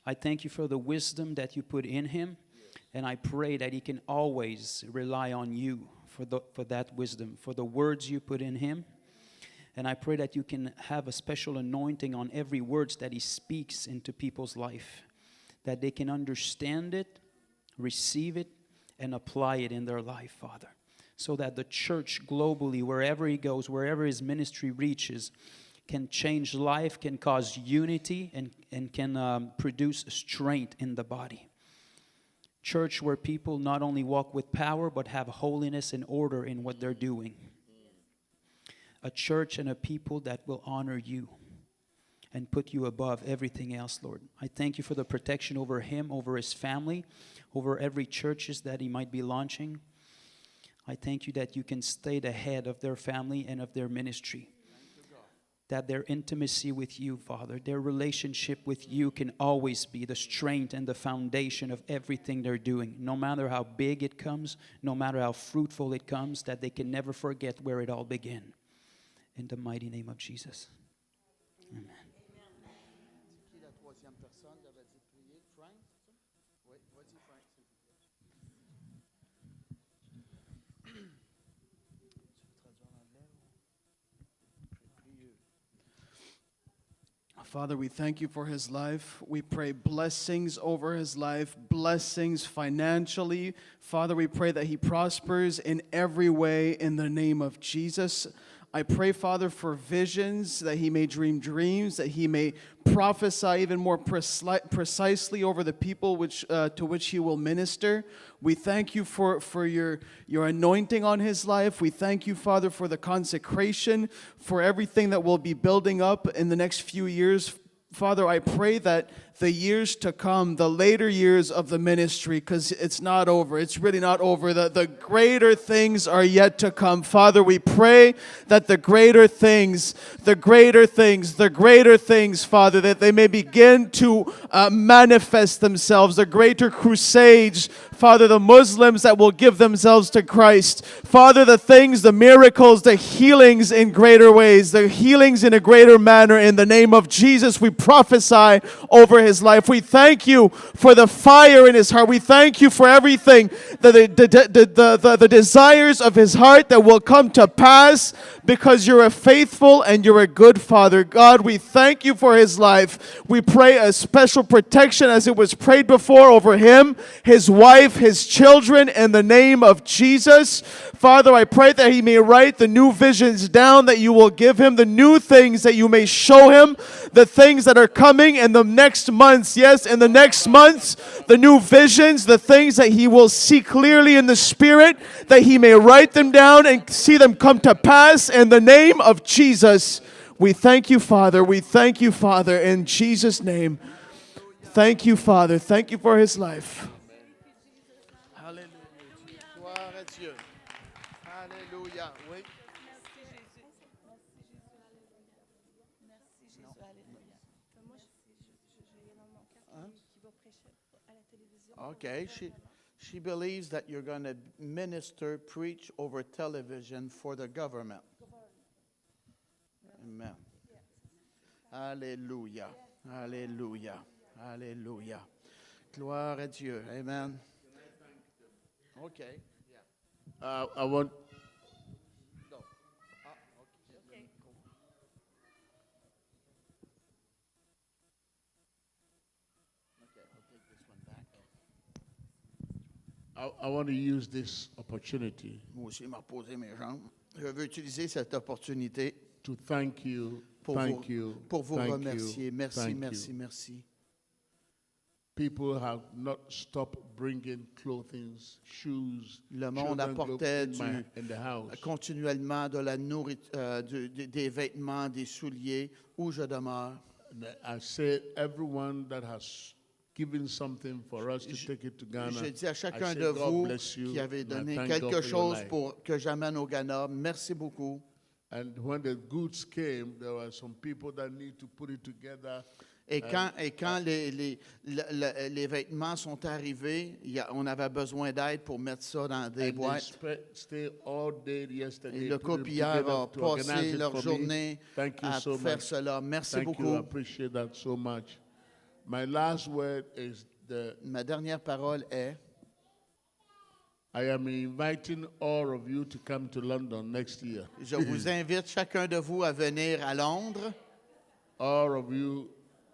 Speaker 4: I thank you for the wisdom that you put in him. And I pray that he can always rely on you for that wisdom, for the words you put in him. And I pray that you can have a special anointing on every words that he speaks into people's life, that they can understand it, receive it, and apply it in their life, Father, so that the church globally, wherever he goes, wherever his ministry reaches, can change life, can cause unity, and can produce strength in the body. Church where people not only walk with power, but have holiness and order in what they're doing. A church and a people that will honor you and put you above everything else, Lord. I thank you for the protection over him, over his family, over every churches that he might be launching. I thank you that you can stay the head of their family and of their ministry. That their intimacy with you, Father, their relationship with you can always be the strength and the foundation of everything they're doing. No matter how big it comes, no matter how fruitful it comes, that they can never forget where it all began. In the mighty name of Jesus. Amen.
Speaker 1: Qui la troisième personne avait dit prier? Frank? Oui, vas-y, Frank.
Speaker 5: Father, we thank you for his life. We pray blessings over his life, blessings financially. Father, we pray that he prospers in every way in the name of Jesus. I pray, Father, for visions, that he may dream dreams, that he may prophesy even more precisely over the people to which he will minister. We thank you for your anointing on his life. We thank you, Father, for the consecration, for everything that will be building up in the next few years. Father, I pray that the years to come, the later years of the ministry, because it's not over. It's really not over. The greater things are yet to come. Father, we pray that the greater things, Father, that they may begin to manifest themselves. The greater crusades, Father, the Muslims that will give themselves to Christ. Father, the things, the miracles, the healings in greater ways, the healings in a greater manner. In the name of Jesus, we prophesy over his life. We thank you for the fire in his heart. We thank you for everything, the desires of his heart that will come to pass because you're a faithful and you're a good Father. God, we thank you for his life. We pray a special protection as it was prayed before over him, his wife, his children, in the name of Jesus. Father, I pray that he may write the new visions down that you will give him, the new things that you may show him, the things that are coming in the next months. Yes, in the next months, the new visions, the things that he will see clearly in the Spirit, that he may write them down and see them come to pass in the name of Jesus. We thank you, Father. We thank you, Father, in Jesus' name. Thank you, Father. Thank you for his life.
Speaker 1: Hallelujah. Gloire à Dieu. Alléluia. Oui. Okay. She believes that you're going to minister, preach over television for the government. Amen. Alléluia. Alléluia. Alléluia. Gloire à Dieu. Amen. Okay.
Speaker 2: I want. I want to use this opportunity
Speaker 1: Moi aussi, m'a posé mes jambes. Je veux utiliser cette opportunité
Speaker 2: to thank you,
Speaker 1: pour
Speaker 2: thank you,
Speaker 1: vous
Speaker 2: thank
Speaker 1: remercier.
Speaker 2: you,
Speaker 1: Merci,
Speaker 2: thank
Speaker 1: merci,
Speaker 2: you.
Speaker 1: merci.
Speaker 2: People have not stopped bringing clothing, shoes,
Speaker 1: Le monde
Speaker 2: children's
Speaker 1: apportait
Speaker 2: clothes in the house.
Speaker 1: continuellement de la nourriture, des vêtements, des souliers où je demeure.
Speaker 2: And I say everyone that has given something for us to take it to Ghana.
Speaker 1: Je dis à
Speaker 2: I
Speaker 1: chacun
Speaker 2: say
Speaker 1: de
Speaker 2: God
Speaker 1: vous
Speaker 2: bless you,
Speaker 1: qui avez
Speaker 2: and I
Speaker 1: donné
Speaker 2: thank
Speaker 1: quelque
Speaker 2: God for your
Speaker 1: chose
Speaker 2: life.
Speaker 1: pour que j'amène au Ghana. Merci beaucoup.
Speaker 2: And when the goods came, there were some people that need to put it together
Speaker 1: Et quand les vêtements sont arrivés, on avait besoin d'aide pour mettre ça dans des
Speaker 2: And they
Speaker 1: boîtes.
Speaker 2: stay all day yesterday.
Speaker 1: Et le
Speaker 2: putting
Speaker 1: copieur
Speaker 2: together
Speaker 1: a
Speaker 2: to organize
Speaker 1: passé
Speaker 2: it
Speaker 1: leur
Speaker 2: for me.
Speaker 1: journée
Speaker 2: Thank you
Speaker 1: à
Speaker 2: so
Speaker 1: faire
Speaker 2: much.
Speaker 1: cela. Merci
Speaker 2: Thank you. I
Speaker 1: beaucoup.
Speaker 2: appreciate that so much. My last word is
Speaker 1: Ma dernière parole est,
Speaker 2: I am inviting all of you to come to London next year.
Speaker 1: je vous invite chacun de vous à venir à Londres.
Speaker 2: All of you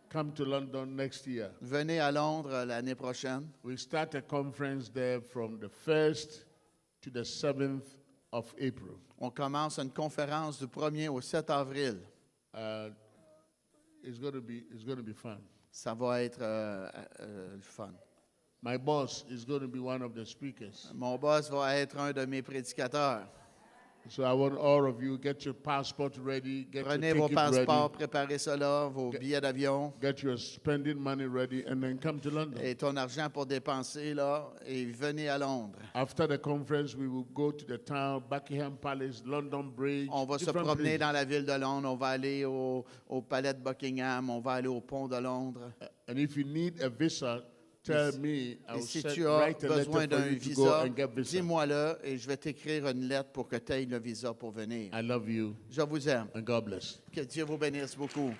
Speaker 2: come to London next year.
Speaker 1: Venez à Londres l'année prochaine.
Speaker 2: We start a conference there from the 1st to the 7th of April.
Speaker 1: On commence une conférence du 1er au 7 avril.
Speaker 2: It's going to be fun.
Speaker 1: Ça va être fun.
Speaker 2: My boss is going to be one of the speakers.
Speaker 1: Mon boss va être un de mes prédicateurs.
Speaker 2: So I want all of you get your passport ready, get
Speaker 1: Prenez
Speaker 2: your
Speaker 1: vos
Speaker 2: ticket
Speaker 1: passeports,
Speaker 2: ready,
Speaker 1: préparez cela, vos billets d'avion
Speaker 2: get your spending money ready, and then come to London.
Speaker 1: et ton argent pour dépenser là et venez à Londres.
Speaker 2: After the conference, we will go to the town, Buckingham Palace, London Bridge.
Speaker 1: On va se
Speaker 2: different
Speaker 1: promener
Speaker 2: places.
Speaker 1: dans la ville de Londres, on va aller au palais de Buckingham, on va aller au pont de Londres.
Speaker 2: And if you need a visa, tell me.
Speaker 1: Et
Speaker 2: I'll
Speaker 1: si tu as
Speaker 2: write a
Speaker 1: besoin
Speaker 2: letter
Speaker 1: d'un
Speaker 2: for you to go
Speaker 1: visa,
Speaker 2: and get visa.
Speaker 1: dis-moi-le et je vais t'écrire une lettre pour que tu aies le visa pour venir.
Speaker 2: I love you,
Speaker 1: Je vous aime.
Speaker 2: and God bless.
Speaker 1: Que Dieu vous bénisse beaucoup.